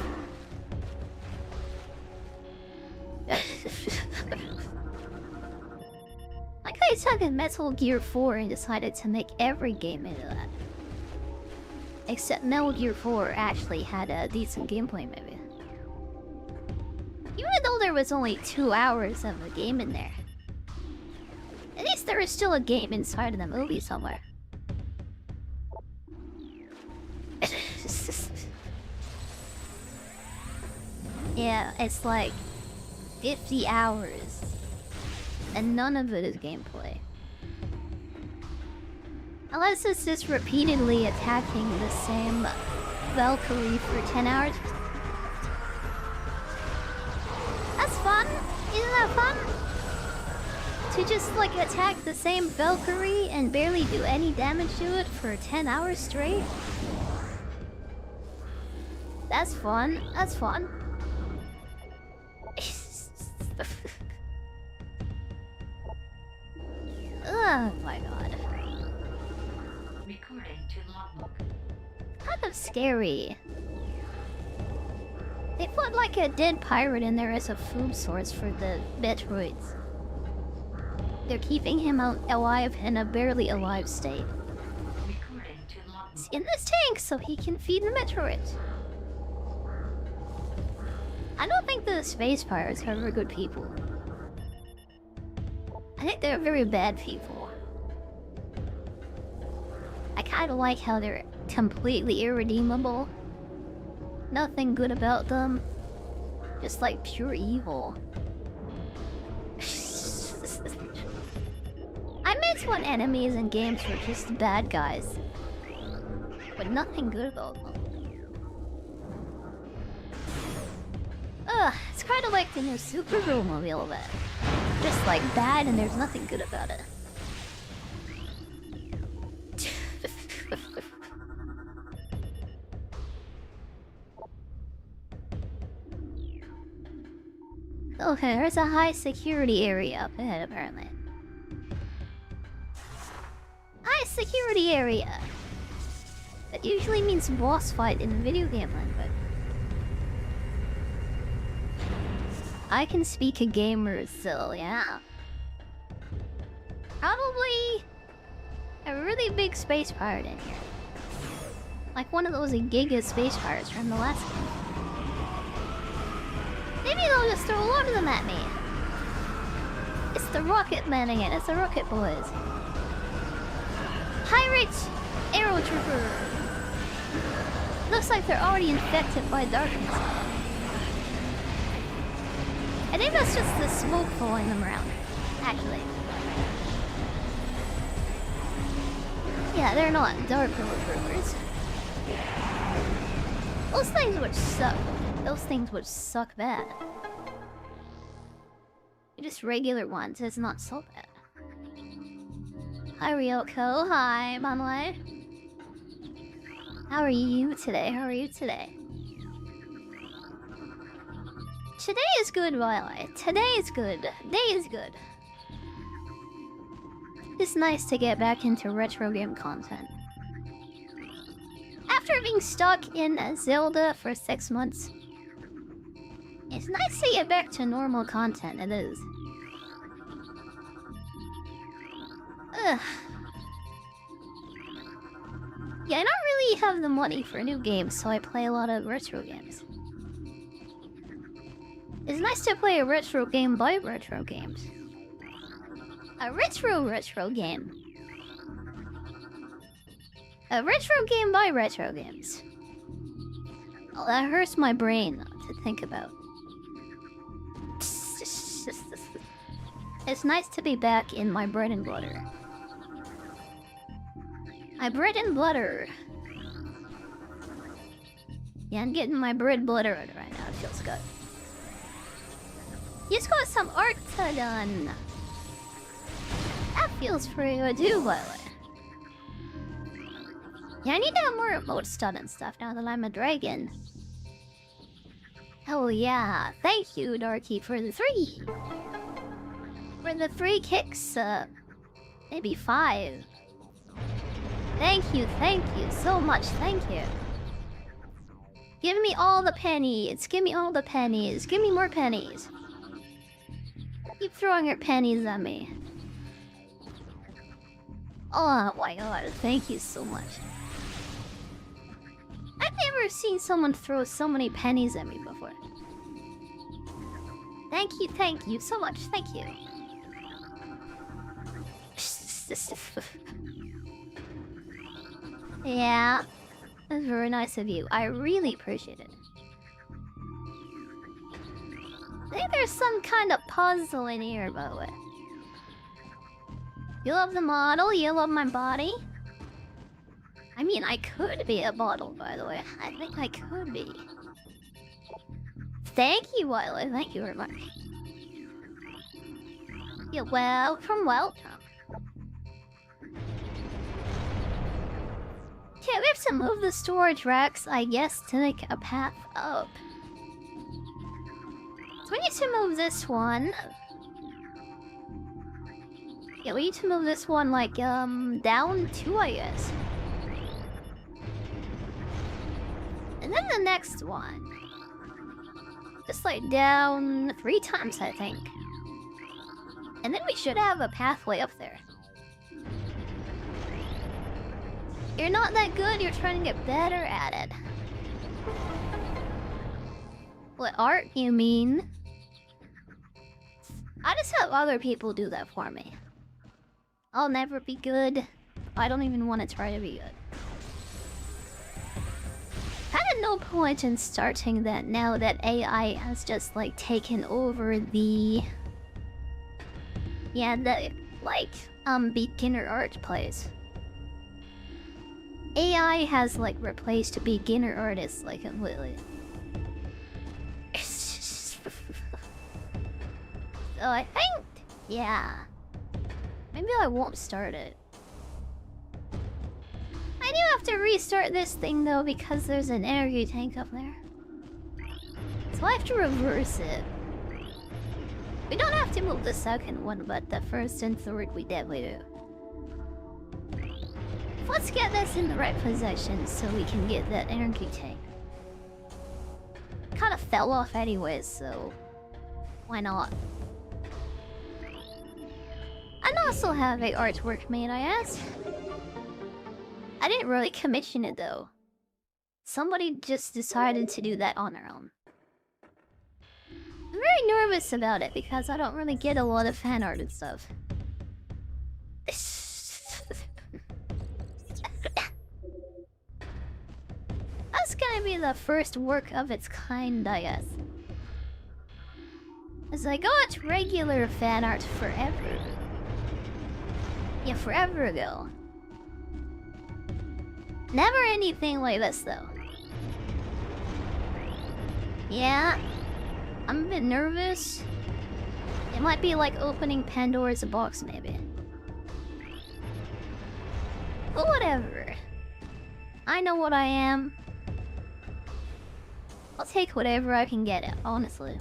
Like they took a Metal Gear 4 and decided to make every game into that. Except Metal Gear 4 actually had a decent gameplay maybe. Even though there was only 2 hours of a game in there. At least there is still a game inside of the movie somewhere. Yeah, it's like 50 hours. And none of it is gameplay. Unless it's just repeatedly attacking the same Valkyrie for 10 hours. That's fun! Isn't that fun? To just like attack the same Valkyrie and barely do any damage to it for 10 hours straight? That's fun. That's fun. Oh my god. Recording to logbook. Kind of scary. They put like a dead pirate in there as a food source for the Metroids. They're keeping him alive in a barely alive state. Recording to logbook. He's in this tank so he can feed the Metroids. I don't think the space pirates are very good people. I think they're very bad people. I kind of like how they're completely irredeemable. Nothing good about them. Just like pure evil. I meant when enemies in games were just bad guys. But nothing good about them. Ugh, it's kind of like the new Supergirl movie a little bit. Just like bad and there's nothing good about it. Okay, there's a high security area up ahead apparently. High security area! That usually means boss fight in video game language. I can speak a gamer still, yeah. Probably a really big space pirate in here. Like one of those Giga space pirates from the last game. Maybe they'll just throw a lot of them at me. It's the Rocket Man again, it's the Rocket Boys. Pirate Arrow Trooper. Looks like they're already infected by darkness. I think that's just the smoke following them around, actually. Yeah, they're not dark troopers. Those things would suck. Those things would suck bad. Just regular ones, it's not so bad. Hi Ryoko, hi by the way. How are you today? How are you today? Today is good, Violet. Today is good. Day is good. It's nice to get back into retro game content. After being stuck in Zelda for 6 months, it's nice to get back to normal content, it is. Ugh. Yeah, I don't really have the money for new games, so I play a lot of retro games. It's nice to play a retro game by retro games. A retro game. A retro game by retro games. Oh, that hurts my brain to think about. It's nice to be back in my bread and butter. My bread and butter. Yeah, I'm getting my bread buttered right now. It feels good. Just got some art done. That feels pretty good too, by the way. Yeah, I need to have more emotes done and stuff now that I'm a dragon. Oh yeah, thank you, Darky, for the 3. For the 3 kicks, maybe 5. Thank you so much, thank you. Give me all the pennies, give me all the pennies, give me more pennies. Keep throwing your pennies at me. Oh my god, thank you so much. I've never seen someone throw so many pennies at me before. Thank you so much, thank you. Yeah, that's very nice of you. I really appreciate it. I think there's some kind of puzzle in here, by the way. You love the model, you love my body. I mean, I could be a model, by the way. I think I could be. Thank you, Wiley. Thank you very much. You're welcome. Okay, we have to move the storage racks, I guess, to make a path up. So we need to move this one. Yeah, we need to move this one like down 2, I guess. And then the next one. Just like down 3 times, I think. And then we should have a pathway up there. You're not that good, you're trying to get better at it. What art, you mean? I just have other people do that for me. I'll never be good. I don't even want to try to be good. Kinda no point in starting that now that AI has just like taken over the... Yeah, the like beginner art place. AI has like replaced beginner artists like completely. So I think, yeah, maybe I won't start it. I do have to restart this thing though because there's an energy tank up there. So I have to reverse it. We don't have to move the second one, but the first and third we definitely do. Let's get this in the right position so we can get that energy tank. Kind of fell off anyways, so why not? And also have a artwork made, I guess. I didn't really commission it though. Somebody just decided to do that on their own. I'm very nervous about it because I don't really get a lot of fan art and stuff. That's gonna be the first work of its kind, I guess. As I got regular fan art forever. Yeah, forever ago. Never anything like this, though. Yeah, I'm a bit nervous. It might be like opening Pandora's box, maybe. But whatever. I know what I am. I'll take whatever I can get, honestly.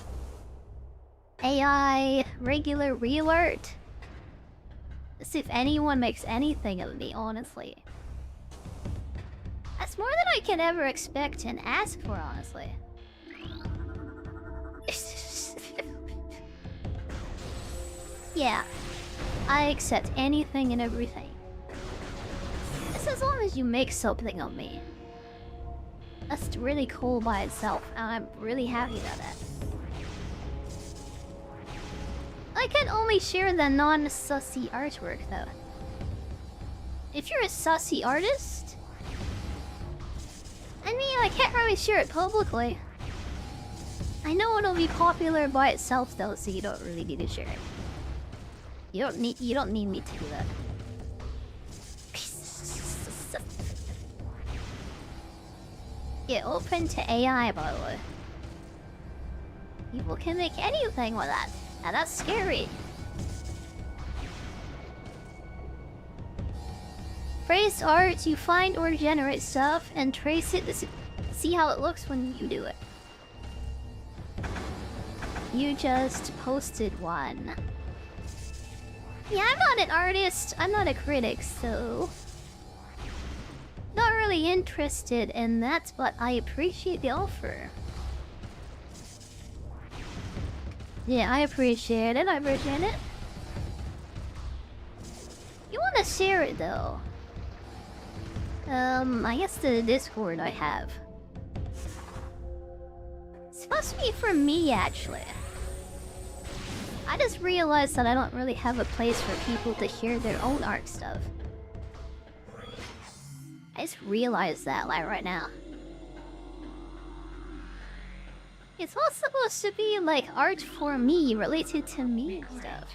AI, regular real art. Let's see if anyone makes anything of me, honestly. That's more than I can ever expect and ask for, honestly. Yeah, I accept anything and everything. It's as long as you make something of me. That's really cool by itself, and I'm really happy about that. I can only share the non-sussy artwork, though. If you're a sussy artist... I mean, I can't really share it publicly. I know it'll be popular by itself, though, so you don't really need to share it. You don't need me to do that. Yeah, open to AI, by the way. People can make anything with that. Now that's scary. Praise art, you find or generate stuff and trace it to see how it looks when you do it. You just posted one. Yeah, I'm not an artist, I'm not a critic, so... Not really interested in that, but I appreciate the offer. Yeah, I appreciate it, You wanna share it though? I guess the Discord I have. It's supposed to be for me, actually. I just realized that I don't really have a place for people to share their own art stuff. I just realized that, like, right now. It's all supposed to be, like, art for me, related to me and stuff.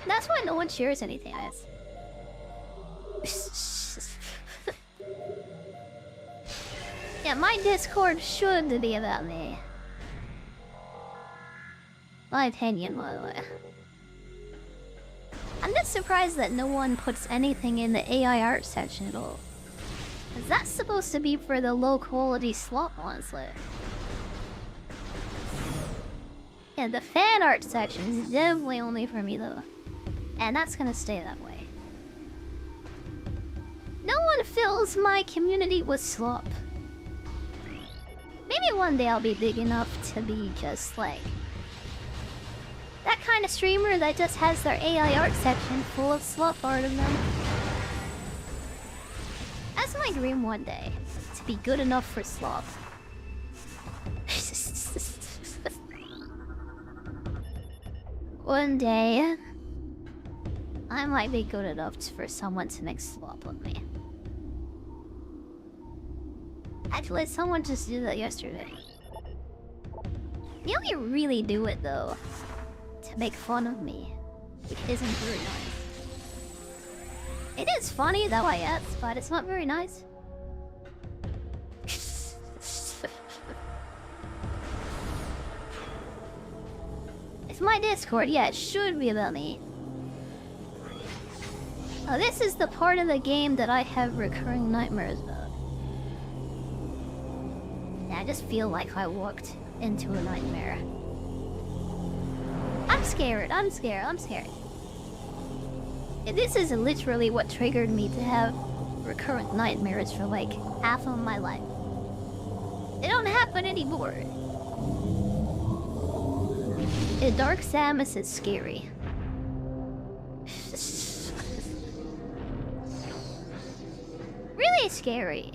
That's why no one shares anything, I guess. Yeah, my Discord should be about me. My opinion, by the way. I'm just surprised that no one puts anything in the AI art section at all. Cause that's supposed to be for the low quality slop, honestly. Yeah, the fan art section is definitely only for me though. And that's gonna stay that way. No one fills my community with slop. Maybe one day I'll be big enough to be just like that kind of streamer that just has their AI art section full of slop art of them. That's my dream one day, to be good enough for slop. One day, I might be good enough for someone to make slop of me. Actually, someone just did that yesterday. You only really do it though, to make fun of me, which isn't very nice. It is funny though, I guess, but it's not very nice. It's my Discord, yeah, it should be about me. Oh, this is the part of the game that I have recurring nightmares about. Yeah, I just feel like I walked into a nightmare. I'm scared, I'm scared, I'm scared. Yeah, this is literally what triggered me to have recurrent nightmares for like half of my life. They don't happen anymore. The Dark Samus is scary. Really scary.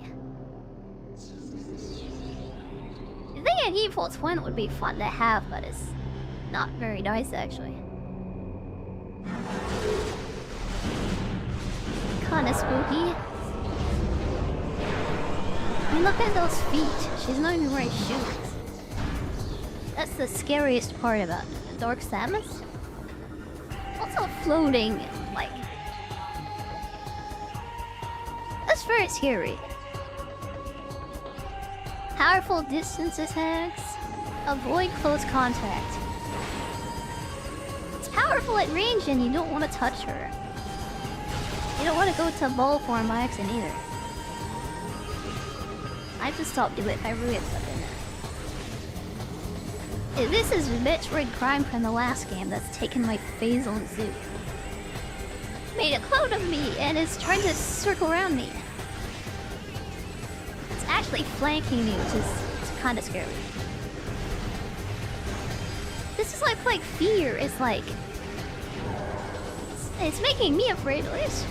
I think an evil twin would be fun to have, but it's not very nice actually. Kinda spooky. I mean, look at those feet. She's not even wearing shoes. That's the scariest part about Dark Samus. Also floating, like... That's very scary. Powerful distance attacks. Avoid close contact. It's powerful at range and you don't want to touch her. You don't want to go to ball form by accident either. I have to stop doing it. I really upset in it. This is Metroid Prime from the last game that's taken my phasal suit. Made a clone of me and is trying to circle around me. It's actually flanking me, which is kind of scary. This is like fear. It's like... It's making me afraid at least.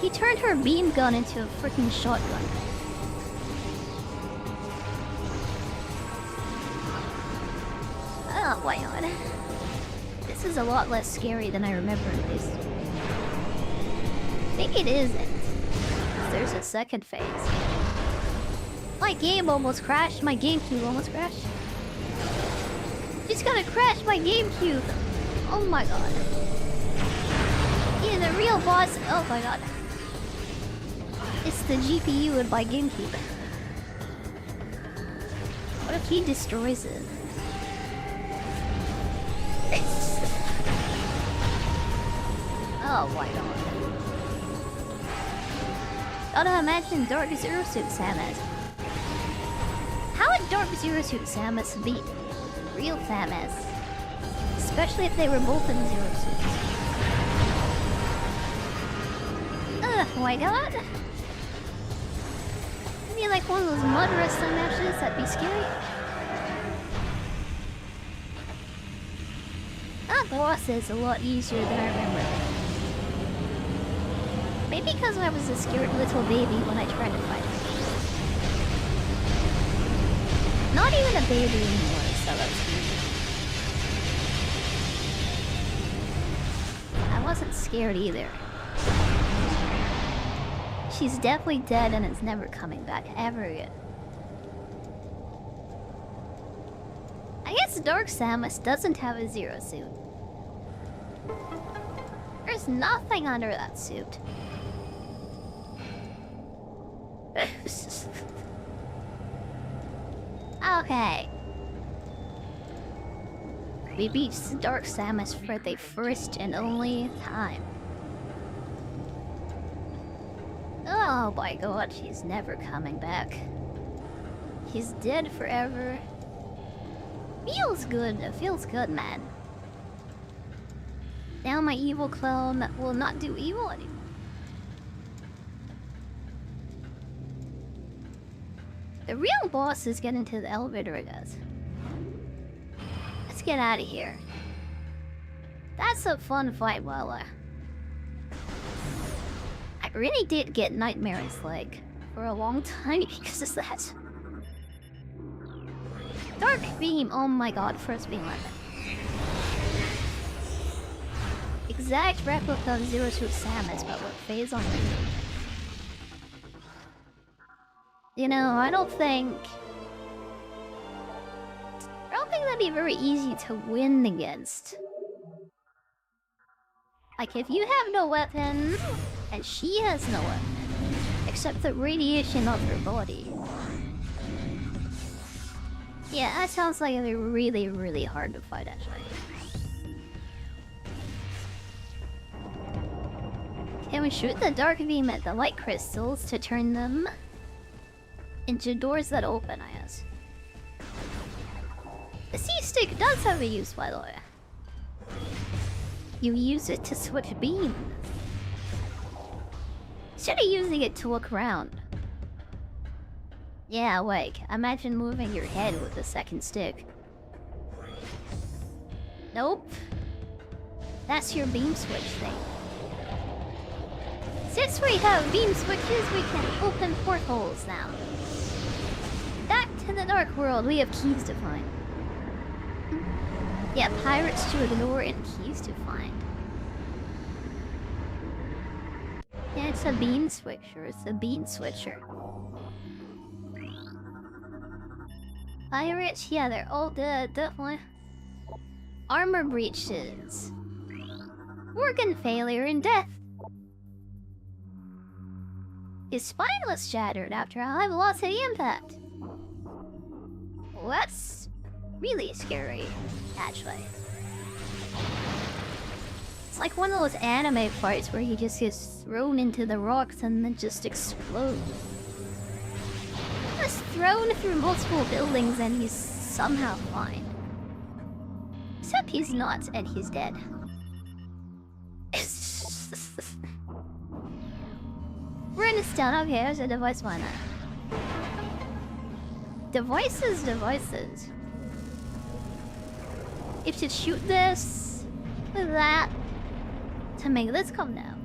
He turned her beam gun into a freaking shotgun. Oh my god. This is a lot less scary than I remember at least. I think it isn't. There's a second phase. My game almost crashed. My GameCube almost crashed. She's gonna crash my GameCube. Oh my god. Yeah, the real boss. Oh my god. It's the GPU in my GameCube. What if he destroys it? Oh my god. Gotta imagine Dark Zero Suit Samus. How would Dark Zero Suit Samus beat real Samus? Especially if they were both in Zero Suits. Oh my god. Maybe like one of those mud wrestling matches, that'd be scary. That boss is a lot easier than I remember. Maybe because I was a scared little baby when I tried to fight him. Not even a baby anymore, so that's weird. I wasn't scared either. She's definitely dead and is never coming back ever again. I guess Dark Samus doesn't have a Zero Suit. There's nothing under that suit. Okay. We beat Dark Samus for the first and only time. Oh my god, she's never coming back. He's dead forever. Feels good. It feels good, man. Now my evil clone will not do evil anymore. The real boss is getting to the elevator, I guess. Let's get out of here. That's a fun fight, Walla. I really did get nightmares, like, for a long time because of that. Dark Beam, oh my god, first beam weapon. Exact replica of Zero Suit Samus, but with phase on it. You know, I don't think that'd be very easy to win against. Like, if you have no weapon, and she has no weapon, except the radiation of her body. Yeah, that sounds like it'd be really, really hard to fight, actually. Can we shoot the dark beam at the light crystals to turn them into doors that open, I guess? The C-stick does have a use, by the way. You use it to switch beams. Instead of using it to look around. Yeah, like, imagine moving your head with the second stick. Nope. That's your beam switch thing. Since we have beam switches, we can open portholes now. Back to the dark world, we have keys to find. Yeah, pirates to ignore and keys to find. Yeah, it's a beam switcher. It's a beam switcher. Pirates, yeah, they're all dead, definitely. Armor breaches. Organ failure and death. His spine was shattered after a high velocity impact. Well, that's really scary, actually. It's like one of those anime fights where he just gets thrown into the rocks and then just explodes. He was thrown through multiple buildings and he's somehow fine. Except he's not, and he's dead. We're in this town. Okay, there's a device miner. Devices. If to shoot this with that to make this come down.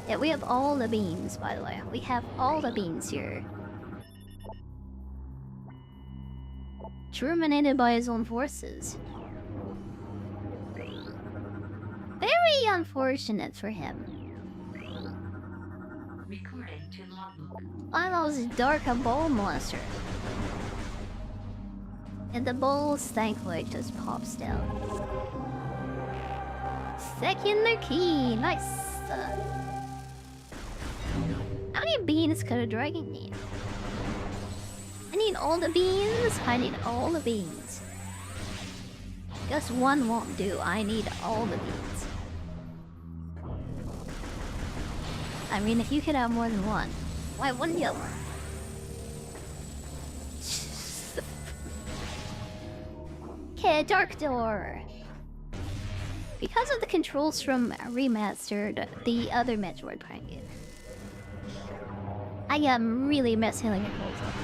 Yeah, we have all the beams, by the way. We have all the beams here. Terminated by his own forces. Very unfortunate for him. Recording to logbook. I was dark a ball monster. And the balls thankfully just pops down. Second key, nice. How many beans could a dragon need? I need all the beans. I need all the beans. Just one won't do. I need all the beans. I mean, if you could have more than one, why wouldn't you? Okay, dark door. Because of the controls from remastered, the other Metroid Prime game, I am really messing the controls up.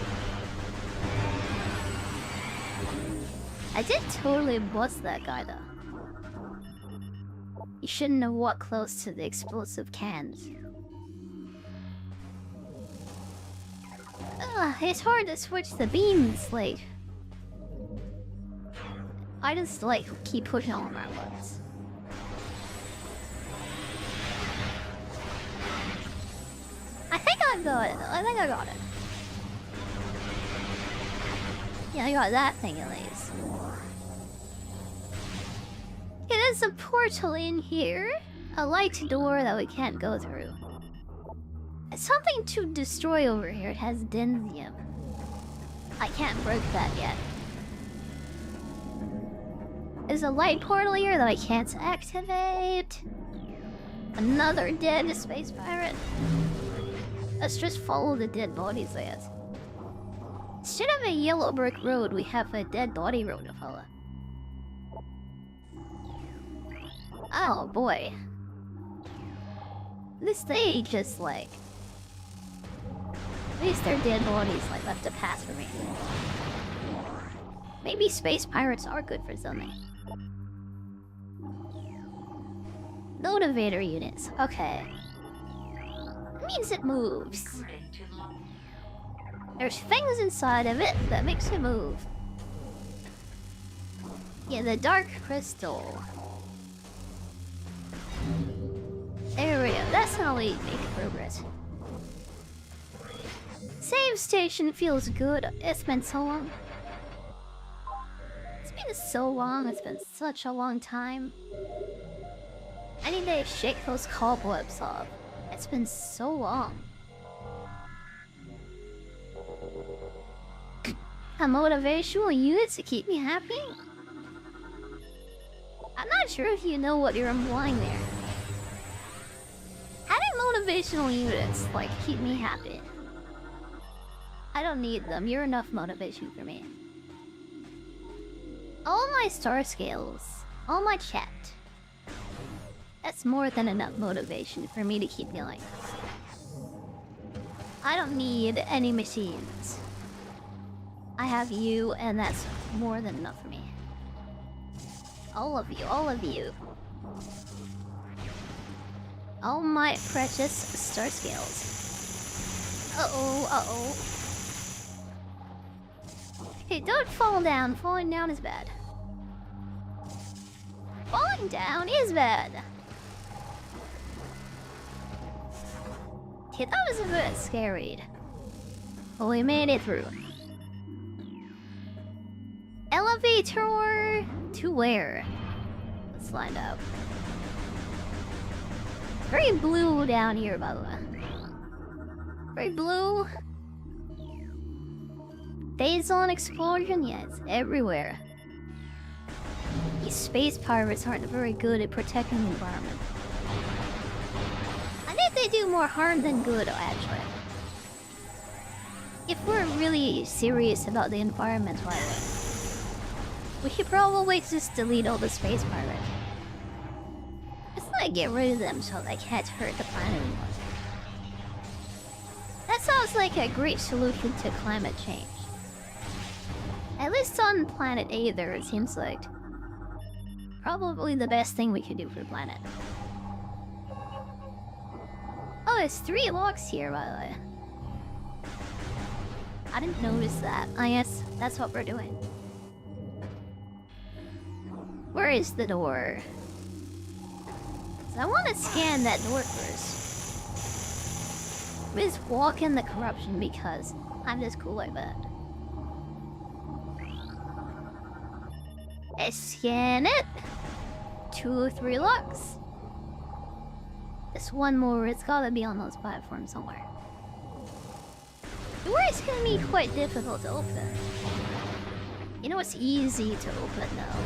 I did totally bust that guy though. You shouldn't have walked close to the explosive cans. It's hard to switch the beams, like... I just, like, keep pushing all my buttons. I think I got it. I think I got it. Yeah, I got that thing at least. Okay, there's a portal in here. A light door that we can't go through. Something to destroy over here. It has densium. I can't break that yet. There's a light portal here that I can't activate. Another dead space pirate. Let's just follow the dead bodies, I guess. Instead of a yellow brick road, we have a dead body road to follow. Oh boy. This stage is like... At least their dead bodies like left a path for me. Maybe space pirates are good for something. Motivator units, okay. That means it moves. According to log. There's things inside of it that makes it move. Yeah, the dark crystal. There we go, that's how we make progress. Save station feels good. It's been so long. It's been so long, it's been such a long time. I need to shake those cobwebs off. It's been so long. A motivational unit to keep me happy? I'm not sure if you know what you're implying there. Having motivational units, like, keep me happy. I don't need them, you're enough motivation for me. All my star scales, all my chat. That's more than enough motivation for me to keep going. I don't need any machines. I have you, and that's more than enough for me. All of you, all of you. All my precious star scales. Uh-oh, uh-oh. Hey, don't fall down. Falling down is bad. Falling down is bad. Okay, that was a bit scary. But we made it through. Elevator to where? Let's find out. Very blue down here, by the way. Very blue. Phase on explosion? Yeah, it's everywhere. These space pirates aren't very good at protecting the environment. I think they do more harm than good, actually. If we're really serious about the environment, by the way, we should probably just delete all the space pirates. Just like get rid of them so they can't hurt the planet anymore. That sounds like a great solution to climate change. At least on planet Aether, it seems like probably the best thing we could do for the planet. Oh, there's 3 locks here, by the way. I didn't notice that. I guess that's what we're doing. Where is the door? So I want to scan that door first. Just walk in the corruption because I'm just cool like that. I scan it. 2 or 3 locks. There's one more. It's gotta be on those platforms somewhere. The door is gonna be quite difficult to open. You know, it's easy to open though.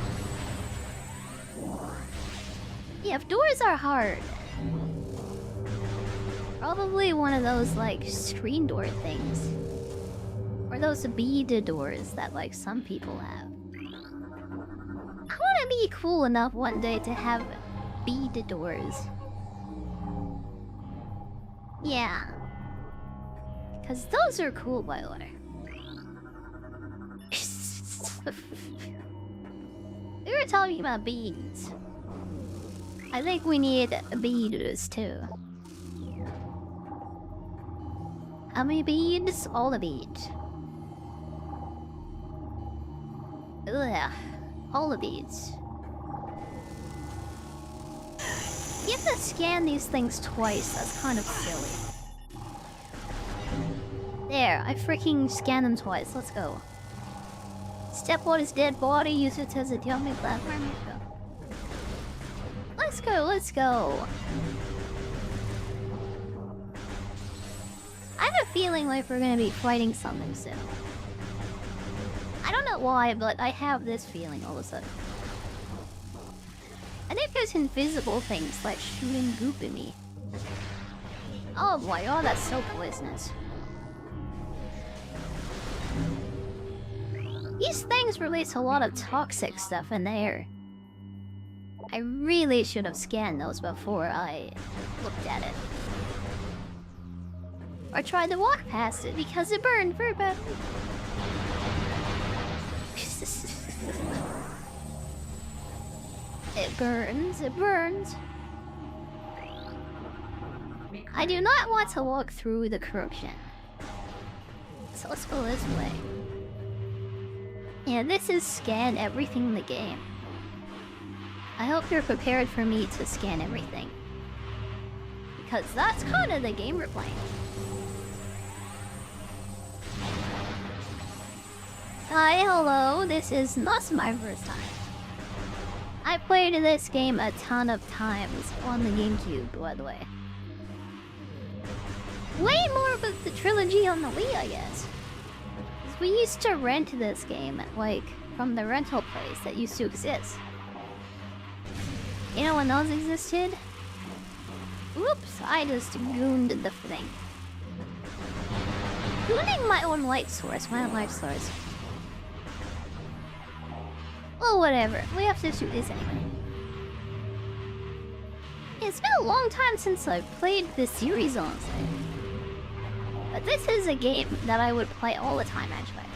Yeah, if doors are hard. Probably one of those like screen door things. Or those beaded doors that like some people have. I wanna be cool enough one day to have beaded doors. Yeah. Cause those are cool, by the way. We were talking about beads. I think we need beads too. How many beads? All the beads. Ugh. All the beads. You have to scan these things twice. That's kind of silly. There, I freaking scanned them twice. Let's go. Step 1 is dead body. Use it as a jumping platform. Let's go. Let's go. I have a feeling like we're gonna be fighting something soon. I don't know why, but I have this feeling all of a sudden. I think there's invisible things like shooting goop at me. Oh boy, oh that's so poisonous. These things release a lot of toxic stuff in the air. I really should have scanned those before I looked at it. Or tried to walk past it because it burned very badly. It burns, it burns. I do not want to walk through the corruption. So let's go this way. Yeah, this is scan everything in the game. I hope you're prepared for me to scan everything. Because that's kind of the game we're playing. Hi, hello, this is not my first time. I played this game a ton of times on the Gamecube, by the way. Way more with the trilogy on the Wii, I guess. 'Cause we used to rent this game, like, from the rental place that used to exist. You know when those existed? Oops, I just gooned the thing. Gooning my own light source, Well, whatever. We have to shoot this anyway. It's been a long time since I've played this series, honestly. But this is a game that I would play all the time, actually.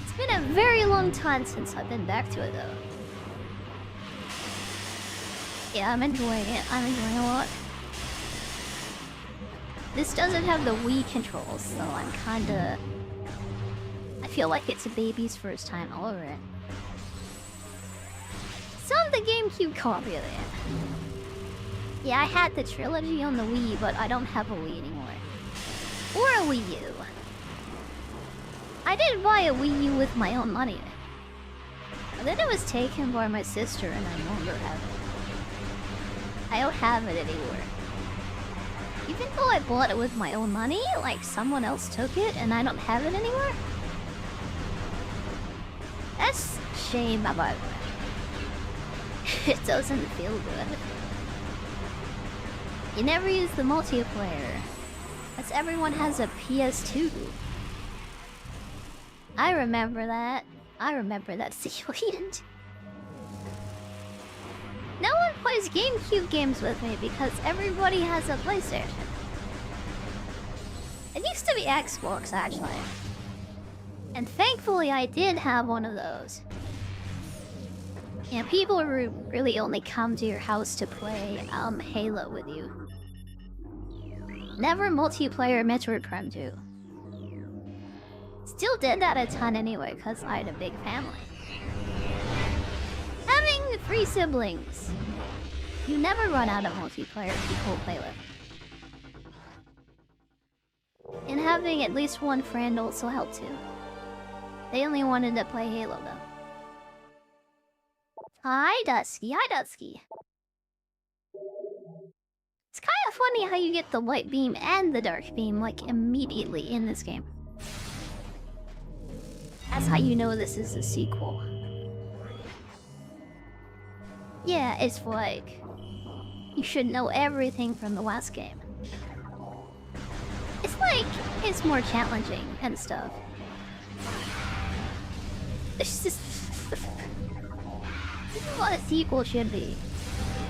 It's been a very long time since I've been back to it, though. Yeah, I'm enjoying it. I'm enjoying a lot. This doesn't have the Wii controls, so I'm kinda... I feel like it's a baby's first time all over it. Still have the GameCube copy of it. Yeah, I had the trilogy on the Wii, but I don't have a Wii anymore. Or a Wii U. I did buy a Wii U with my own money. But then it was taken by my sister and I no longer have it. I don't have it anymore. Even though I bought it with my own money, like someone else took it and I don't have it anymore? That's a shame about it. It doesn't feel good. You never use the multiplayer. As everyone has a PS2. I remember that. I remember that situation. No one plays GameCube games with me because everybody has a PlayStation. It used to be Xbox, actually. And thankfully I did have one of those. And people really only come to your house to play Halo with you. Never multiplayer Metroid Prime 2. Still did that a ton anyway, because I had a big family. Having 3 siblings. You never run out of multiplayer people to play with. And having at least one friend also helped too. They only wanted to play Halo though. Hi Dusky, hi Dusky. It's kind of funny how you get the light beam and the dark beam like immediately in this game. That's how you know this is a sequel. Yeah, it's like... you should know everything from the last game. It's like... it's more challenging and stuff. It's just... this is what a sequel should be.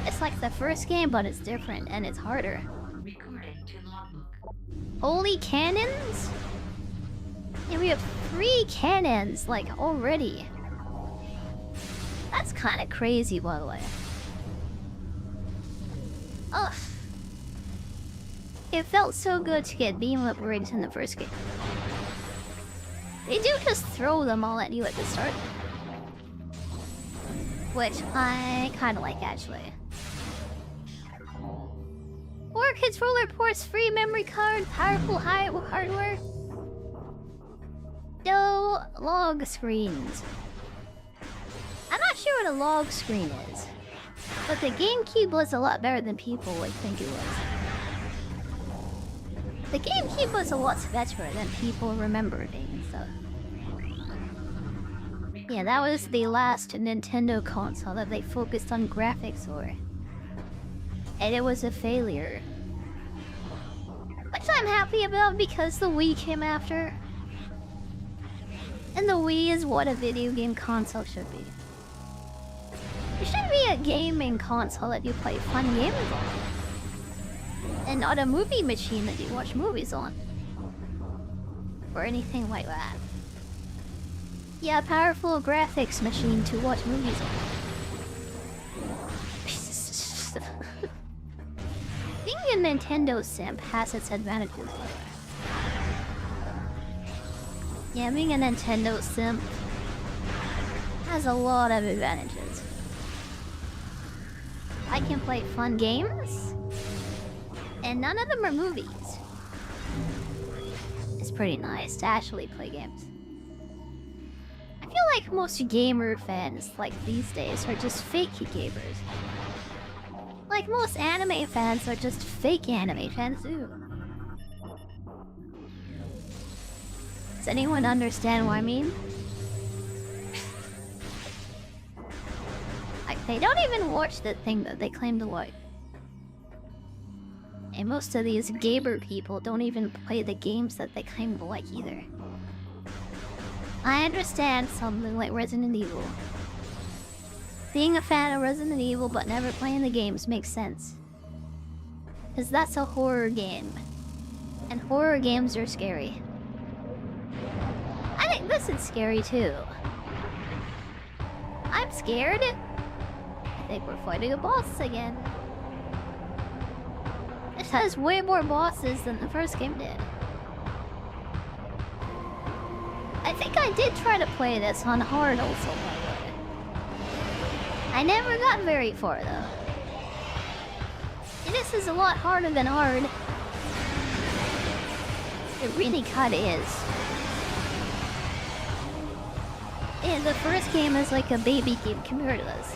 It's like the first game, but it's different and it's harder. Recording to logbook. Holy cannons? Yeah, we have 3 cannons, like, already. That's kind of crazy, by the way. Ugh. It felt so good to get beam upgrades in the first game. They do just throw them all at you at the start. Which I kind of like, actually. 4 controller ports, free memory card, powerful hardware. No log screens. I'm not sure what a log screen is. But the GameCube was a lot better than people would think it was. The GameCube was a lot better than people remember it being, so... yeah, that was the last Nintendo console that they focused on graphics for. And it was a failure. Which I'm happy about because the Wii came after. And the Wii is what a video game console should be. It should be a gaming console that you play fun games on. And not a movie machine that you watch movies on. Or anything like that. Yeah, a powerful graphics machine to watch movies on. Being a Nintendo simp has its advantages. Yeah, being a Nintendo simp has a lot of advantages. I can play fun games, and none of them are movies. It's pretty nice to actually play games. I feel like most gamer fans, like these days, are just fake gamers. Like most anime fans are just fake anime fans too. Does anyone understand what I mean? Like, they don't even watch the thing that they claim to like. And most of these gamer people don't even play the games that they claim to like either. I understand something like Resident Evil. Being a fan of Resident Evil but never playing the games makes sense. Because that's a horror game. And horror games are scary. I think this is scary too. I'm scared. I think we're fighting a boss again. This has way more bosses than the first game did. I think I did try to play this on hard also, by the way. I never got very far though. And this is a lot harder than hard. It really kinda is. And the first game is like a baby game compared to this.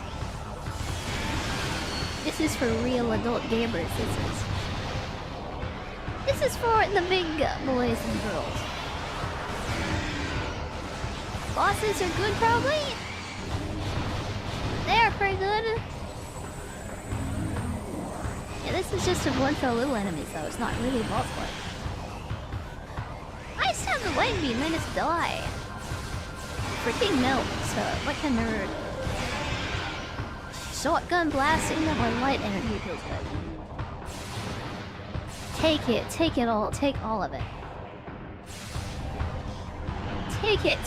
This is for real adult gamers, This is for the big boys and girls. Bosses are good, probably? They're pretty good. Yeah, this is just a bunch of little enemies, though. It's not really boss fight. I used to have the light beam, and just die. Freaking melts, like a nerd. Shotgun blasting into my light energy feels good. Take it all, take all of it. Take it.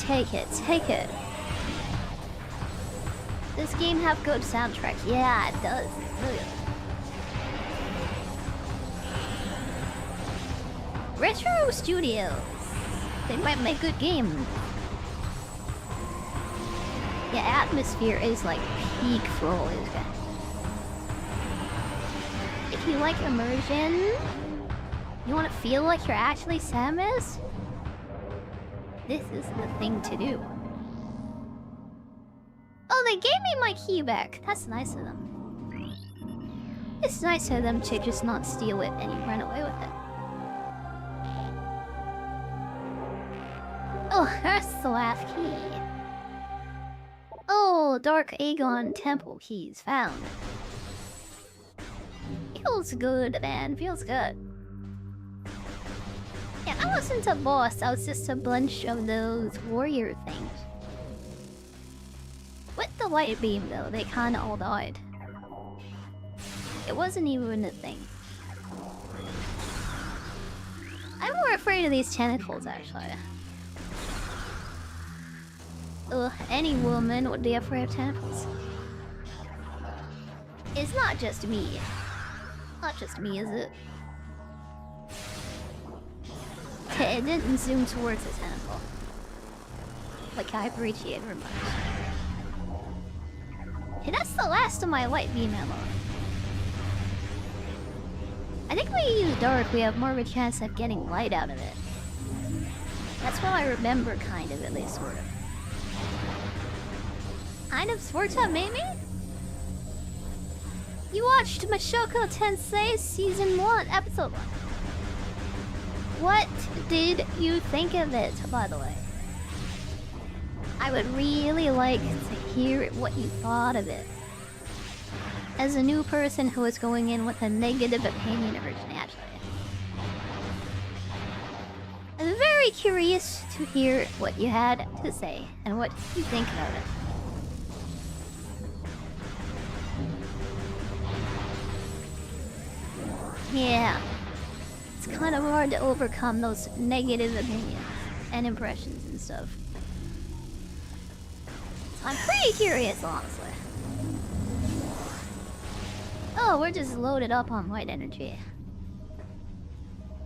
This game have good soundtrack. Yeah, it does. It's really good. Retro Studios. They might make good games. Yeah, atmosphere is like peak for all these guys. If you like immersion, you want to feel like you're actually Samus, this is the thing to do. Oh, they gave me my key back. That's nice of them. It's nice of them to just not steal it and you run away with it. Oh, that's the last key. Oh, Dark Aegon Temple keys found. Feels good, man. Feels good. Yeah, I wasn't a boss. I was just a bunch of those warrior things. With the light beam, though, they kinda all died. It wasn't even a thing. I'm more afraid of these tentacles, actually. Ugh, any woman would be afraid of tentacles. It's not just me. Not just me, is it? Okay, it didn't zoom towards the tentacle. Like I appreciate very much. Hey, that's the last of my light beam ammo. I think when you use dark, we have more of a chance of getting light out of it. That's what I remember, kind of, at least, sort of. Kind of, sort of, maybe? You watched Mushoku Tensei Season 1, Episode 1. What did you think of it, by the way? I would really like to hear what you thought of it. As a new person who is going in with a negative opinion originally, actually. very curious to hear what you had to say and what you think about it. Yeah, it's kind of hard to overcome those negative opinions and impressions and stuff. So I'm pretty curious, honestly. Oh, we're just loaded up on white energy.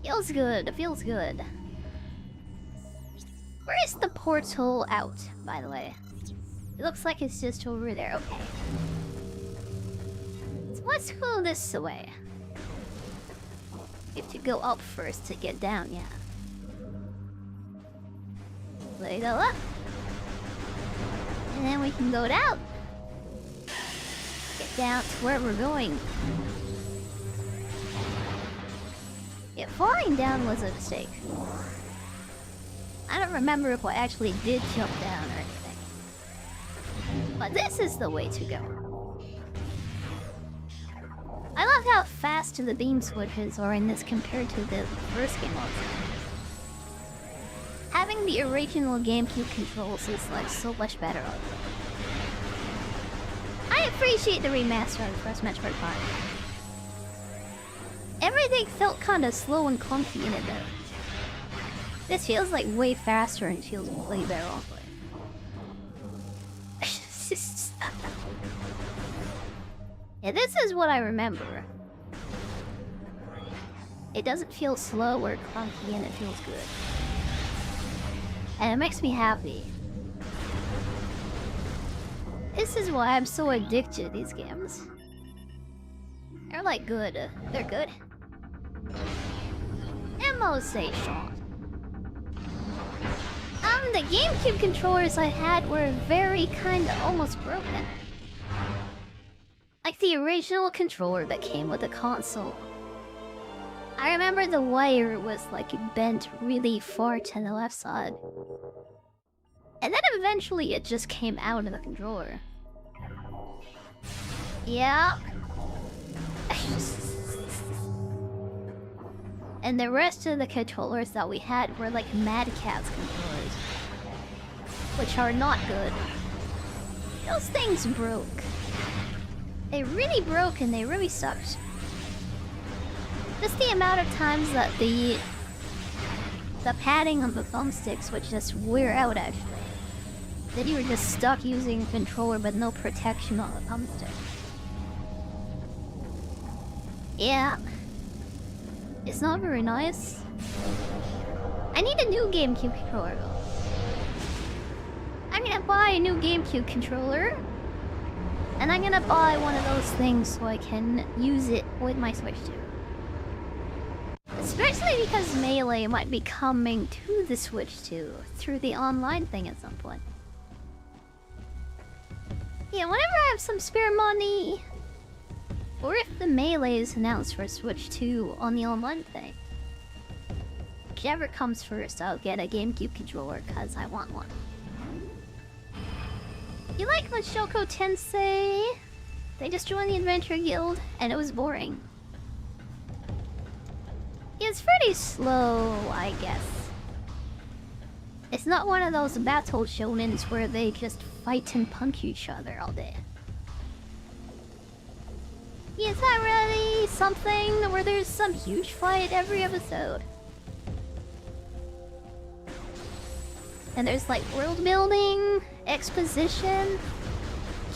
Feels good, feels good. Where is the portal out, by the way? It looks like it's just over there, okay. So let's go this way. We have to go up first to get down, yeah. Let it go up. And then we can go down. Get down to where we're going. Yeah, falling down was a mistake. I don't remember if I actually did jump down or anything. But this is the way to go. I love how fast the beam switches are in this compared to the first game also. Having the original GameCube controls is like so much better. I appreciate the remaster of the first Metroid Prime. Everything felt kinda slow and clunky in it though. This feels like way faster and feels way better honestly. Yeah, this is what I remember. It doesn't feel slow or clunky and it feels good. And it makes me happy. This is why I'm so addicted to these games. They're like good. They're good. Emotion. The GameCube controllers I had were very kinda almost broken. Like the original controller that came with the console. I remember the wire was like bent really far to the left side. And then eventually it just came out of the controller. Yeah. And the rest of the controllers that we had were like Mad Catz controllers. Which are not good. Those things broke. They really broke and they really sucked. Just the amount of times that the padding on the thumbsticks would just wear out actually. Then you were just stuck using a controller but no protection on the thumbstick. Yeah. It's not very nice. I need a new GameCube controller though. I'm gonna buy a new GameCube controller. And I'm gonna buy one of those things so I can use it with my Switch too. Especially because Melee might be coming to the Switch too, through the online thing at some point. Yeah, whenever I have some spare money, or if the Melee is announced for Switch 2 on the online thing, whichever comes first, I'll get a GameCube controller because I want one. You like Mashoko Tensei? They just joined the Adventure Guild and it was boring. It's pretty slow, I guess. It's not one of those battle shonens where they just fight and punch each other all day. Yeah, it's not really something where there's some huge fight every episode. And there's like world building, exposition,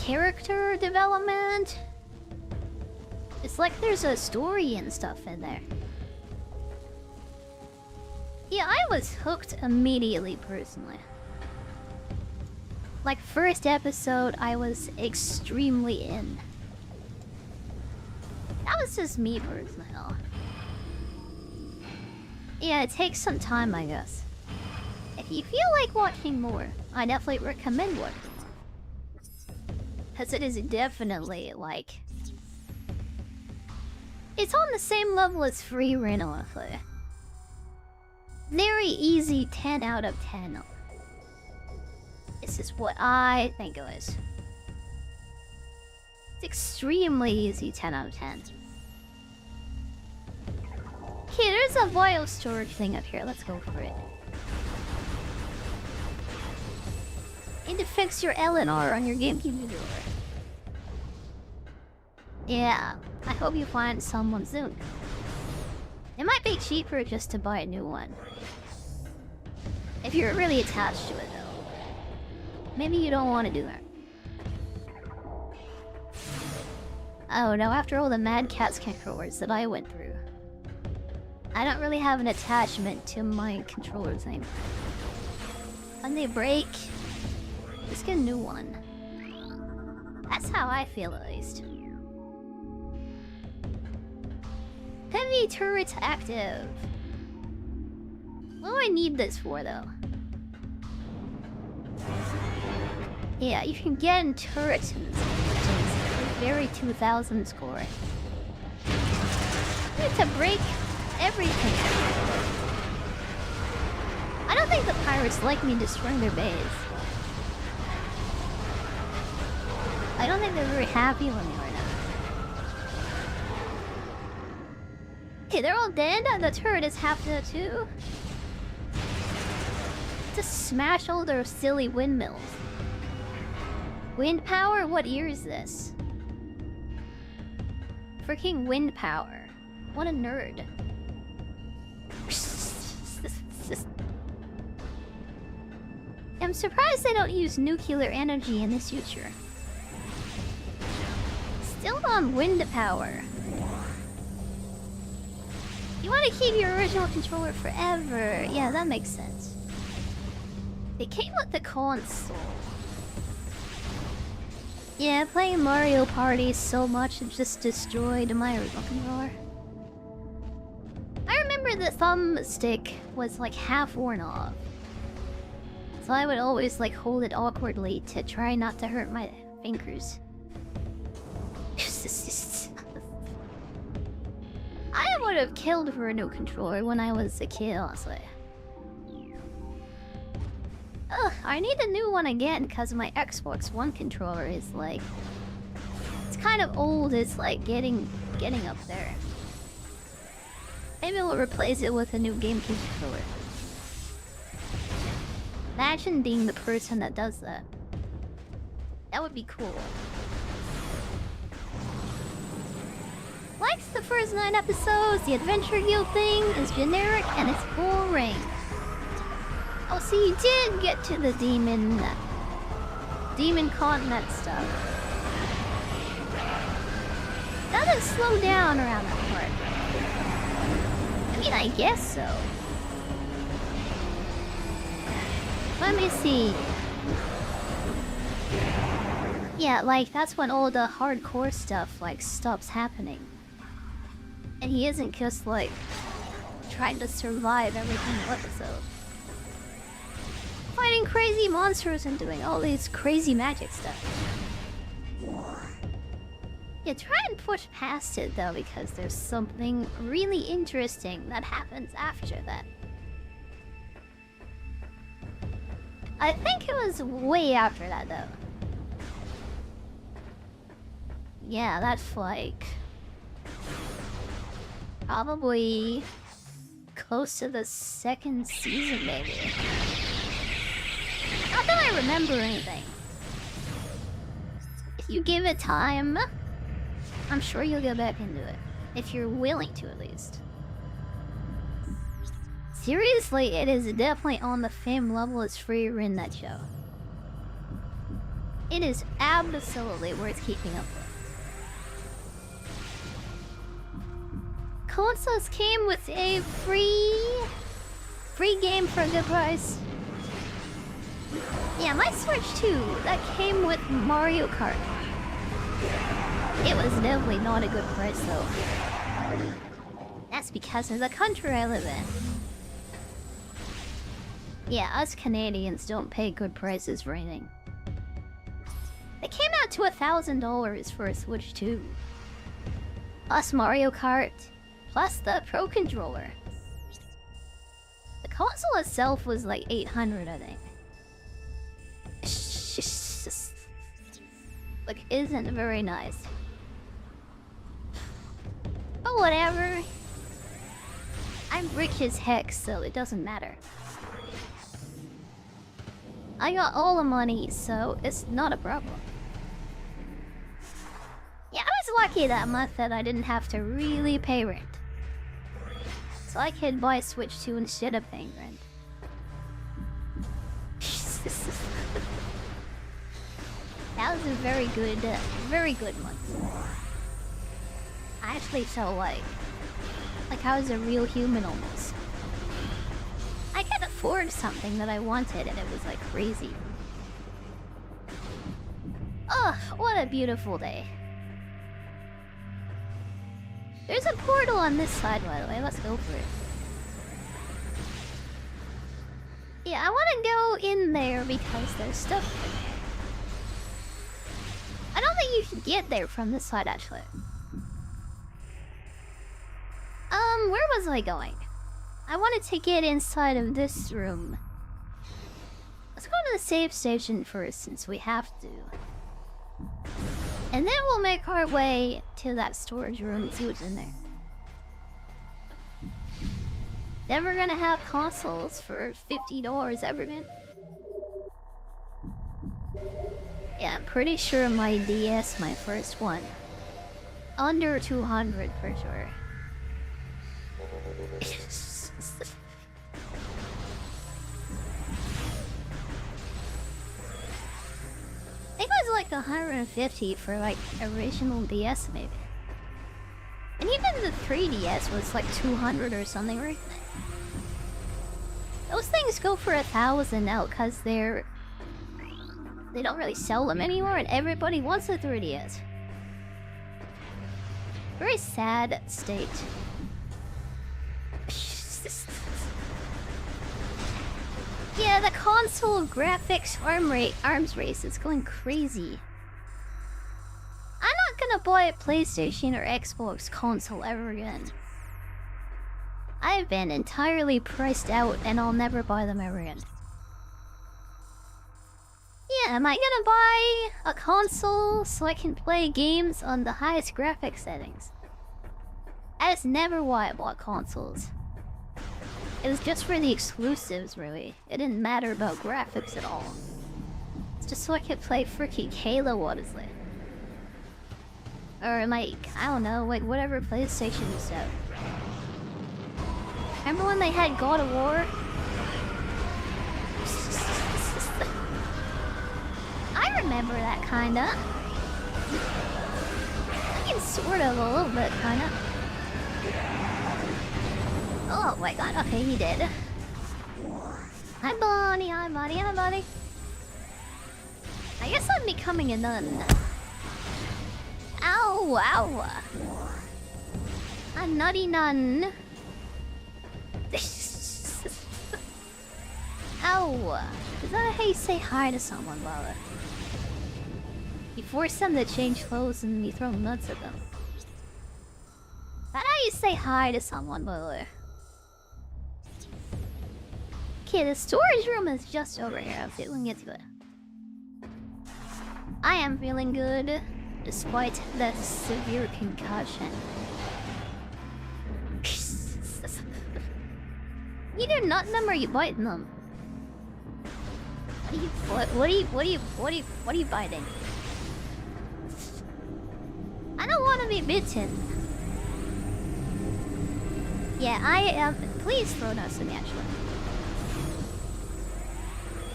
character development. It's like there's a story and stuff in there. Yeah, I was hooked immediately, personally. Like, first episode, I was extremely in. That was just me, personally, though. Yeah, it takes some time, I guess. If you feel like watching more, I definitely recommend watching. Because it is definitely, like... It's on the same level as Free Ren, honestly. Very easy 10 out of 10. This is what I think it is. It's extremely easy 10 out of 10. Okay, there's a vial storage thing up here. Let's go for it. Need to fix your LNR on your GameCube controller. Yeah, I hope you find someone soon. It might be cheaper just to buy a new one. If you're really attached to it though. Maybe you don't want to do that. Oh no, after all the Mad Catz controllers that I went through, I don't really have an attachment to my controllers anymore. When they break, just get a new one. That's how I feel at least. Heavy turret active. What do I need this for though? Yeah, you can get in turrets and very 2000 score. You need to break everything. I don't think the pirates like me destroying their base. I don't think they're very happy with me right now. Okay, they're all dead. The turret is half dead too. Just smash all their silly windmills. Wind power? What year is this? Freaking wind power. What a nerd. I'm surprised they don't use nuclear energy in this future. Still on wind power. You want to keep your original controller forever. Yeah, that makes sense. It came with the console. Yeah, playing Mario Party so much it just destroyed my original controller. I remember the thumbstick was like half worn off. So I would always like hold it awkwardly to try not to hurt my fingers. I would have killed for a new controller when I was a kid, honestly. Ugh, I need a new one again because my Xbox One controller is like... It's kind of old, it's like getting up there. Maybe we'll replace it with a new GameCube controller. Imagine being the person that does that. That would be cool. Like the first 9 episodes, the Adventure Guild thing is generic and it's boring. Oh, so you did get to the demon continent stuff. Doesn't slow down around that part. I mean, I guess so. Let me see. Yeah, like that's when all the hardcore stuff like stops happening. And he isn't just like trying to survive every single episode. Fighting crazy monsters and doing all these crazy magic stuff. Yeah, try and push past it though, because there's something really interesting that happens after that. I think it was way after that though. Yeah, that's like... probably close to the second season, maybe. Not that I remember anything. If you give it time, I'm sure you'll get back into it. If you're willing to, at least. Seriously, it is definitely on the same level as Free in that show. It is absolutely worth keeping up with. Consoles came with a free game for a good price. Yeah, my Switch 2, that came with Mario Kart. It was definitely not a good price though. That's because of the country I live in. Yeah, us Canadians don't pay good prices for anything. It came out to $1,000 for a Switch 2. Plus Mario Kart, plus the Pro Controller. The console itself was like $800, I think. Like, isn't very nice. But whatever. I'm rich as heck, so it doesn't matter. I got all the money, so it's not a problem. Yeah, I was lucky that month that I didn't have to really pay rent. So I could buy a Switch 2 instead of paying rent. That was a very good month. I actually felt like I was a real human almost. I could afford something that I wanted and it was like crazy. Oh, what a beautiful day. There's a portal on this side, by the way. Let's go for it. Yeah, I want to go in there because there's stuff in there. I don't think you should get there from this side, actually. Where was I going? I wanted to get inside of this room. Let's go to the save station first, since we have to. And then we'll make our way to that storage room and see what's in there. Never gonna have consoles for $50 ever again. Yeah, I'm pretty sure my DS, my first one, under 200 for sure. I think it was like 150 for like original DS maybe. And even the 3DS was like 200 or something, right? Those things go for 1,000 now because they don't really sell them anymore and everybody wants a 3DS. Very sad state. Yeah, the console graphics arms race is going crazy. I'm not gonna buy a PlayStation or Xbox console ever again. I've been entirely priced out and I'll never buy them ever again. Yeah, am I gonna buy a console so I can play games on the highest graphics settings? That is never why I bought consoles. It was just for the exclusives, really. It didn't matter about graphics at all. It's just so I could play freaking Halo, honestly. Or like, I don't know, like whatever PlayStation is out. Remember when they had God of War? I remember that kinda. I mean, sort of, a little bit, kinda. Oh my god, okay, he did. Hi, Bonnie, hi, buddy, hi, buddy. I guess I'm becoming a nun. Ow, ow. A nutty nun. Ow. Is that how you say hi to someone, Lala? You force them to change clothes and you throw nuts at them. Is that how you say hi to someone, Lala? Okay, the storage room is just over here. I'll see if we can get to it. I am feeling good, despite the severe concussion. You do nut them or you bite them? What are you biting? I don't want to be bitten. Yeah, I am. Please throw nuts at me, actually.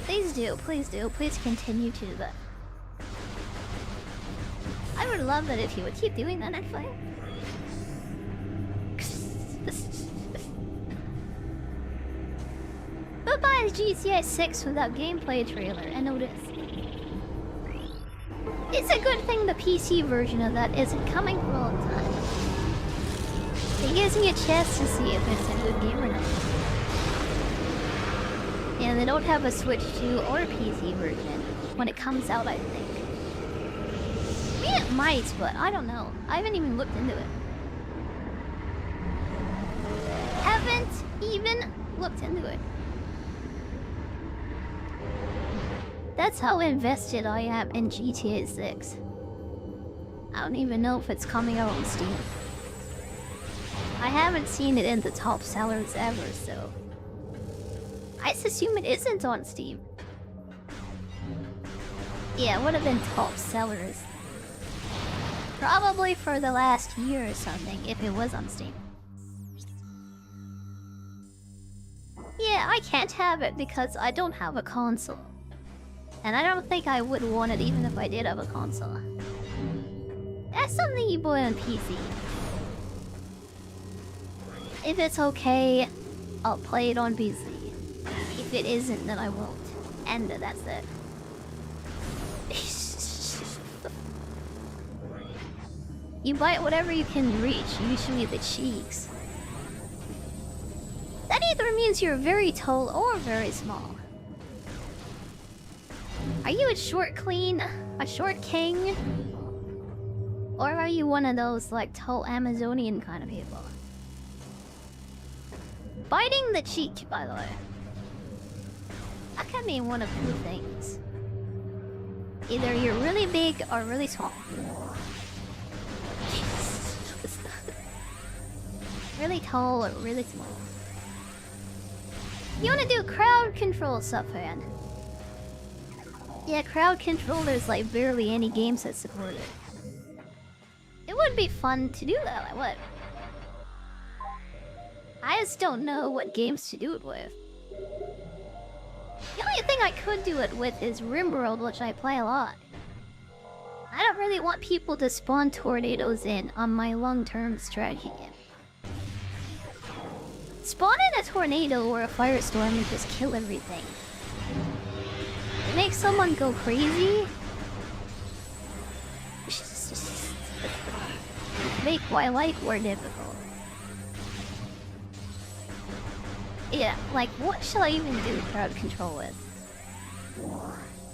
Please do, please do. Please continue to do that. I would love it if you would keep doing that, actually. But buy GTA 6 without gameplay trailer and notice. It's a good thing the PC version of that isn't coming for all the time. It gives me a chance to see if it's a good game or not. And they don't have a Switch 2 or PC version when it comes out, I think. I mean, it might, but I don't know. I haven't even looked into it. Haven't even looked into it. That's how invested I am in GTA 6. I don't even know if it's coming out on Steam. I haven't seen it in the top sellers ever, so I just assume it isn't on Steam. Yeah, it would have been top sellers. Probably for the last year or something, if it was on Steam. Yeah, I can't have it because I don't have a console. And I don't think I would want it even if I did have a console. That's something you play on PC. If it's okay, I'll play it on PC. If it isn't, then I won't. And that's it. You bite whatever you can reach, usually the cheeks. That either means you're very tall or very small. Are you a short queen? A short king? Or are you one of those, like, tall Amazonian kind of people? Biting the cheek, by the way. That can mean one of two things. Either you're really big or really small. Really tall or really small. You wanna do crowd control stuff, man? Yeah, crowd control, there's like barely any games that support it. It would be fun to do that, I would. I just don't know what games to do it with. The only thing I could do it with is RimWorld, which I play a lot. I don't really want people to spawn tornadoes in on my long-term strategy game. Spawn in a tornado or a firestorm and just kill everything. It makes someone go crazy. Make my life more difficult. Yeah, like what shall I even do crowd control with?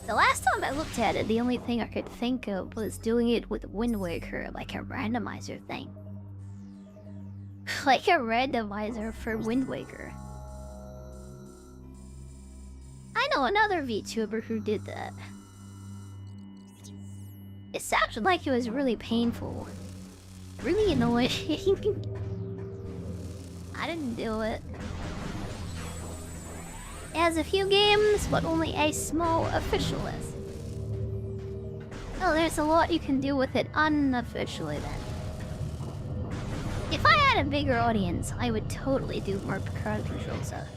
The last time I looked at it, the only thing I could think of was doing it with Wind Waker, like a randomizer thing. Like a randomizer for Wind Waker. I know another VTuber who did that. It sounded like it was really painful. Really annoying. I didn't do it. It has a few games, but only a small official list. Oh, there's a lot you can do with it unofficially then. If I had a bigger audience, I would totally do more crowd control stuff.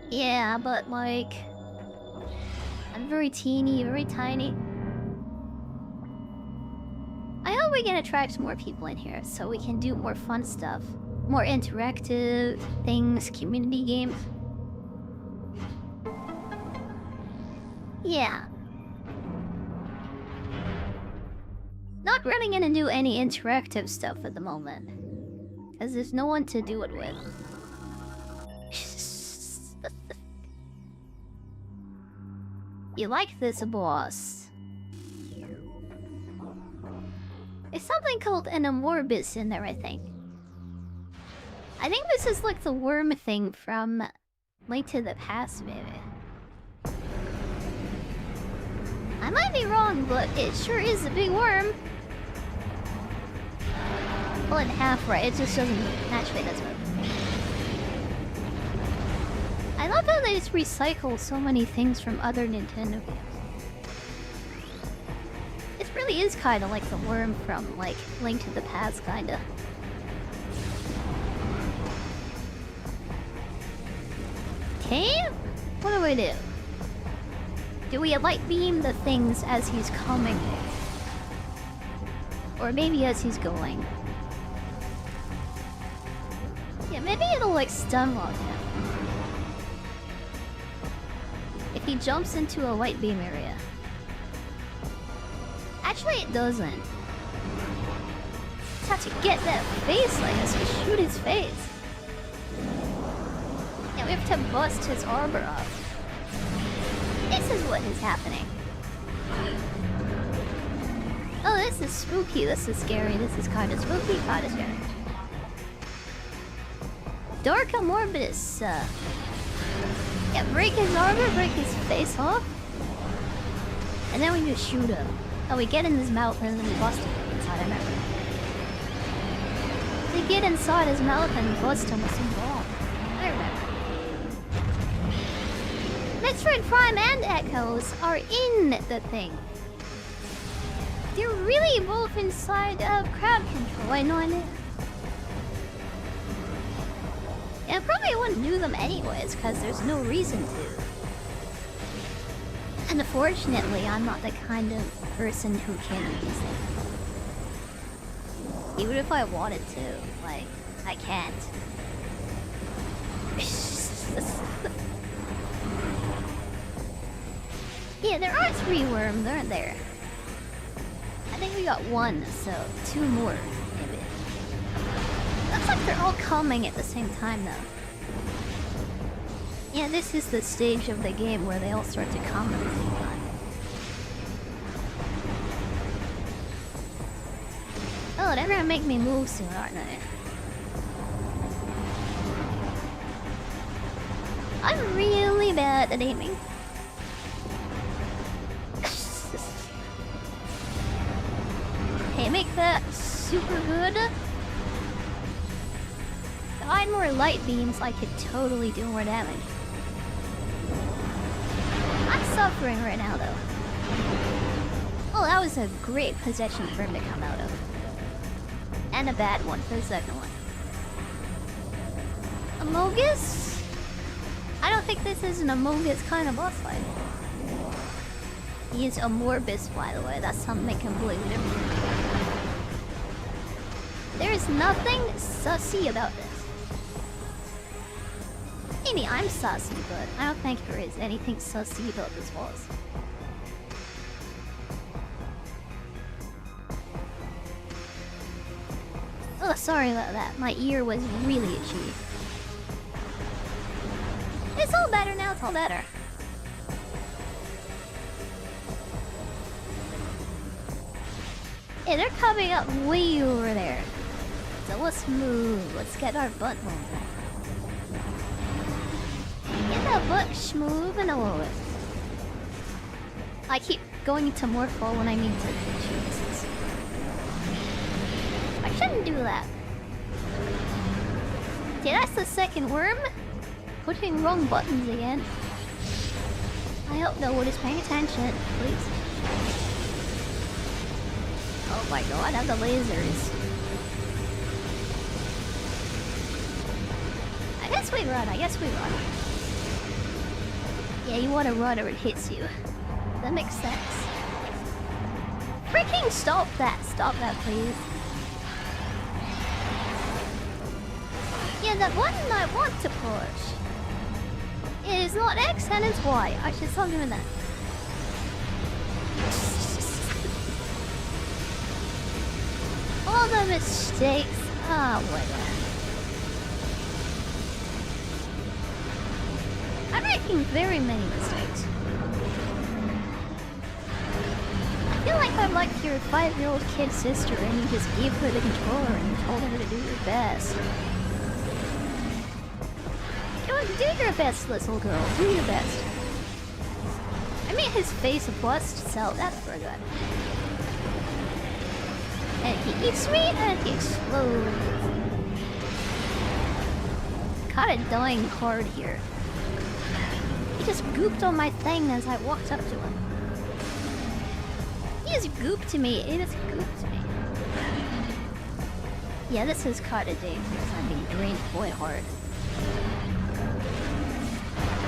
Yeah, but like... I'm very teeny, very tiny. I hope we can attract more people in here so we can do more fun stuff. More interactive things, community games. Yeah. Not really gonna do any interactive stuff at the moment. Because there's no one to do it with. You like this, boss? There's something called an Amorbis in there, I think. I think this is like the worm thing from Link to the Past, maybe. I might be wrong, but it sure is a big worm. Well, in half, right? It just doesn't naturally does work. I love how they just recycle so many things from other Nintendo games. It really is kind of like the worm from, like, Link to the Past, kinda. Okay? What do we do? Do we light beam the things as he's coming? Or maybe as he's going? Yeah, maybe it'll like stun lock him. If he jumps into a light beam area. Actually, it doesn't. Just have to get that face, I guess, to shoot his face. Yeah, we have to bust his armor off. This is what is happening. Oh, this is spooky. This is scary. This is kind of spooky, kind of scary. Dark Amorbis. Yeah, break his armor, break his face off. And then we just shoot him. Oh, we get in his mouth and then we bust him inside, I remember. We get inside his mouth and bust him with some bomb. I remember. Metroid Prime and Echoes are in the thing. They're really both inside of crowd control. I know, I know. Yeah, I probably wouldn't do them anyways, because there's no reason to. And unfortunately, I'm not the kind of person who can do these things. Even if I wanted to, like, I can't. Yeah, there are 3 worms, aren't there? I think we got 1, so 2 more, maybe. Looks like they're all coming at the same time, though. Yeah, this is the stage of the game where they all start to come at the same time. Oh, they're gonna make me move soon, aren't they? I'm really bad at aiming. Hey, make that super good. If I had more light beams, I could totally do more damage. I'm suffering right now, though. Oh, that was a great position for him to come out of. And a bad one for the second one. Amogus? I don't think this is an Amogus kind of boss fight. He is Amorbus, by the way. That's something completely different. There is nothing sussy about this. Maybe I'm sussy, but I don't think there is anything sussy about this boss. Oh, sorry about that. My ear was really itchy. It's all better now, it's all better. Hey, they're coming up way over there. So let's move. Let's get our butt moving. Get that butt moving a little bit. I keep going to Morphle when I mean to. Jesus. I shouldn't do that. Okay, that's the second worm. Pushing wrong buttons again. I hope no one is paying attention, please. Oh my god, I have the lasers. I guess we run, Yeah, you wanna run or it hits you. That makes sense. Freaking stop that please. Yeah, the button I want to push is not X and it's Y. I should stop doing that. All the mistakes. Ah, whatever. I'm making very many mistakes. I feel like I'm like your 5-year-old kid sister and you just gave her the controller and you told her to do your best. Do your best, little girl. Do your best. I made his face bust, so that's pretty good. And he eats me, and he explodes. Caught a dying card here. He just gooped on my thing as I walked up to him. He just gooped to me. He just gooped to me. Yeah, this is kind of dangerous. I'm being drained quite hard.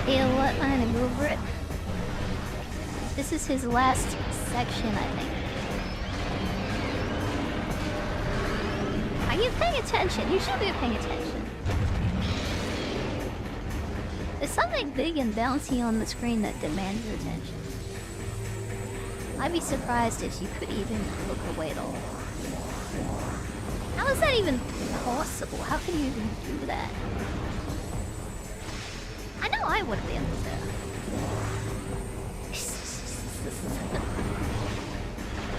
You know what? I'm gonna go over it. This is his last section, I think. Are you paying attention? You should be paying attention. There's something big and bouncy on the screen that demands your attention. I'd be surprised if you could even look away at all. How is that even possible? How can you even do that? I know I wouldn't be able to.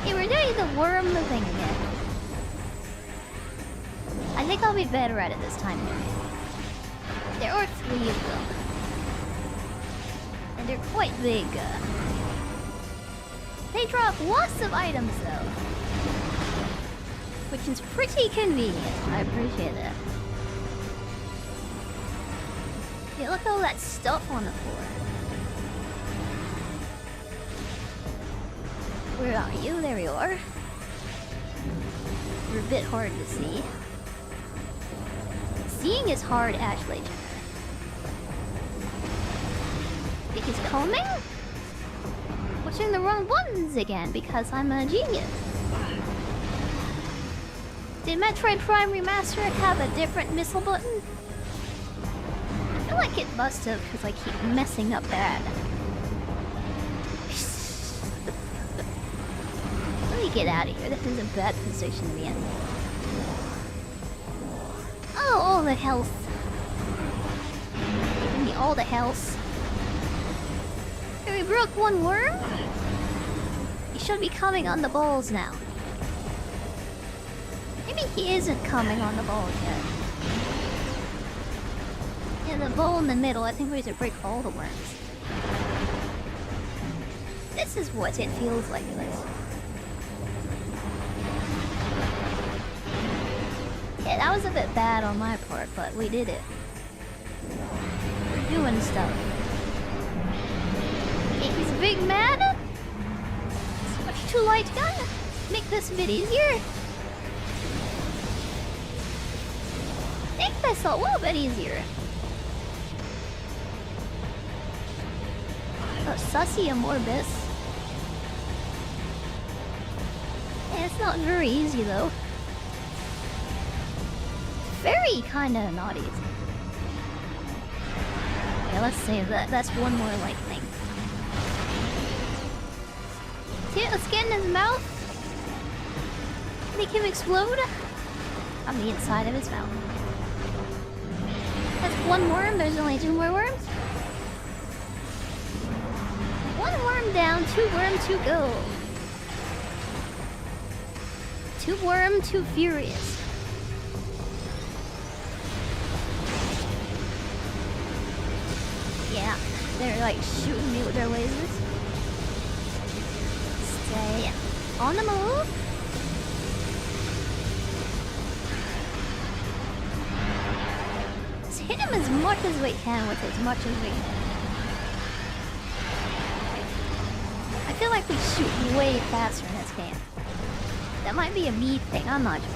Okay, we're doing the worm thing again. I think I'll be better at it this time. There are 3 of them. And they're quite big. They drop lots of items though. Which is pretty convenient. I appreciate that. Yeah, look at all that stuff on the floor. Where are you? There you are. You're a bit hard to see. Seeing is hard, actually. He's coming? Pushing the wrong buttons again because I'm a genius. Did Metroid Prime Remastered have a different missile button? I feel like it must have because I keep messing up bad. Let me get out of here. This is a bad position to be in. Oh, all the health. Give me all the health. We broke one worm? He should be coming on the balls now. Maybe he isn't coming on the balls yet. Yeah, the ball in the middle, I think we have to break all the worms. This is what it feels like this. Yeah, that was a bit bad on my part, but we did it. We're doing stuff. He's a big man. Switch to light gun. Make this a bit easier. Make this a little bit easier. Oh, Sussy Amorbis. Yeah, it's not very easy though. Very kinda not easy. Yeah, let's save that. That's one more light thing. See, let's get in his mouth. Make him explode on the inside of his mouth. That's one worm. There's only 2 more worms. 1 worm down, 2 worm to go. 2 worm, 2 furious. Yeah, they're like shooting me with their lasers. Stay on the move. Let's hit him as much as we can with as much as we can. I feel like we shoot way faster in this game. That might be a me thing, I'm not sure.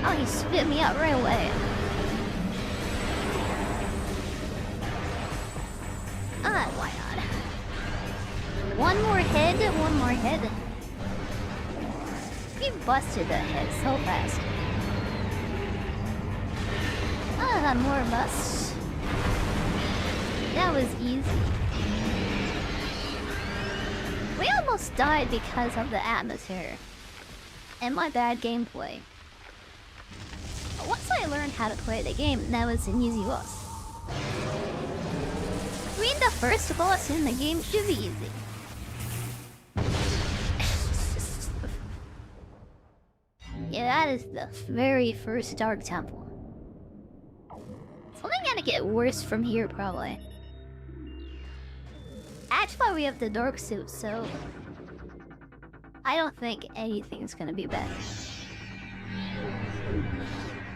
Oh, he spit me out right away. Ah, why not? One more head, one more head. We busted that head so fast. Ah, more busts. That was easy. We almost died because of the atmosphere. And my bad gameplay. But once I learned how to play the game, that was an easy boss. I mean, the first boss in the game should be easy. Yeah, that is the very first Dark Temple. It's only gonna get worse from here, probably. Actually, we have the dark suit, so I don't think anything's gonna be better.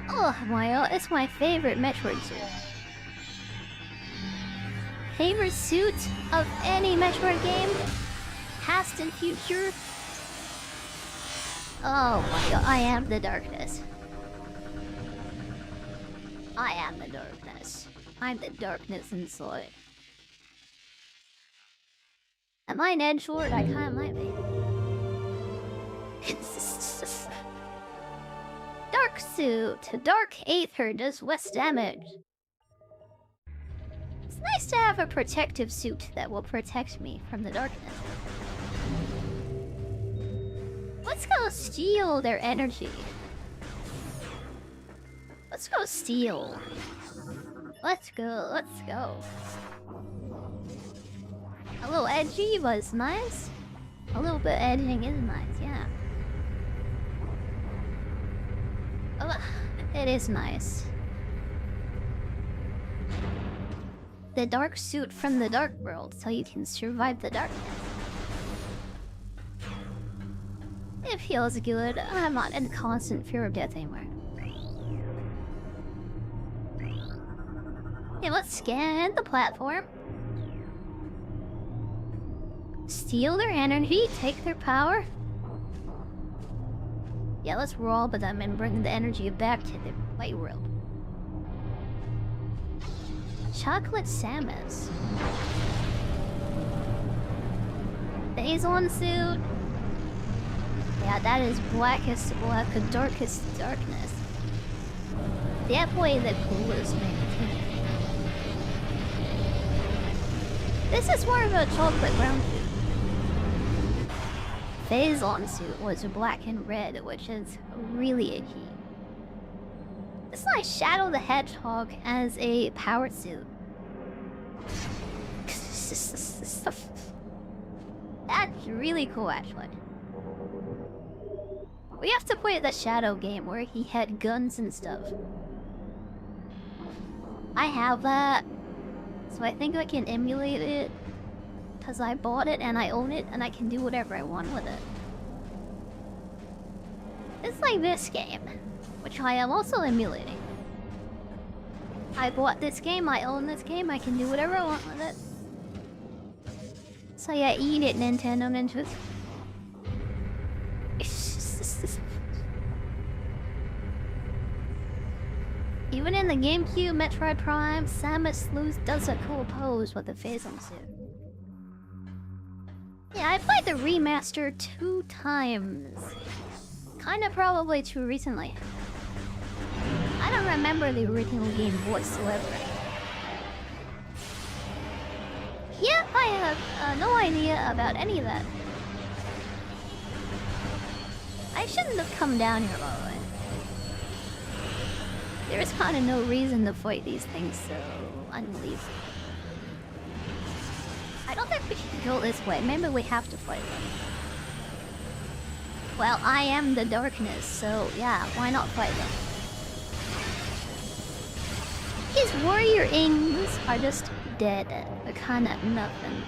Oh my, it's my favorite Metroid suit. Favorite suit of any Metroid game? Past and future? Oh my god, I am the darkness. I am the darkness. I'm the darkness inside. Am I an edgelord? I kinda might be. Dark suit. Dark Aether does less damage. It's nice to have a protective suit that will protect me from the darkness. Let's go steal their energy. Let's go steal. Let's go, let's go. A little edgy was nice. A little bit edging is nice, yeah. Oh, it is nice. The dark suit from the dark world, so you can survive the darkness. It feels good. I'm not in constant fear of death anymore. Okay, let's scan the platform. Steal their energy, take their power? Yeah, let's rob them and bring the energy back to the white world. Chocolate Samus. Phazon suit. Yeah, that is blackest black, darkest darkness. That way the coolest man. This is more of a chocolate brown suit. Phazon suit was black and red, which is really icky. It's like Shadow the Hedgehog as a power suit. That's really cool, actually. We have to play the Shadow game where he had guns and stuff. I have that, so I think I can emulate it. Because I bought it and I own it and I can do whatever I want with it. It's like this game, which I am also emulating. I bought this game, I own this game, I can do whatever I want with it. So yeah, eat it, Nintendo Ninjas. Even in the Gamecube, Metroid Prime, Samus does a cool pose with the Phazon suit. Yeah, I played the remaster 2 times. Kinda probably too recently. I don't remember the original game whatsoever. Yeah, I have no idea about any of that. I shouldn't have come down here, by the way. There is kind of no reason to fight these things so unbelievable. I don't think we should go this way. Maybe we have to fight them. Well, I am the darkness, so yeah, why not fight them? His warrior ings are just dead. They're kind of nothing.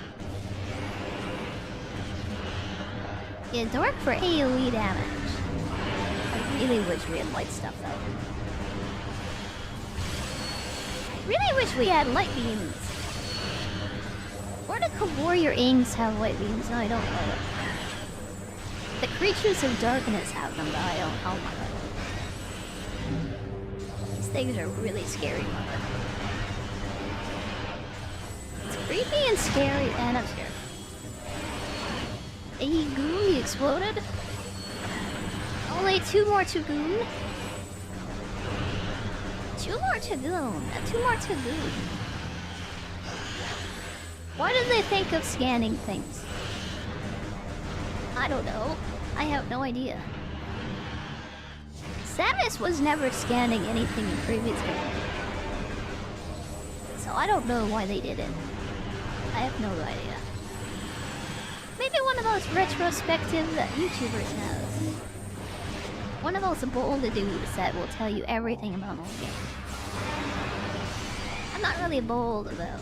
Yeah, dark for AoE damage. I really wish we had light stuff though. Really wish we had light beams. Where did warrior ings have light beams? No, I don't know. The creatures of darkness have them, but I don't. Oh my god. These things are really scary, mother. It's creepy and scary, and I'm scared. Hey, goon, you exploded? Only 2 more to goon. 2 more to goon. 2 more to goon. Why did they think of scanning things? I don't know. I have no idea. Samus was never scanning anything in previous games. So I don't know why they did it. I have no idea. Maybe one of those retrospective YouTubers knows. One of those bold dudes that will tell you everything about old games. I'm not really bold though.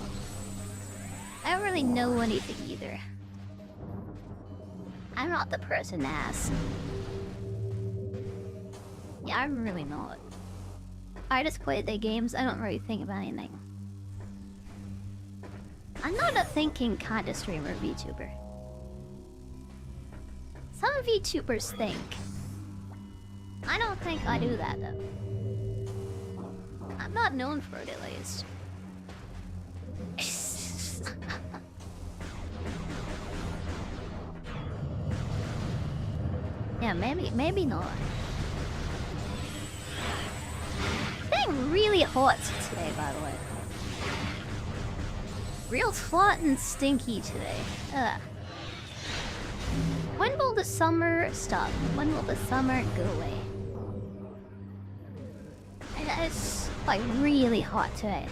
I don't really know anything either. I'm not the person to ask. Yeah, I'm really not. I just play the games, I don't really think about anything. I'm not a thinking kind of streamer VTuber. Some VTubers think. I don't think I do that though. I'm not known for it at least. Yeah, maybe not. It's been really hot today, by the way. Real hot and stinky today. Ugh. When will the summer stop? When will the summer go away? It's like really hot today.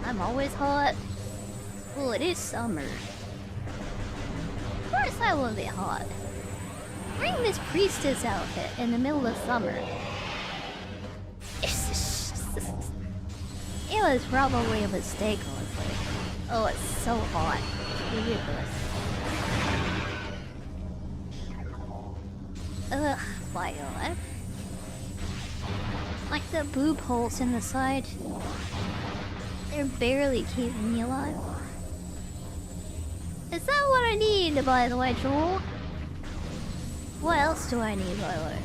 I'm always hot. Well, it is summer. Of course I will be hot. Bring this priestess outfit in the middle of summer. It was probably a mistake, honestly. Oh, it's so hot. It's ridiculous. Ugh, bio. Like the boob holes in the side. They're barely keeping me alive. Is that what I need, by the way, Joel? What else do I need, by the way?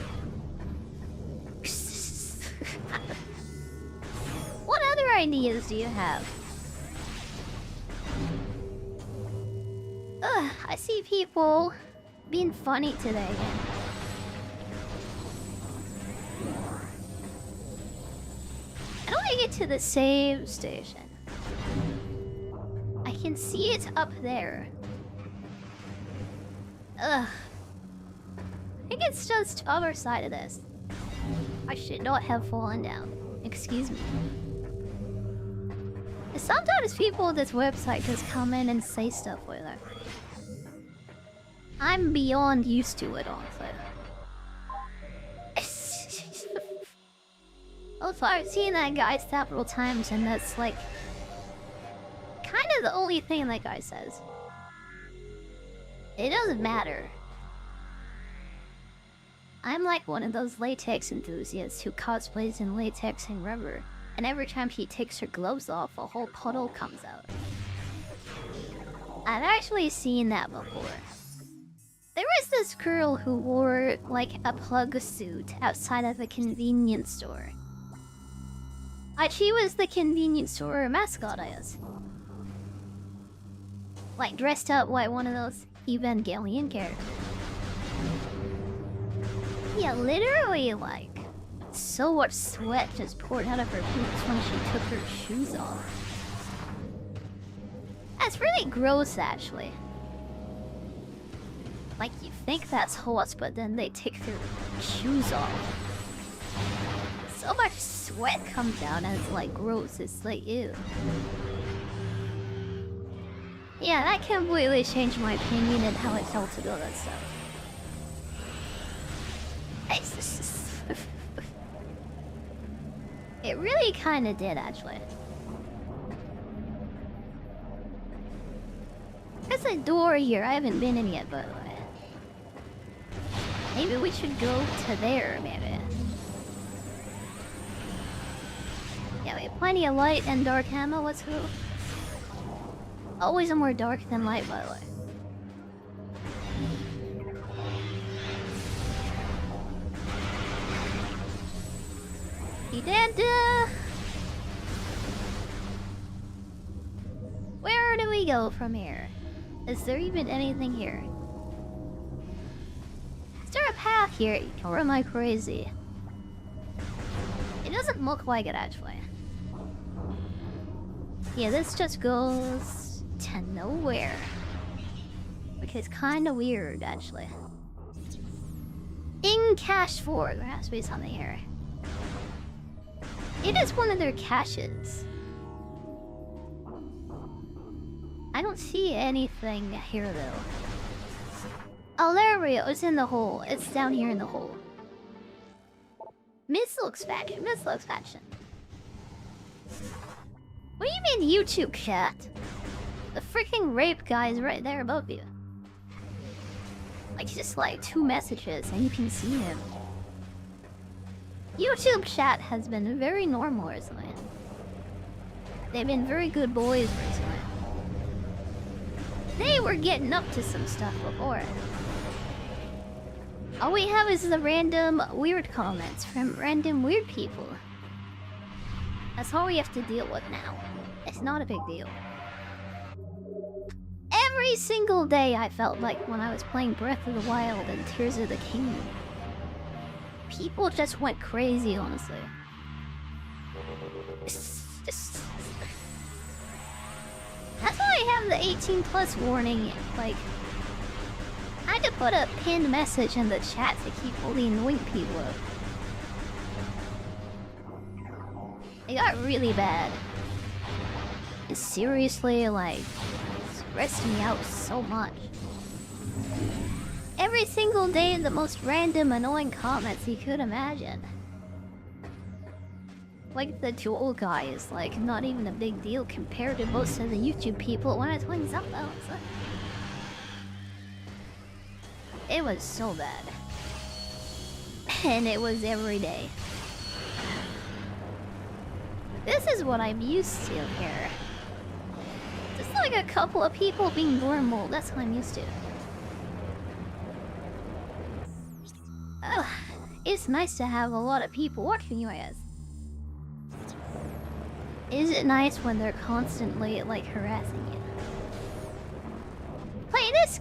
What other ideas do you have? Ugh, I see people being funny today. I don't want to get to the save station. I can see it up there. Ugh. I think it's just other side of this. I should not have fallen down. Excuse me. Sometimes people at this website just come in and say stuff with it. I'm beyond used to it, honestly. Also, I've seen that guy several times, and that's like kind of the only thing that guy says. It doesn't matter. I'm like one of those latex enthusiasts who cosplays in latex and rubber, and every time she takes her gloves off, a whole puddle comes out. I've actually seen that before. There was this girl who wore like a plug suit outside of a convenience store. She was the convenience store mascot, I guess. Like dressed up like one of those Evangelion characters. Yeah, literally like so much sweat just poured out of her boots when she took her shoes off. That's really gross, actually. Like, you think that's hot, but then they take their shoes off. So much sweat comes out and it's like gross. It's like, ew. Yeah, that completely changed my opinion and how I felt about that stuff. It really kinda did, actually. There's a door here. I haven't been in yet, by the way. Maybe we should go to there, maybe. Yeah, we have plenty of light and dark ammo. Let's go. Always more dark than light, by the way. He did. Where do we go from here? Is there even anything here? Is there a path here? Or am I crazy? It doesn't look like it, actually. Yeah, this just goes to nowhere. Which is kind of weird, actually. In cache 4, there has to be something here. It is one of their caches. I don't see anything here, though. Oh, there we go. It's in the hole. It's down here in the hole. Missile extraction. Missile extraction. What do you mean YouTube chat? The freaking rape guy is right there above you. Like, just like 2 messages and you can see him. YouTube chat has been very normal recently. They've been very good boys recently. They were getting up to some stuff before. All we have is the random weird comments from random weird people. That's all we have to deal with now. It's not a big deal. Every single day I felt like when I was playing Breath of the Wild and Tears of the Kingdom. People just went crazy, honestly. That's why I have the 18+ warning. Like, I had to put a pinned message in the chat to keep all the annoying people up. It got really bad. It seriously, like, stressed me out so much. Every single day, the most random, annoying comments you could imagine. Like, the Joel guy is, like, not even a big deal compared to most of the YouTube people when I was playing Zelda. It was so bad. And it was every day. This is what I'm used to here. Just like a couple of people being normal. That's what I'm used to. Ugh, it's nice to have a lot of people watching you, I guess. Is it nice when they're constantly, like, harassing you? Play this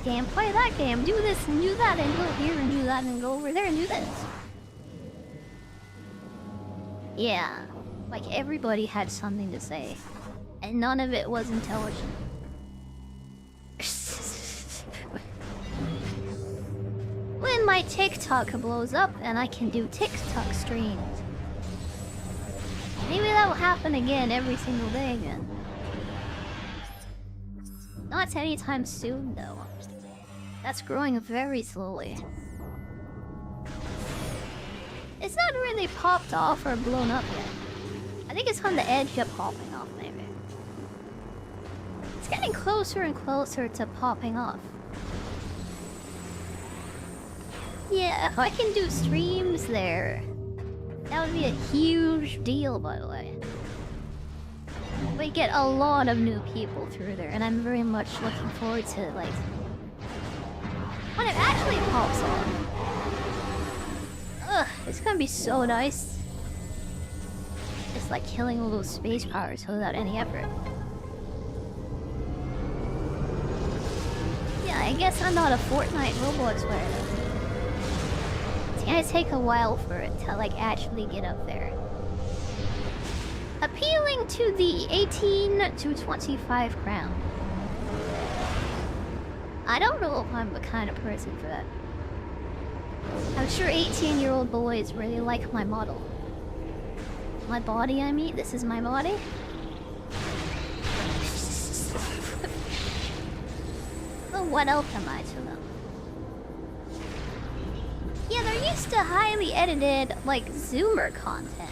game, play that game, do this and do that, and go here and do that, and go over there and do this. Yeah, like everybody had something to say, and none of it was intelligent. When my TikTok blows up and I can do TikTok streams. Maybe that will happen again every single day again. Not anytime soon, though. That's growing very slowly. It's not really popped off or blown up yet. I think it's on the edge of popping off, maybe. It's getting closer and closer to popping off. Yeah, if I can do streams there, that would be a huge deal, by the way. We get a lot of new people through there, and I'm very much looking forward to, like, when it actually pops off. Ugh, it's gonna be so nice. It's like killing all those space powers without any effort. Yeah, I guess I'm not a Fortnite Roblox player though. It's gonna take a while for it to, like, actually get up there. Appealing to the 18 to 25 crowd. I don't know if I'm the kind of person for that. I'm sure 18-year-old boys really like my model. My body, I mean. This is my body. Well, what else am I to them? Yeah, they're used to highly edited, like, Zoomer content.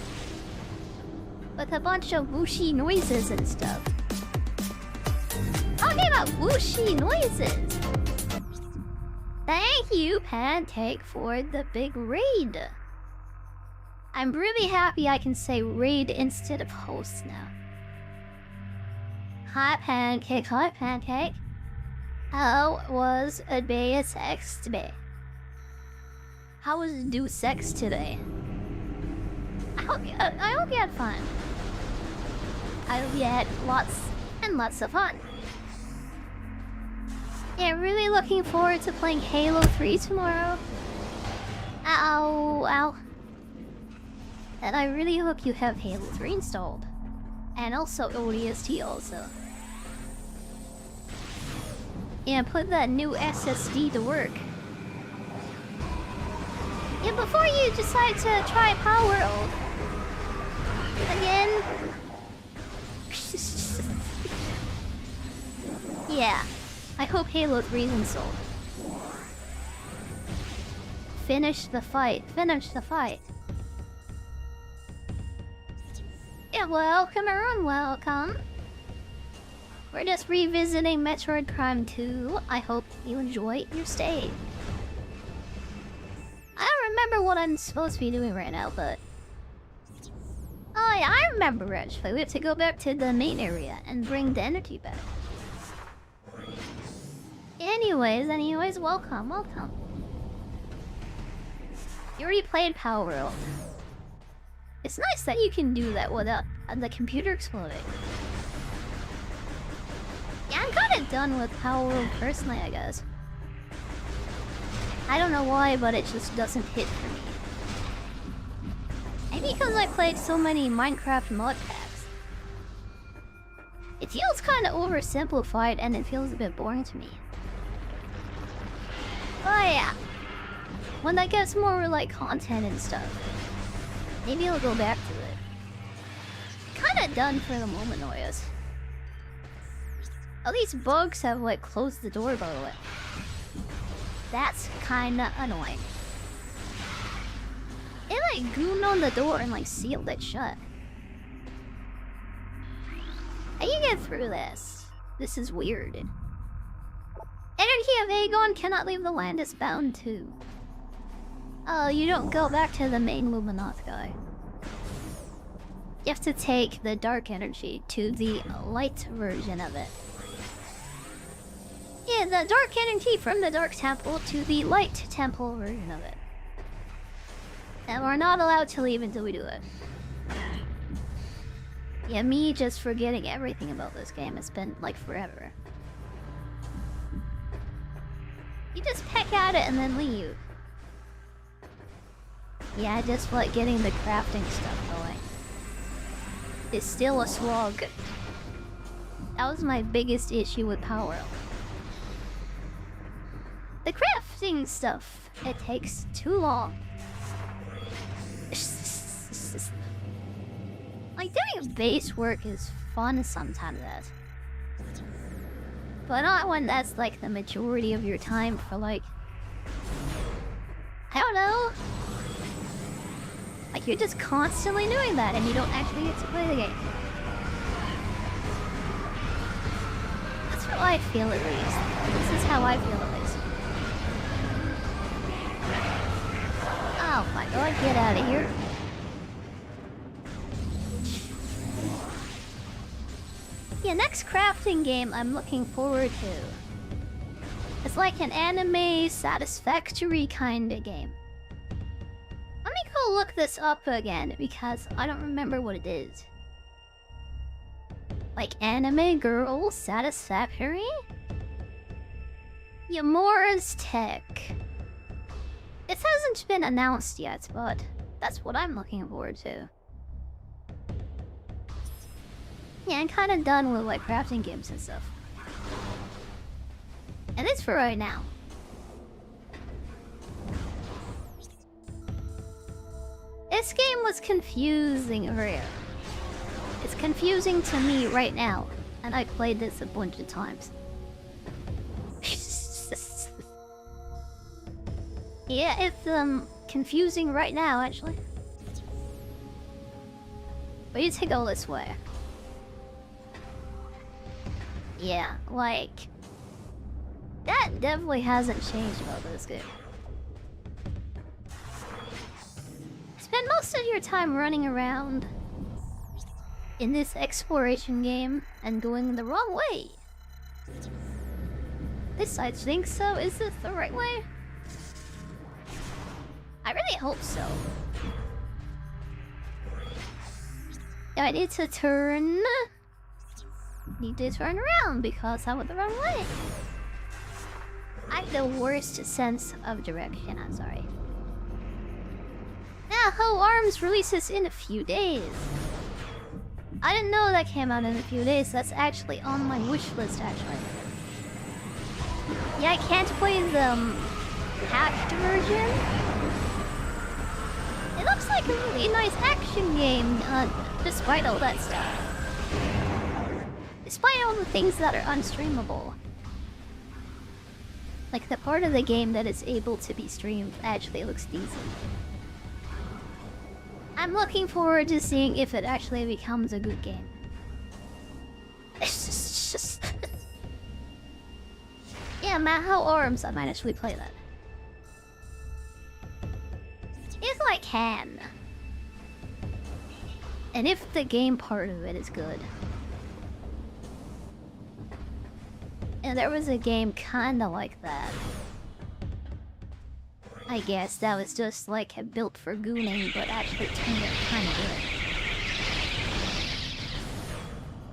With a bunch of whooshy noises and stuff. Talking about whooshy noises! Thank you, Pancake, for the big raid. I'm really happy I can say raid instead of host now. Hi, Pancake. Hi, Pancake. How was a day of sex today? How was do sex today? I hope you had fun. I hope you had lots and lots of fun. Yeah, really looking forward to playing Halo 3 tomorrow. Ow, ow. And I really hope you have Halo 3 installed. And also ODST also. Yeah, put that new SSD to work. Yeah, before you decide to try Power World again. Yeah, I hope Halo 3 is installed. Finish the fight. Finish the fight. Yeah, welcome everyone, welcome. We're just revisiting Metroid Prime 2. I hope you enjoy your stay. I don't remember what I'm supposed to be doing right now, but... Oh yeah, I remember actually. We have to go back to the main area and bring the energy back. Anyways, welcome. You already played Power World. It's nice that you can do that without the computer exploding. Yeah, I'm kinda done with Power World personally, I guess. I don't know why, but it just doesn't hit for me. Maybe because I played so many Minecraft mod packs. It feels kinda oversimplified and it feels a bit boring to me. Oh yeah. When that gets more like content and stuff, maybe I'll go back to it. Kinda done for the moment, though, I guess. At least bugs have like closed the door, by the way. That's kinda annoying. It like gooned on the door and like sealed it shut. How you get through this? This is weird. Energy of Aegon cannot leave the land, is bound to. Oh, you don't go back to the main Luminoth guy. You have to take the dark energy to the light version of it. Yeah, the dark energy from the dark temple to the light temple version of it. And we're not allowed to leave until we do it. Yeah, me just forgetting everything about this game. It's been like forever. You just peck at it and then leave. Yeah, I just like getting the crafting stuff going. It's still a slog. That was my biggest issue with Power Up. The crafting stuff, it takes too long. Like, doing base work is fun sometimes, but not when that's like the majority of your time for like, I don't know. Like, you're just constantly doing that and you don't actually get to play the game. That's how I feel, at least. This is how I feel, at least. Oh my god, get out of here. Yeah, next crafting game I'm looking forward to. It's like an anime satisfactory kind of game. Let me go look this up again because I don't remember what it is. Like anime girl satisfactory? Yamora's Tech. It hasn't been announced yet, but that's what I'm looking forward to. Yeah, I'm kind of done with like crafting games and stuff. At least for right now. This game was confusing earlier. It's confusing to me right now, and I played this a bunch of times. Yeah, it's confusing right now actually. But you to go this way. Yeah, like that definitely hasn't changed about this game. Spend most of your time running around in this exploration game and going the wrong way. This I think so. Is this the right way? I really hope so. I need to turn. Need to turn around because I went the wrong way. I have the worst sense of direction, I'm sorry. Now, Ho Arms releases in a few days. I didn't know that came out in a few days. That's actually on my wish list, actually. Yeah, I can't play the patched version. It looks like a really nice action game, despite all that stuff. Despite all the things that are unstreamable. Like, the part of the game that is able to be streamed actually looks decent. I'm looking forward to seeing if it actually becomes a good game. It's just... Yeah, Maho Arms, I might actually play that. If I can. And if the game part of it is good. And there was a game kinda like that. I guess that was just like built for gooning, but actually turned out kinda good.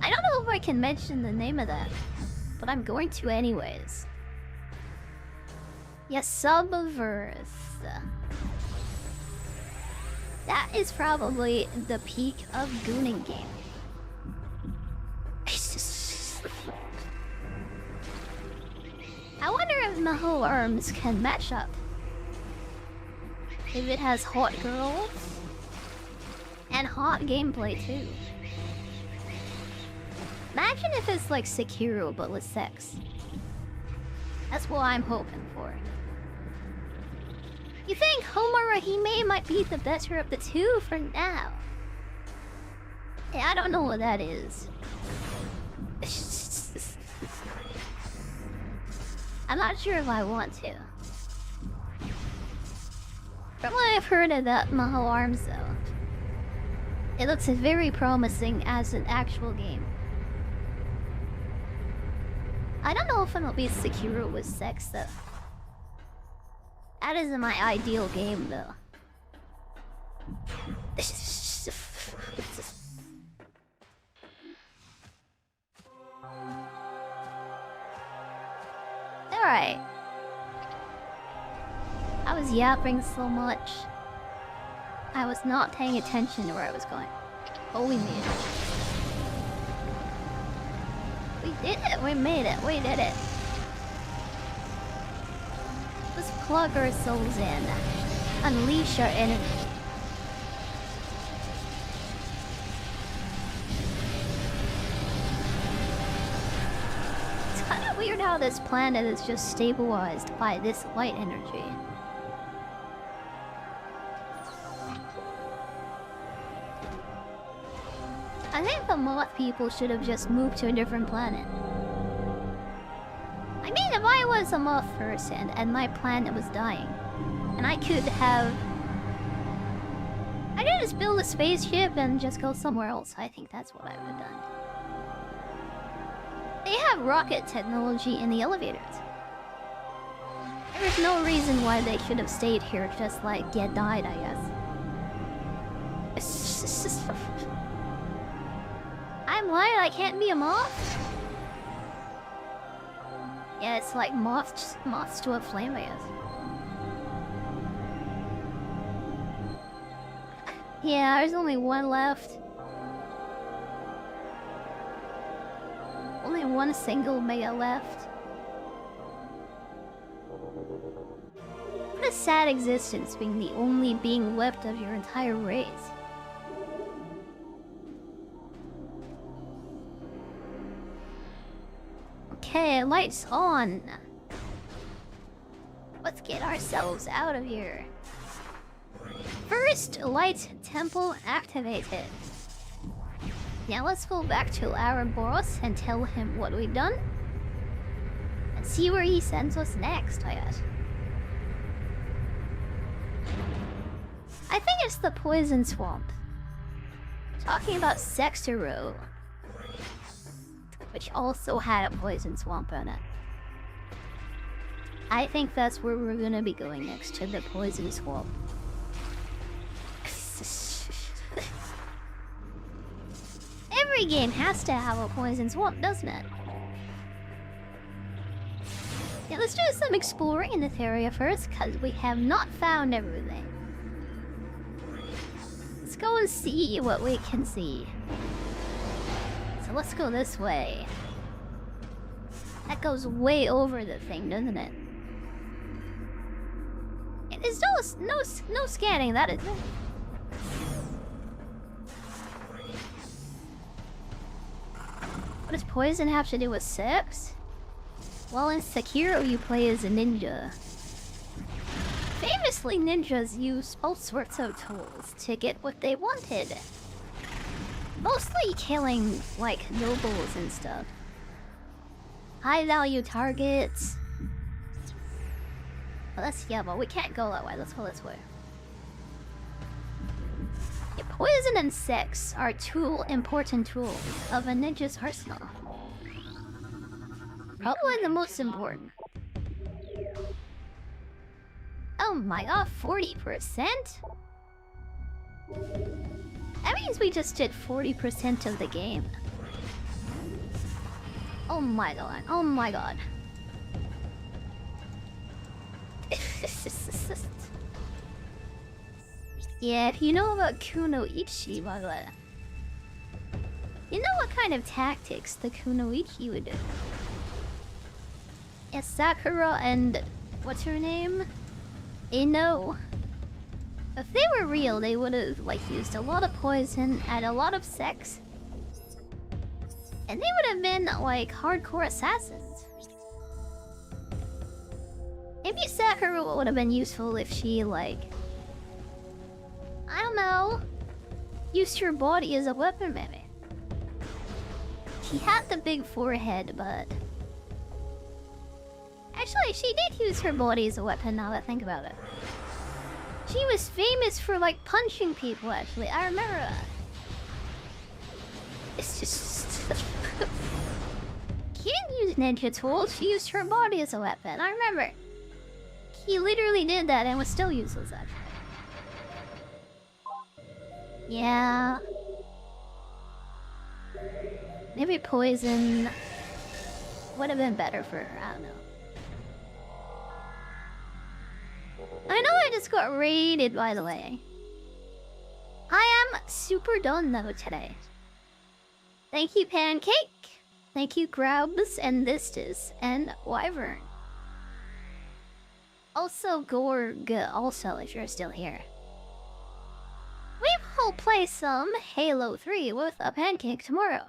I don't know if I can mention the name of that, but I'm going to anyways. Yes, Subverse. That is probably the peak of gooning game. I wonder if Maho Arms can match up. If it has hot girls and hot gameplay too. Imagine if it's like Sekiro but with sex. That's what I'm hoping for. You think Homura Hime might be the better of the two for now? Yeah, I don't know what that is. I'm not sure if I want to. From what I've heard of that Maho Arms though, It looks very promising as an actual game. I don't know if it'll be Sekiro with sex though. That isn't my ideal game though. Alright. I was yapping so much. I was not paying attention to where I was going. Oh, we made it. We did it! We made it! We did it! Let's plug our souls in. Unleash our energy. It's kind of weird how this planet is just stabilized by this light energy. I think the moth people should have just moved to a different planet. I mean, if I was a moth person and my planet was dying, and I could have... I could just build a spaceship and just go somewhere else. I think that's what I would have done. They have rocket technology in the elevators. There's no reason why they should have stayed here, just like get died, I guess. It's just... I'm lying, I can't be a moth? Yeah, it's like moths to a flame, I guess. Yeah, there's only one left. Only one single mega left. What a sad existence, being the only being left of your entire race. Okay, lights on. Let's get ourselves out of here. First, light temple activated. Now let's go back to our boss and tell him what we've done. And see where he sends us next, I guess. I think it's the poison swamp. Talking about Sekiro, which also had a poison swamp on it. I think that's where we're gonna be going next, to the poison swamp. Every game has to have a poison swamp, doesn't it? Yeah, let's do some exploring in this area first, because we have not found everything. Let's go and see what we can see. So let's go this way. That goes way over the thing, doesn't it? There's no scanning, that is it. What does poison have to do with sex? Well, in Sekiro you play as a ninja. Famously, ninjas use all sorts of tools to get what they wanted. Mostly killing, like, nobles and stuff. High-value targets. Well, but we can't go that way. Let's go this way. Yeah, poison and sex are two important tools of a ninja's arsenal. Probably the most important. Oh my god, 40%? That means we just did 40% of the game. Oh my god, oh my god. Yeah, if you know about Kunoichi, by the way, you know what kind of tactics the Kunoichi would do. Yeah, Sakura and... what's her name? Ino. If they were real, they would have, like, used a lot of poison and a lot of sex. And they would have been, like, hardcore assassins. Maybe Sakura would have been useful if she, like... I don't know. Used her body as a weapon, maybe. She had the big forehead, but... Actually, she did use her body as a weapon, now that I think about it. She was famous for, like, punching people, actually. I remember that. It's just... Can't use ninja tools, she used her body as a weapon, I remember. He literally did that and was still useless actually. Yeah. Maybe poison would have been better for her, I don't know. I know I just got raided, by the way. I am super done though today. Thank you, Pancake. Thank you, Grubs and Vistas and Wyvern. Also, Gorg, also, if you're still here. We will play some Halo 3 with a Pancake tomorrow.